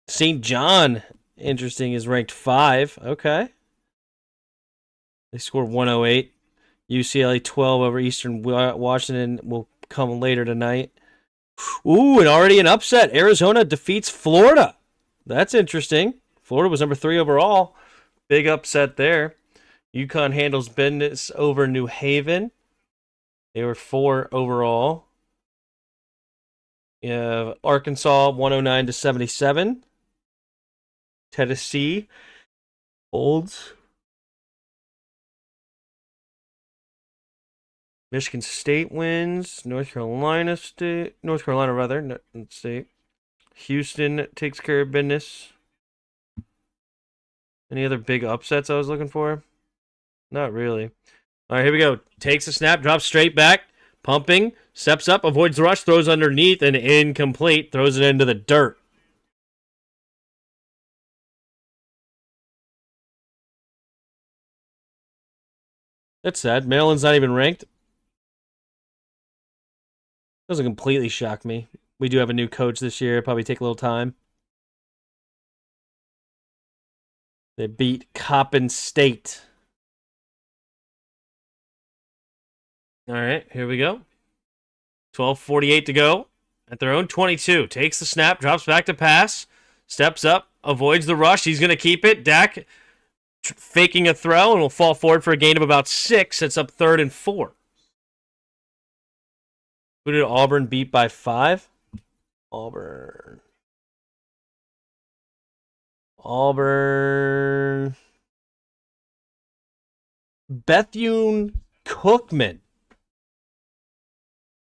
St. John, interesting, is ranked 5. Okay. They scored 108. UCLA 12 over Eastern Washington will come later tonight. Ooh, and already an upset. Arizona defeats Florida. That's interesting. Florida was number 3 overall. Big upset there. UConn handles business over New Haven. They were 4 overall. You have Arkansas 109 to 77. Tennessee holds. Michigan State wins. North Carolina State. Houston takes care of business. Any other big upsets I was looking for? Not really. All right, here we go. Takes a snap, drops straight back, pumping, steps up, avoids the rush, throws underneath, and incomplete. Throws it into the dirt. That's sad. Maryland's not even ranked. Doesn't completely shock me. We do have a new coach this year. It'll probably take a little time. They beat Coppin State. All right, here we go. 12:48 to go. At their own 22. Takes the snap, drops back to pass. Steps up, avoids the rush. He's going to keep it. Dak faking a throw and will fall forward for a gain of about 6. It's up 3rd and 4. Who did Auburn beat by 5? Auburn. Bethune-Cookman.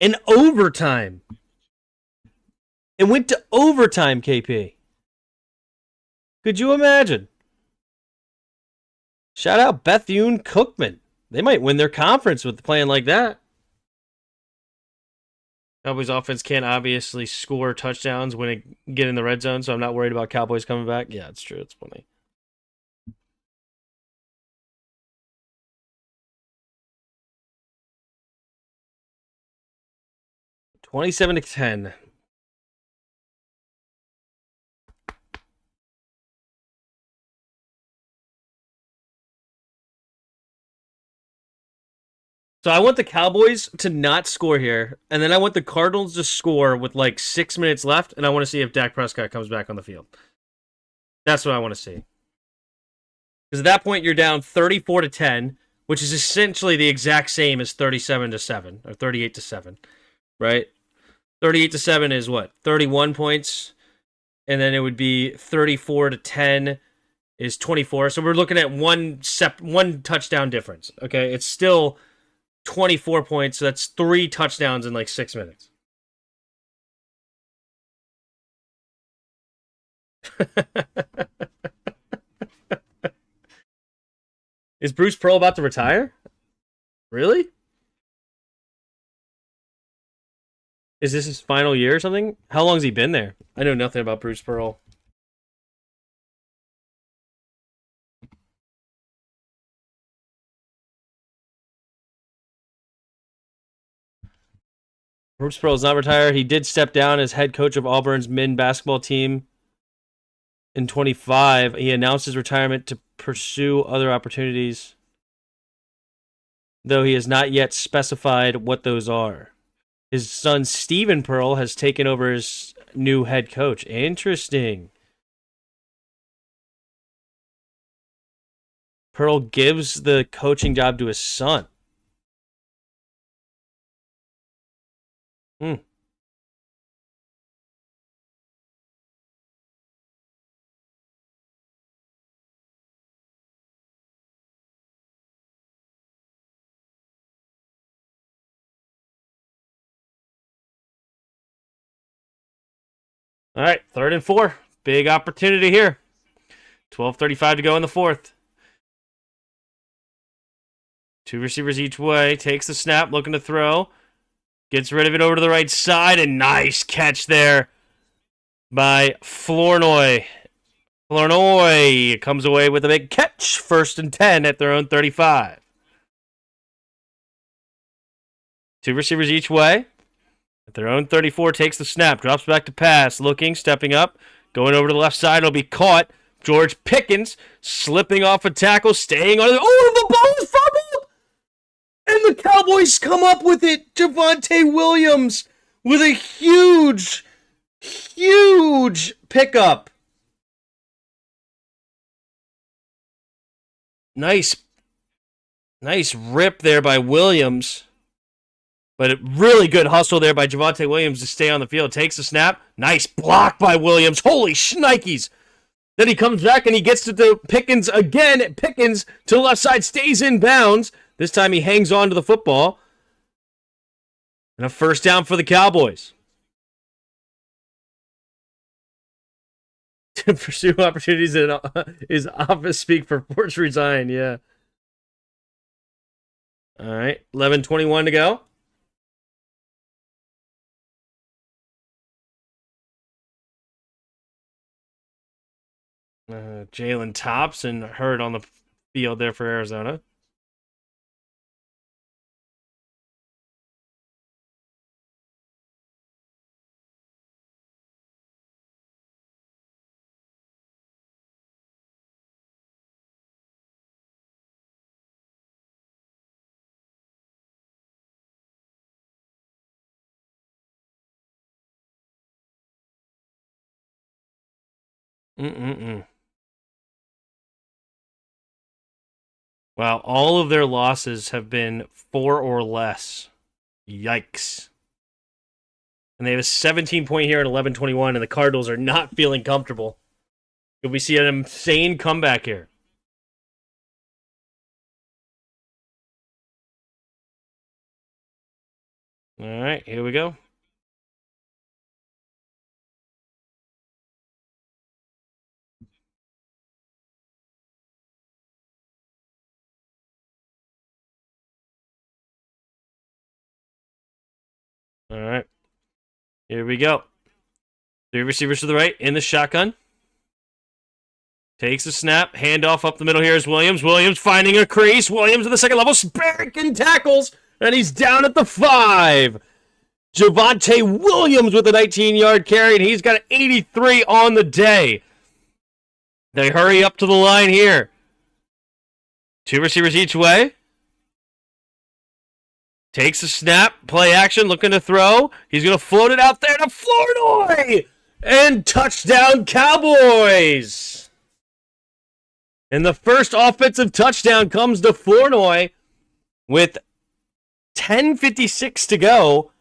In overtime. It went to overtime, KP. Could you imagine? Shout out Bethune-Cookman. They might win their conference with playing like that. Cowboys offense can't obviously score touchdowns when it get in the red zone, so I'm not worried about Cowboys coming back. Yeah, it's true. It's funny. $27-10. So I want the Cowboys to not score here, and then I want the Cardinals to score with like 6 minutes left, and I want to see if Dak Prescott comes back on the field. That's what I want to see. Because at that point, you're down 34-10, which is essentially the exact same as 37-7 or 38-7, right? 38-7 is what? 31 points, and then it would be 34-10 is 24. So we're looking at one touchdown difference. Okay, it's still 24 points, so that's 3 touchdowns in like 6 minutes. Is Bruce Pearl about to retire? Really? Is this his final year or something? How long has he been there? I know nothing about Bruce Pearl. Bruce Pearl is not retired. He did step down as head coach of Auburn's men's basketball team in 25. He announced his retirement to pursue other opportunities, though he has not yet specified what those are. His son, Stephen Pearl, has taken over as new head coach. Interesting. Pearl gives the coaching job to his son. Hmm. All right, 3rd and 4. Big opportunity here. 12:35 to go in the 4th. 2 receivers each way. Takes the snap, looking to throw. Gets rid of it over to the right side, and nice catch there by Flournoy. Flournoy comes away with a big catch. 1st and 10 at their own 35. 2 receivers each way. At their own 34, takes the snap, drops back to pass, looking, stepping up, going over to the left side. It'll be caught. George Pickens slipping off a tackle, staying on it. Oh, the ball is fumbled! And the Cowboys come up with it. Javonte Williams with a huge, huge pickup. Nice rip there by Williams. But a really good hustle there by Javonte Williams to stay on the field. Takes the snap. Nice block by Williams. Holy shnikes. Then he comes back and he gets to Pickens again. Pickens to the left side, stays in bounds. This time he hangs on to the football. And a 1st down for the Cowboys. To pursue opportunities in his office speak for Force resign. Yeah. All right. 11:21 to go. Jalen Thompson hurt on the field there for Arizona. Wow, all of their losses have been 4 or less. Yikes. And they have a 17-point here at 11:21, and the Cardinals are not feeling comfortable. Could we see an insane comeback here? All right, here we go. All right. Here we go. 3 receivers to the right in the shotgun. Takes the snap. Handoff up the middle here is Williams. Williams finding a crease. Williams at the second level. Sparking tackles. And he's down at the 5. Javonte Williams with a 19-yard carry. And he's got an 83 on the day. They hurry up to the line here. 2 receivers each way. Takes a snap. Play action. Looking to throw. He's going to float it out there to Flournoy. And touchdown Cowboys. And the first offensive touchdown comes to Flournoy with 10:56 to go.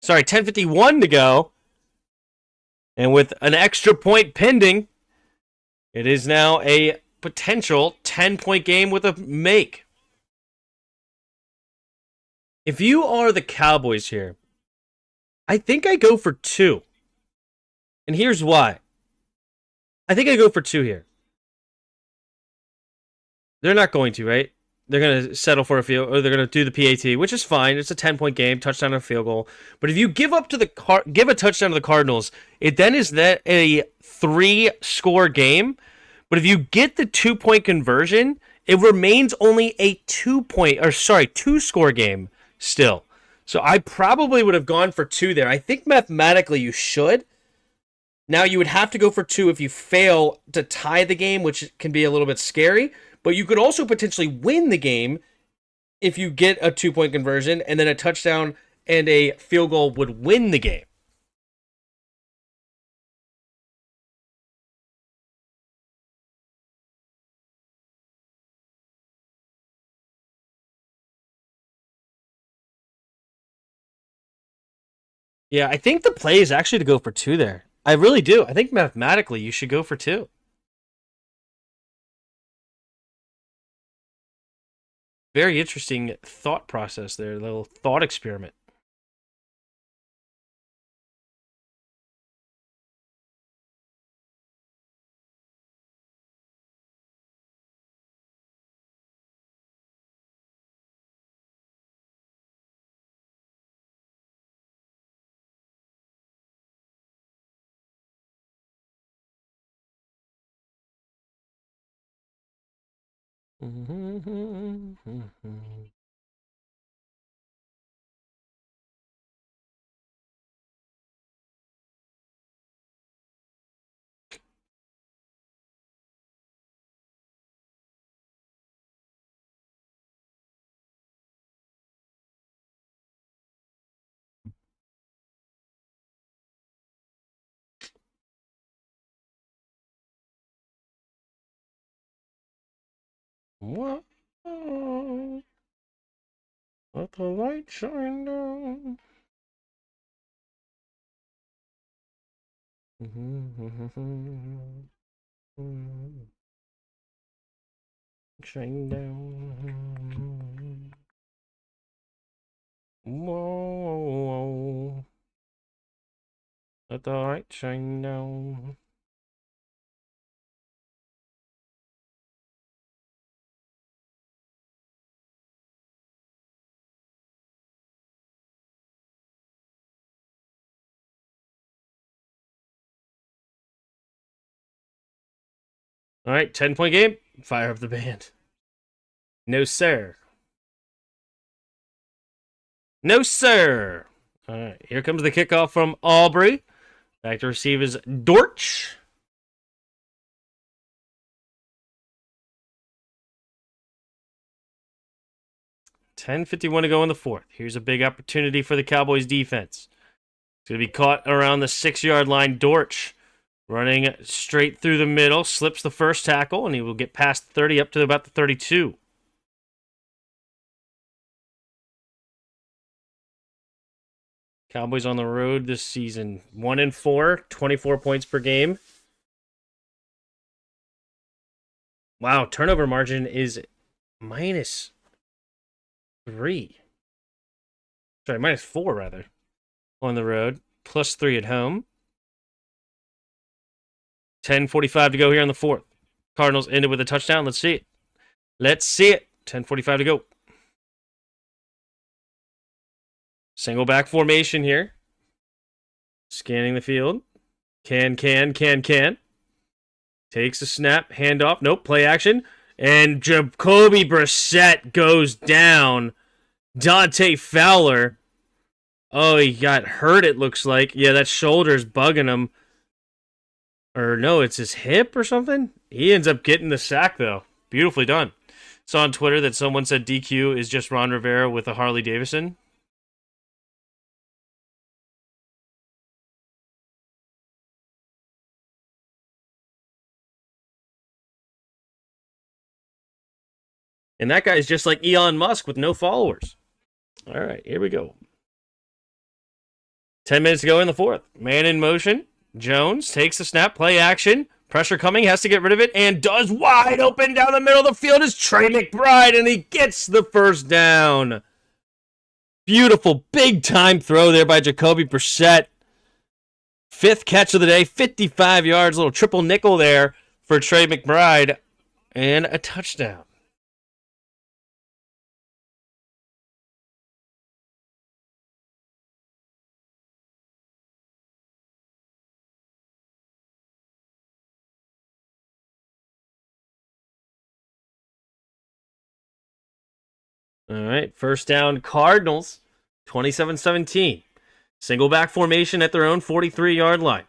Sorry, 10:51 to go. And with an extra point pending, it is now a potential 10-point game with a make. If you are the Cowboys here, I think I go for 2. And here's why. I think I go for 2 here. They're not going to, right? They're going to settle for a field, or they're going to do the PAT, which is fine. It's a 10-point game, touchdown and field goal. But if you give up to give a touchdown to the Cardinals, it then is that a 3-score game. But if you get the 2-point conversion, it remains only a 2-score game still. So I probably would have gone for 2 there. I think mathematically you should. Now you would have to go for 2 if you fail to tie the game, which can be a little bit scary. But you could also potentially win the game if you get a 2-point conversion, and then a touchdown and a field goal would win the game. Yeah, I think the play is actually to go for 2 there. I really do. I think mathematically you should go for 2. Very interesting thought process there, a little thought experiment. What? Let the light shine down. Shine down. Whoa. Let the light shine down. All right, 10-point game. Fire up the band. No, sir. No, sir. All right, here comes the kickoff from Aubrey. Back to receive is Dortch. $10:51 to go in the 4th. Here's a big opportunity for the Cowboys defense. It's going to be caught around the 6-yard line. Dortch running straight through the middle, slips the first tackle, and he will get past 30 up to about the 32. Cowboys on the road this season. 1-4, 24 points per game. Wow, turnover margin is -3. Sorry, -4 rather. On the road. +3 at home. 10:45 to go here on the 4th. Cardinals ended with a touchdown. Let's see it. Let's see it. 10:45 to go. Single back formation here. Scanning the field. Can. Takes a snap. Handoff. Nope. Play action. And Jacoby Brissett goes down. Dante Fowler. Oh, he got hurt, it looks like. Yeah, that shoulder's bugging him. Or no, it's his hip or something? He ends up getting the sack, though. Beautifully done. Saw on Twitter that someone said DQ is just Ron Rivera with a Harley Davidson. And that guy's just like Elon Musk with no followers. All right, here we go. 10 minutes to go in the fourth. Man in motion. Jones takes the snap. Play action. Pressure coming. Has to get rid of it. And does. Wide open down the middle of the field is Trey McBride. And he gets the first down. Beautiful big time throw there by Jacoby Brissett. Fifth catch of the day. 55 yards. Little triple nickel there for Trey McBride. And a touchdown. All right, first down, Cardinals, 27-17. Single back formation at their own 43-yard line.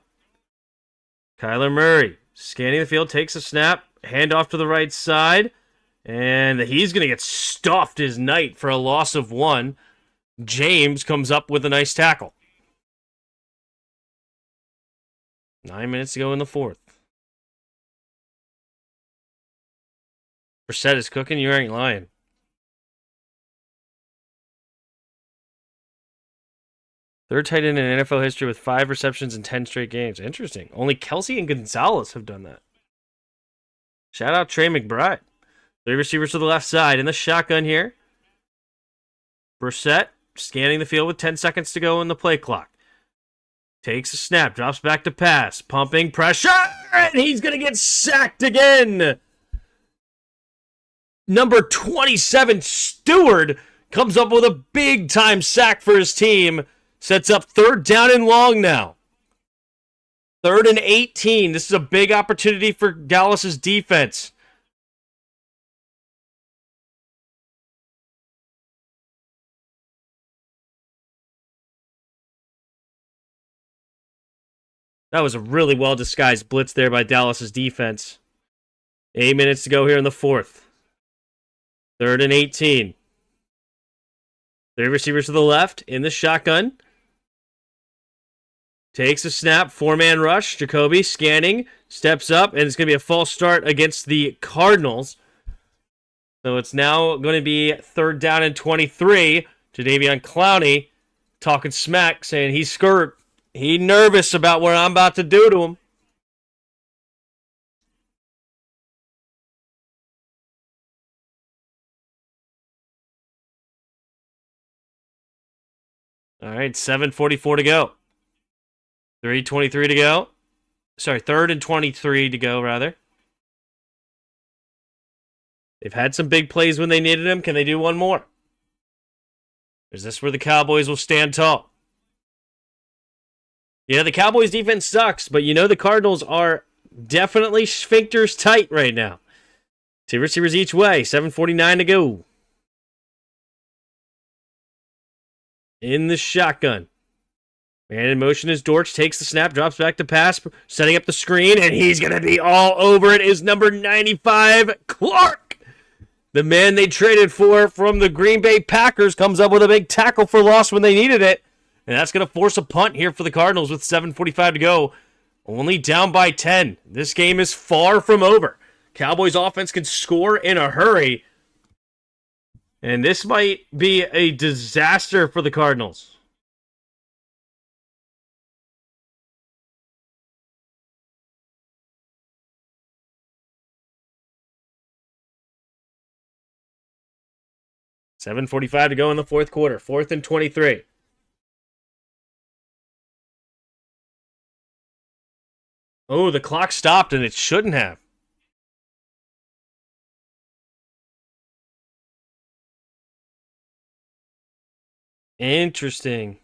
Kyler Murray scanning the field, takes a snap, handoff to the right side, and he's going to get stuffed his night for a loss of one. James comes up with a nice tackle. 9 minutes to go in the fourth. Brissett is cooking, you ain't lying. Third tight end in NFL history with 5 receptions in 10 straight games. Interesting. Only Kelsey and Gonzalez have done that. Shout out Trey McBride. 3 receivers to the left side in the shotgun here. Brissett scanning the field with 10 seconds to go in the play clock. Takes a snap, drops back to pass, pumping pressure, and he's going to get sacked again. Number 27, Stewart, comes up with a big-time sack for his team. Sets up third down and long now. 3rd and 18. This is a big opportunity for Dallas's defense. That was a really well-disguised blitz there by Dallas's defense. 8 minutes to go here in the fourth. 3rd and 18. 3 receivers to the left in the shotgun. Takes a snap, 4-man rush. Jacoby scanning, steps up, and it's going to be a false start against the Cardinals. So it's now going to be 3rd down and 23. Jadeveon Clowney talking smack, saying he's scared. He's nervous about what I'm about to do to him. All right, 7:44 to go. 3:23 to go. Sorry, 3rd and 23 to go, rather. They've had some big plays when they needed them. Can they do one more? Is this where the Cowboys will stand tall? Yeah, the Cowboys defense sucks, but you know the Cardinals are definitely sphincters tight right now. 2 receivers each way. 7:49 to go. In the shotgun. Man in motion is Dortch, takes the snap, drops back to pass, setting up the screen, and he's going to be all over it is number 95, Clark. The man they traded for from the Green Bay Packers comes up with a big tackle for loss when they needed it. And that's going to force a punt here for the Cardinals with 7:45 to go. Only down by 10. This game is far from over. Cowboys offense can score in a hurry. And this might be a disaster for the Cardinals. $7:45 to go in the fourth quarter. 4th and 23. Oh, the clock stopped and it shouldn't have. Interesting.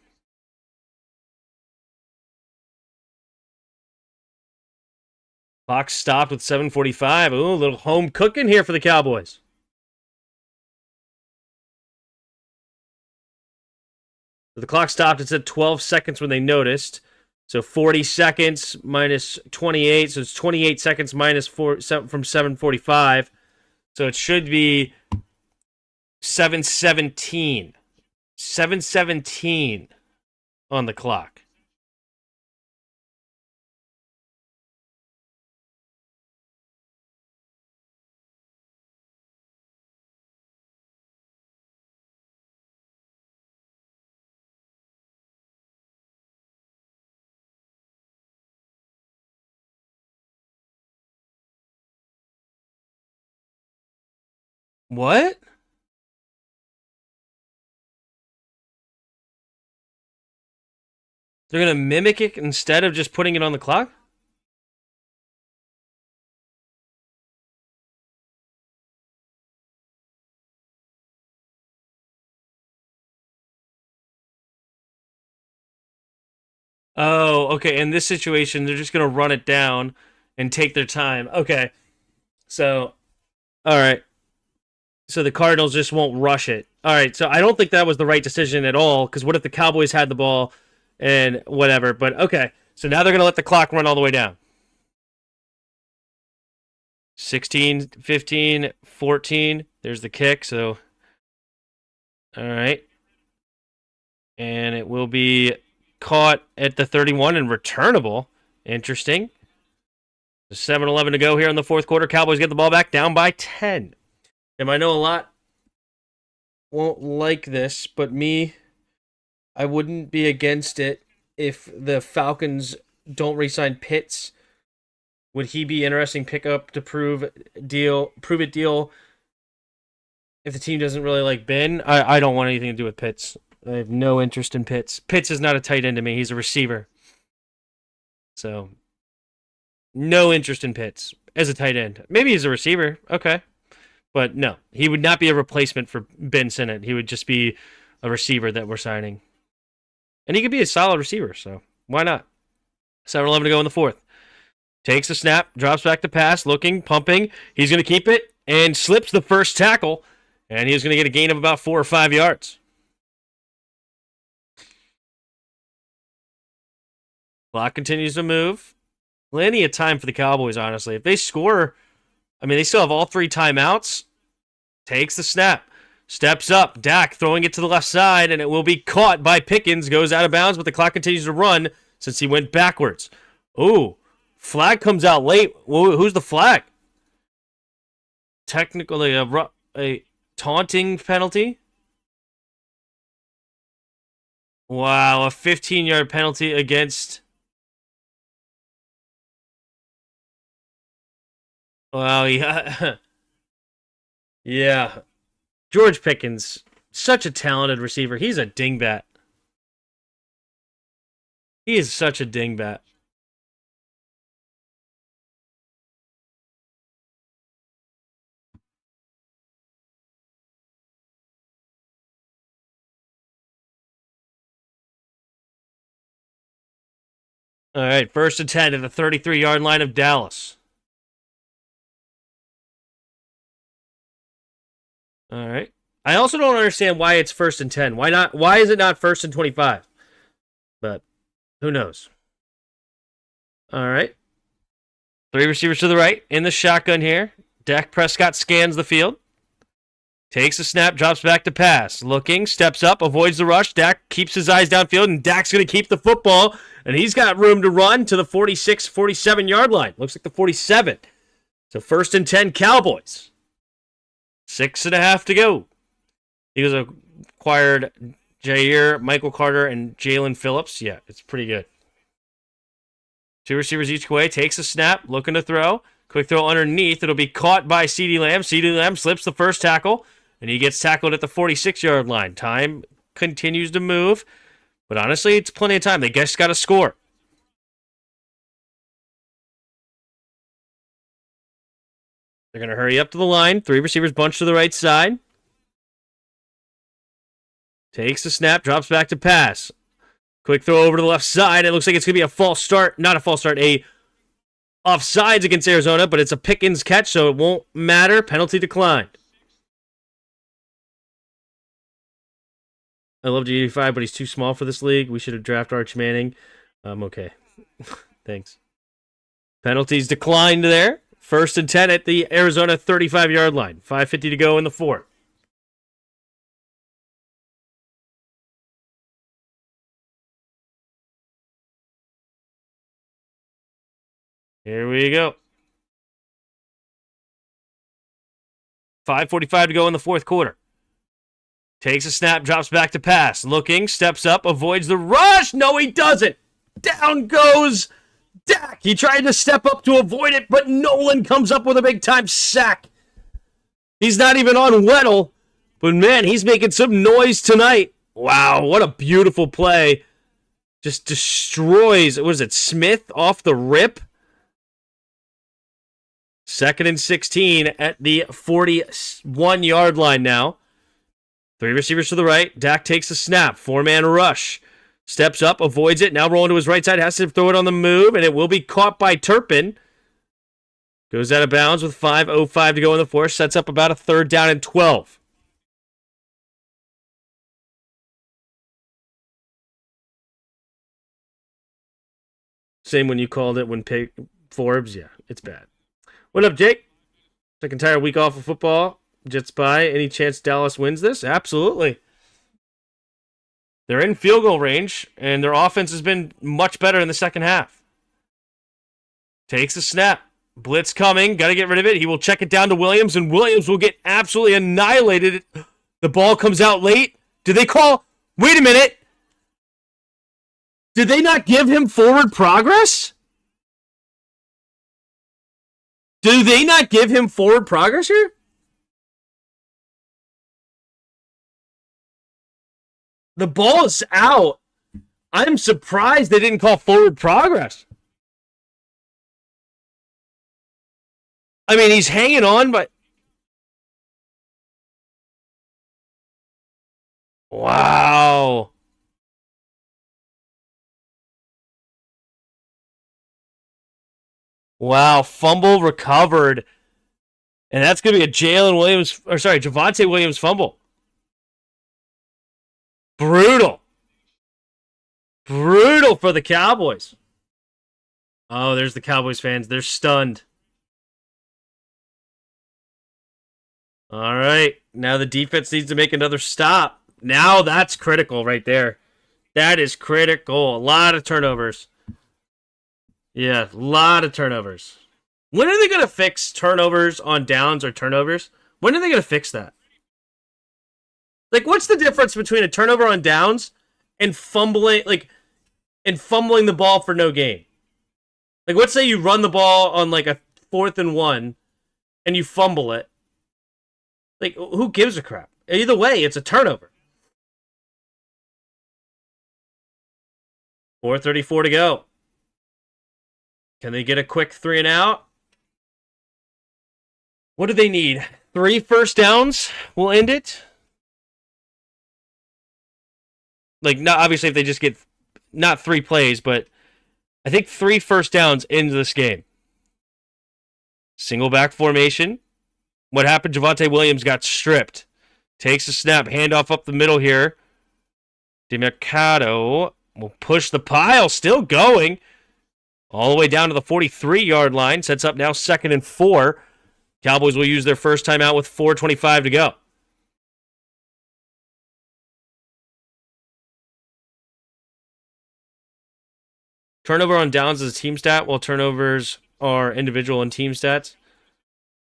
Clock stopped with 7:45. Ooh, a little home cooking here for the Cowboys. So the clock stopped. It said 12 seconds when they noticed. So 40 seconds minus 28. So it's 28 seconds minus from 7:45. So it should be 7:17. 7:17 on the clock. What? They're going to mimic it instead of just putting it on the clock? Oh, okay. In this situation, they're just going to run it down and take their time. Okay. So, all right. So the Cardinals just won't rush it. All right. So I don't think that was the right decision at all, because what if the Cowboys had the ball and whatever? But okay. So now they're going to let the clock run all the way down. 16, 15, 14. There's the kick. So, all right. And it will be caught at the 31 and returnable. Interesting. 7:11 to go here in the fourth quarter. Cowboys get the ball back, down by 10. And I know a lot won't like this, but I wouldn't be against it if the Falcons don't re-sign Pitts. Would he be interesting pickup to prove it deal if the team doesn't really like Ben? I don't want anything to do with Pitts. I have no interest in Pitts. Pitts is not a tight end to me. He's a receiver. So, no interest in Pitts as a tight end. Maybe he's a receiver. Okay. But no, he would not be a replacement for Ben Sinnott. He would just be a receiver that we're signing. And he could be a solid receiver, so why not? 7:11 to go in the fourth. Takes the snap, drops back to pass, looking, pumping. He's going to keep it and slips the first tackle. And he's going to get a gain of about 4 or 5 yards. Clock continues to move. Plenty of time for the Cowboys, honestly. If they score, I mean, they still have all 3 timeouts. Takes the snap. Steps up. Dak throwing it to the left side, and it will be caught by Pickens. Goes out of bounds, but the clock continues to run since he went backwards. Ooh. Flag comes out late. Who's the flag? Technically, a taunting penalty. Wow, a 15-yard penalty against... Wow, yeah. Yeah. George Pickens, such a talented receiver. He's a dingbat. He is such a dingbat. All right, 1st and 10 at the 33-yard line of Dallas. All right. I also don't understand why it's 1st and 10. Why not? Why is it not 1st and 25? But who knows? All right. 3 receivers to the right in the shotgun here. Dak Prescott scans the field. Takes a snap, drops back to pass. Looking, steps up, avoids the rush. Dak keeps his eyes downfield, and Dak's going to keep the football. And he's got room to run to the 46, 47-yard line. Looks like the 47. So 1st and 10 Cowboys. 6.5 to go. Eagles acquired Jair, Michael Carter, and Jalen Phillips. Yeah, it's pretty good. 2 receivers each way. Takes a snap, looking to throw. Quick throw underneath. It'll be caught by CeeDee Lamb. CeeDee Lamb slips the first tackle, and he gets tackled at the 46-yard line. Time continues to move, but honestly, it's plenty of time. They just got to score. They're going to hurry up to the line. 3 receivers bunched to the right side. Takes the snap, drops back to pass. Quick throw over to the left side. It looks like it's going to be a false start. Not a false start, a offsides against Arizona, but it's a Pickens catch, so it won't matter. Penalty declined. I love G85, but he's too small for this league. We should have drafted Arch Manning. Okay. Thanks. Penalties declined there. 1st and 10 at the Arizona 35-yard line. 5:50 to go in the fourth. Here we go. 5:45 to go in the fourth quarter. Takes a snap, drops back to pass. Looking, steps up, avoids the rush. No, he doesn't. Down goes Dak. He tried to step up to avoid it, but Nolan comes up with a big-time sack. He's not even on Weddle, but man, he's making some noise tonight. Wow, what a beautiful play. Just destroys, what is it, Smith off the rip? 2nd and 16 at the 41-yard line now. 3 receivers to the right. Dak takes the snap. 4-man rush. Steps up, avoids it. Now rolling to his right side. Has to throw it on the move, and it will be caught by Turpin. Goes out of bounds with 5:05 to go in the fourth. Sets up about a 3rd down and 12. Same when you called it when Forbes. Yeah, it's bad. What up, Jake? Took an entire week off of football. Jets by. Any chance Dallas wins this? Absolutely. They're in field goal range, and their offense has been much better in the second half. Takes a snap. Blitz coming. Got to get rid of it. He will check it down to Williams, and Williams will get absolutely annihilated. The ball comes out late. Did they call? Wait a minute. Did they not give him forward progress? Do they not give him forward progress here? The ball is out. I'm surprised they didn't call forward progress. I mean, he's hanging on, but... Wow. Wow, fumble recovered. And that's going to be a Javonte Williams fumble. Brutal. Brutal for the Cowboys. Oh, there's the Cowboys fans. They're stunned. All right. Now the defense needs to make another stop. Now that's critical right there. That is critical. A lot of turnovers. Yeah, a lot of turnovers. When are they going to fix turnovers on downs or turnovers? When are they going to fix that? Like, what's the difference between a turnover on downs and fumbling the ball for no gain? Like, let's say you run the ball on like a 4th and 1 and you fumble it. Like, who gives a crap? Either way, it's a turnover. 4:34 to go. Can they get a quick 3 and out? What do they need? 3 first downs will end it. Like, not obviously if they just get not 3 plays, but I think 3 first downs into this game. Single back formation. What happened? Javonte Williams got stripped. Takes a snap. Handoff up the middle here. DeMercado will push the pile. Still going. All the way down to the 43-yard line. Sets up now 2nd and 4. Cowboys will use their first timeout with 4:25 to go. Turnover on downs is a team stat, while turnovers are individual and team stats.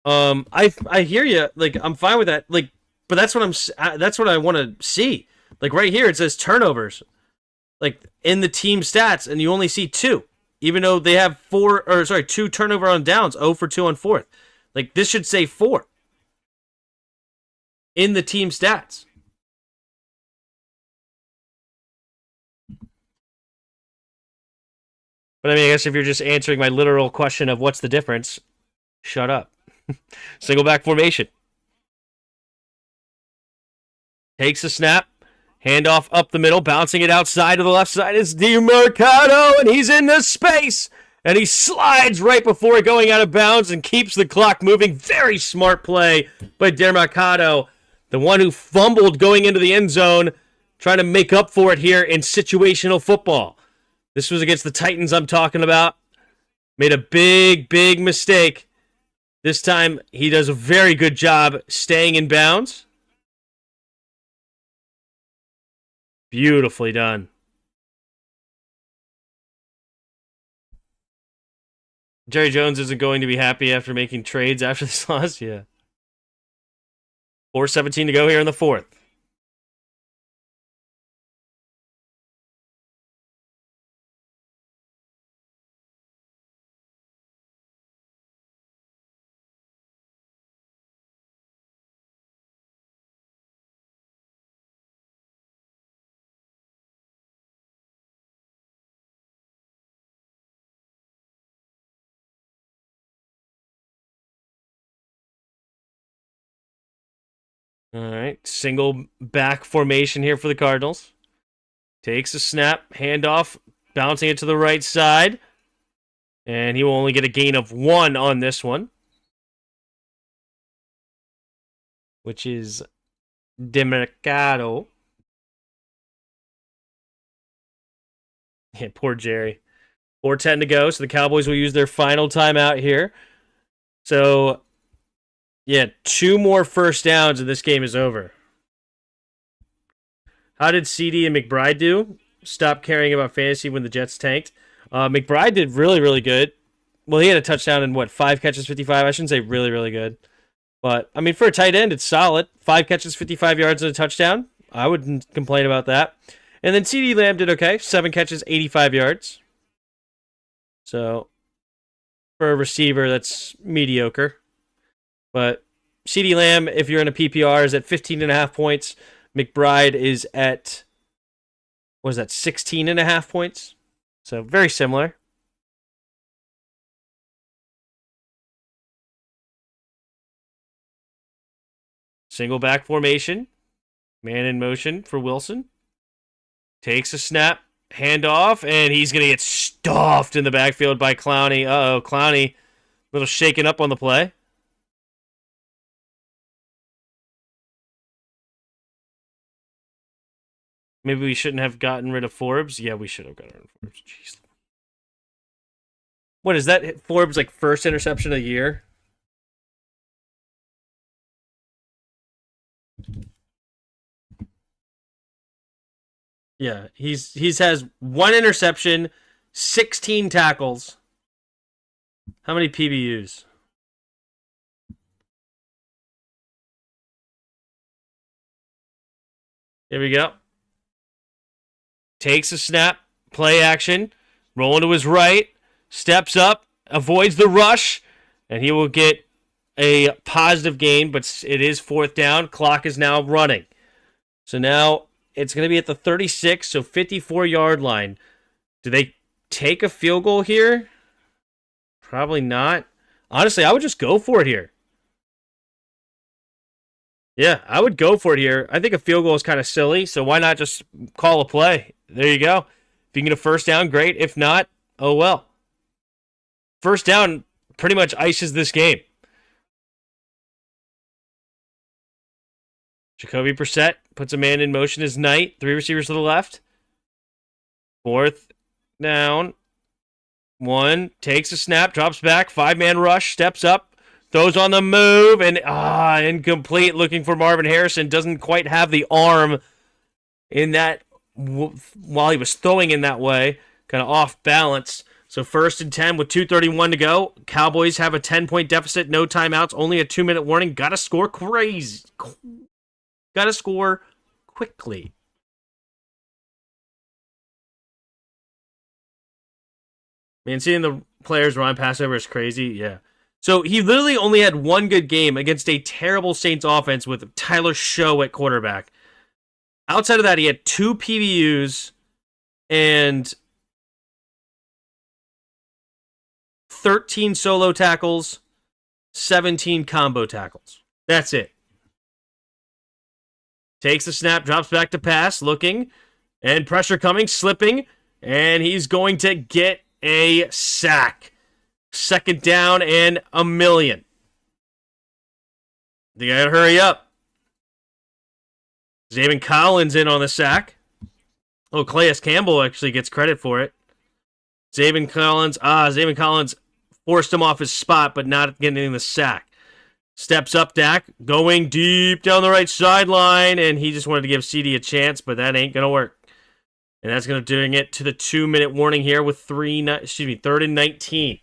I hear you. Like, I'm fine with that. Like, but that's what I want to see. Like right here, it says turnovers, like in the team stats, and you only see 2, even though they have 2 turnover on downs, 0 for 2 on 4th. Like, this should say 4 in the team stats. But I mean, I guess if you're just answering my literal question of what's the difference, shut up. Single back formation. Takes a snap. Handoff up the middle. Bouncing it outside to the left side is DeMercado, and he's in the space. And he slides right before going out of bounds and keeps the clock moving. Very smart play by Dermercado, the one who fumbled going into the end zone, trying to make up for it here in situational football. This was against the Titans I'm talking about. Made a big, big mistake. This time, he does a very good job staying in bounds. Beautifully done. Jerry Jones isn't going to be happy after making trades after this loss. Yeah. 4:17 to go here in the fourth. All right, single back formation here for the Cardinals. Takes a snap, handoff, bouncing it to the right side. And he will only get a gain of 1 on this one, which is Demercado. Yeah, poor Jerry. 4:10 to go, so the Cowboys will use their final timeout here. So, yeah, 2 more first downs and this game is over. How did CD and McBride do? Stop caring about fantasy when the Jets tanked. McBride did really, really good. Well, he had a touchdown in, 5 catches, 55? I shouldn't say really, really good. But, I mean, for a tight end, it's solid. 5 catches, 55 yards, and a touchdown. I wouldn't complain about that. And then CD Lamb did okay. 7 catches, 85 yards. So, for a receiver, that's mediocre. But CD Lamb, if you're in a PPR, is at 15.5 points. McBride is at, 16.5 points? So, very similar. Single back formation. Man in motion for Wilson. Takes a snap. Handoff. And he's going to get stuffed in the backfield by Clowney. Uh-oh, Clowney. A little shaken up on the play. Maybe we shouldn't have gotten rid of Forbes. Yeah, we should have gotten rid of Forbes. Jeez. What is that? Forbes' first interception of the year? Yeah, he's has 1 interception, 16 tackles. How many PBUs? Here we go. Takes a snap, play action, rolling to his right, steps up, avoids the rush, and he will get a positive gain, but it is 4th down. Clock is now running. So now it's going to be at the 36, so 54-yard line. Do they take a field goal here? Probably not. Honestly, I would just go for it here. Yeah, I would go for it here. I think a field goal is kind of silly, so why not just call a play? There you go. If you can get a first down, great. If not, oh well. First down pretty much ices this game. Jacoby Brissett puts a man in motion as Knight. 3 receivers to the left. 4th down. 1 takes a snap, drops back. 5-man rush, steps up, throws on the move, and incomplete. Looking for Marvin Harrison. Doesn't quite have the arm in that while he was throwing in that way. Kind of off balance. So 1st and 10 with 2:31 to go. Cowboys have a 10-point deficit, no timeouts, only a 2-minute warning. Gotta score crazy. Gotta score quickly. Man, seeing the players run Passover is crazy. Yeah. So he literally only had 1 good game against a terrible Saints offense with Tyler Show at quarterback. Outside of that, he had 2 PBUs and 13 solo tackles, 17 combo tackles. That's it. Takes the snap, drops back to pass, looking, and pressure coming, slipping, and he's going to get a sack. Second down and a million. They gotta hurry up. Zaven Collins in on the sack. Oh, Calais Campbell actually gets credit for it. Zaven Collins forced him off his spot, but not getting the sack. Steps up, Dak, going deep down the right sideline, and he just wanted to give CD a chance, but that ain't gonna work. And that's gonna doing it to the 2-minute warning here with 3rd and 19.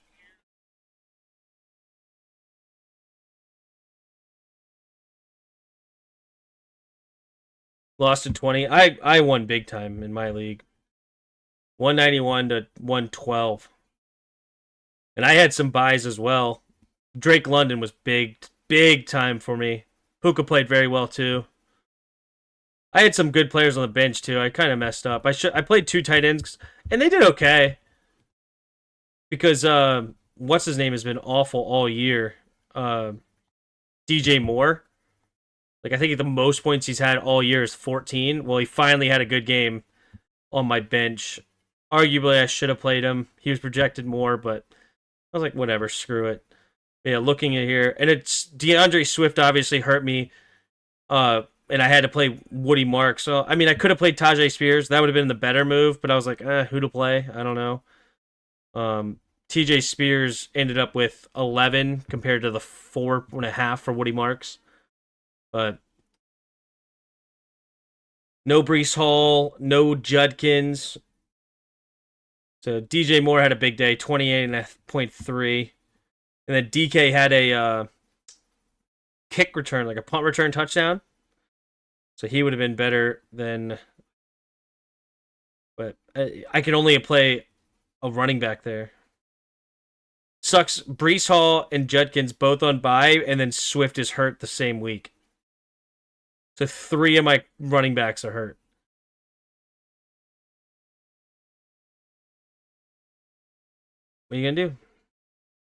Lost to 20. I won big time in my league. 191 to 112. And I had some buys as well. Drake London was big time for me. Hookah played very well too. I had some good players on the bench too. I kind of messed up. I played 2 tight ends and they did okay. Because what's his name has been awful all year. DJ Moore. Like, I think the most points he's had all year is 14. Well, he finally had a good game on my bench. Arguably, I should have played him. He was projected more, but I was like, whatever, screw it. Yeah, looking at here. And it's DeAndre Swift obviously hurt me. And I had to play Woody Mark. So, I mean, I could have played Tajay Spears. That would have been the better move. But I was like, who to play? I don't know. TJ Spears ended up with 11 compared to the 4.5 for Woody Marks. But no Breece Hall, no Judkins. So DJ Moore had a big day, 28.3. And then DK had a kick return, like a punt return touchdown. So he would have been better than... But I can only play a running back there. Sucks. Breece Hall and Judkins both on bye, and then Swift is hurt the same week. So 3 of my running backs are hurt. What are you going to do?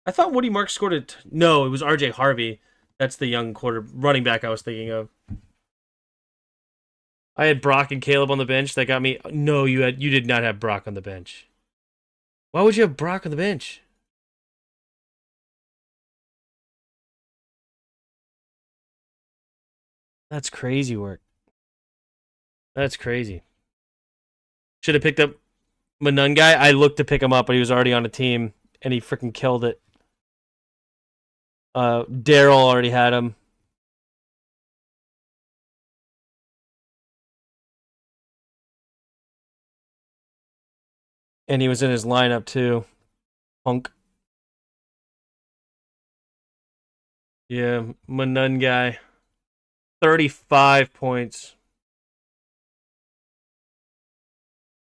I thought Woody Mark scored it. No, it was RJ Harvey. That's the young running back I was thinking of. I had Brock and Caleb on the bench. That got me. No, you did not have Brock on the bench. Why would you have Brock on the bench? That's crazy work. That's crazy. Should have picked up Manun guy. I looked to pick him up, but he was already on a team, and he freaking killed it. Daryl already had him. And he was in his lineup, too. Punk. Yeah, Manun guy. 35 points.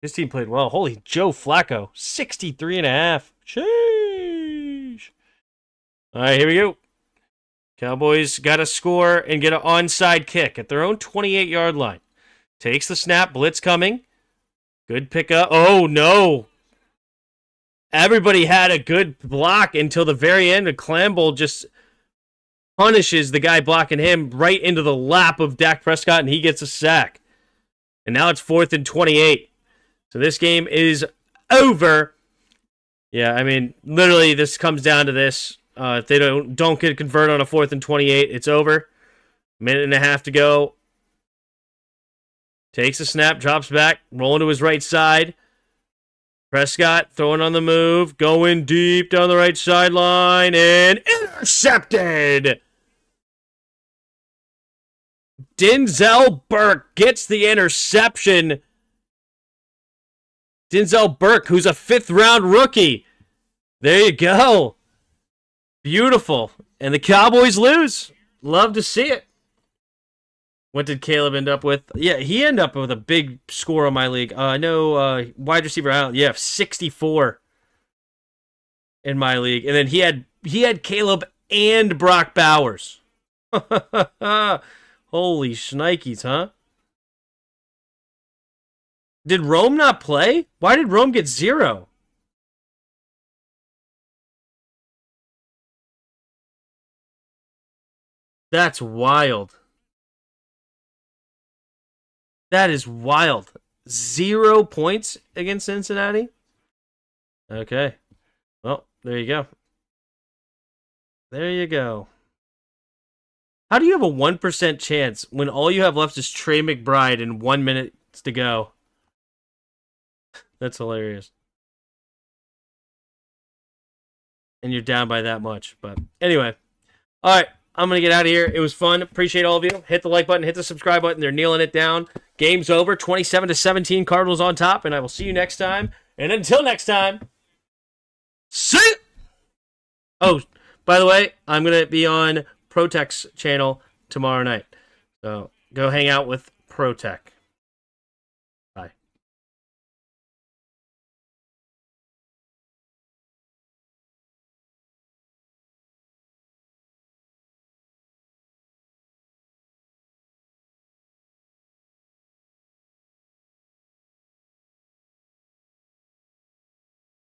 His team played well. Holy Joe Flacco. 63.5. Sheesh. All right, here we go. Cowboys got to score and get an onside kick at their own 28-yard line. Takes the snap. Blitz coming. Good pickup. Oh, no. Everybody had a good block until the very end. And Campbell just punishes the guy blocking him right into the lap of Dak Prescott, and he gets a sack. And now it's 4th and 28. So this game is over. Yeah, I mean, literally, this comes down to this. If they don't get converted on a 4th and 28, it's over. Minute and a half to go. Takes a snap, drops back, rolling to his right side. Prescott throwing on the move, going deep down the right sideline, and intercepted! Denzel Burke gets the interception. Denzel Burke, who's a 5th-round rookie. There you go. Beautiful. And the Cowboys lose. Love to see it. What did Caleb end up with? Yeah, he ended up with a big score on my league. I know wide receiver Allen. Yeah, 64 in my league. And then he had Caleb and Brock Bowers. Holy shnikes, huh? Did Rome not play? Why did Rome get 0? That's wild. That is wild. 0 points against Cincinnati? Okay. Well, there you go. There you go. How do you have a 1% chance when all you have left is Trey McBride and 1 minute to go? That's hilarious. And you're down by that much. But anyway. All right. I'm going to get out of here. It was fun. Appreciate all of you. Hit the like button. Hit the subscribe button. They're kneeling it down. Game's over. 27-17. Cardinals on top. And I will see you next time. And until next time, see you. Oh, by the way, I'm going to be on Protech's channel tomorrow night. So go hang out with Protech.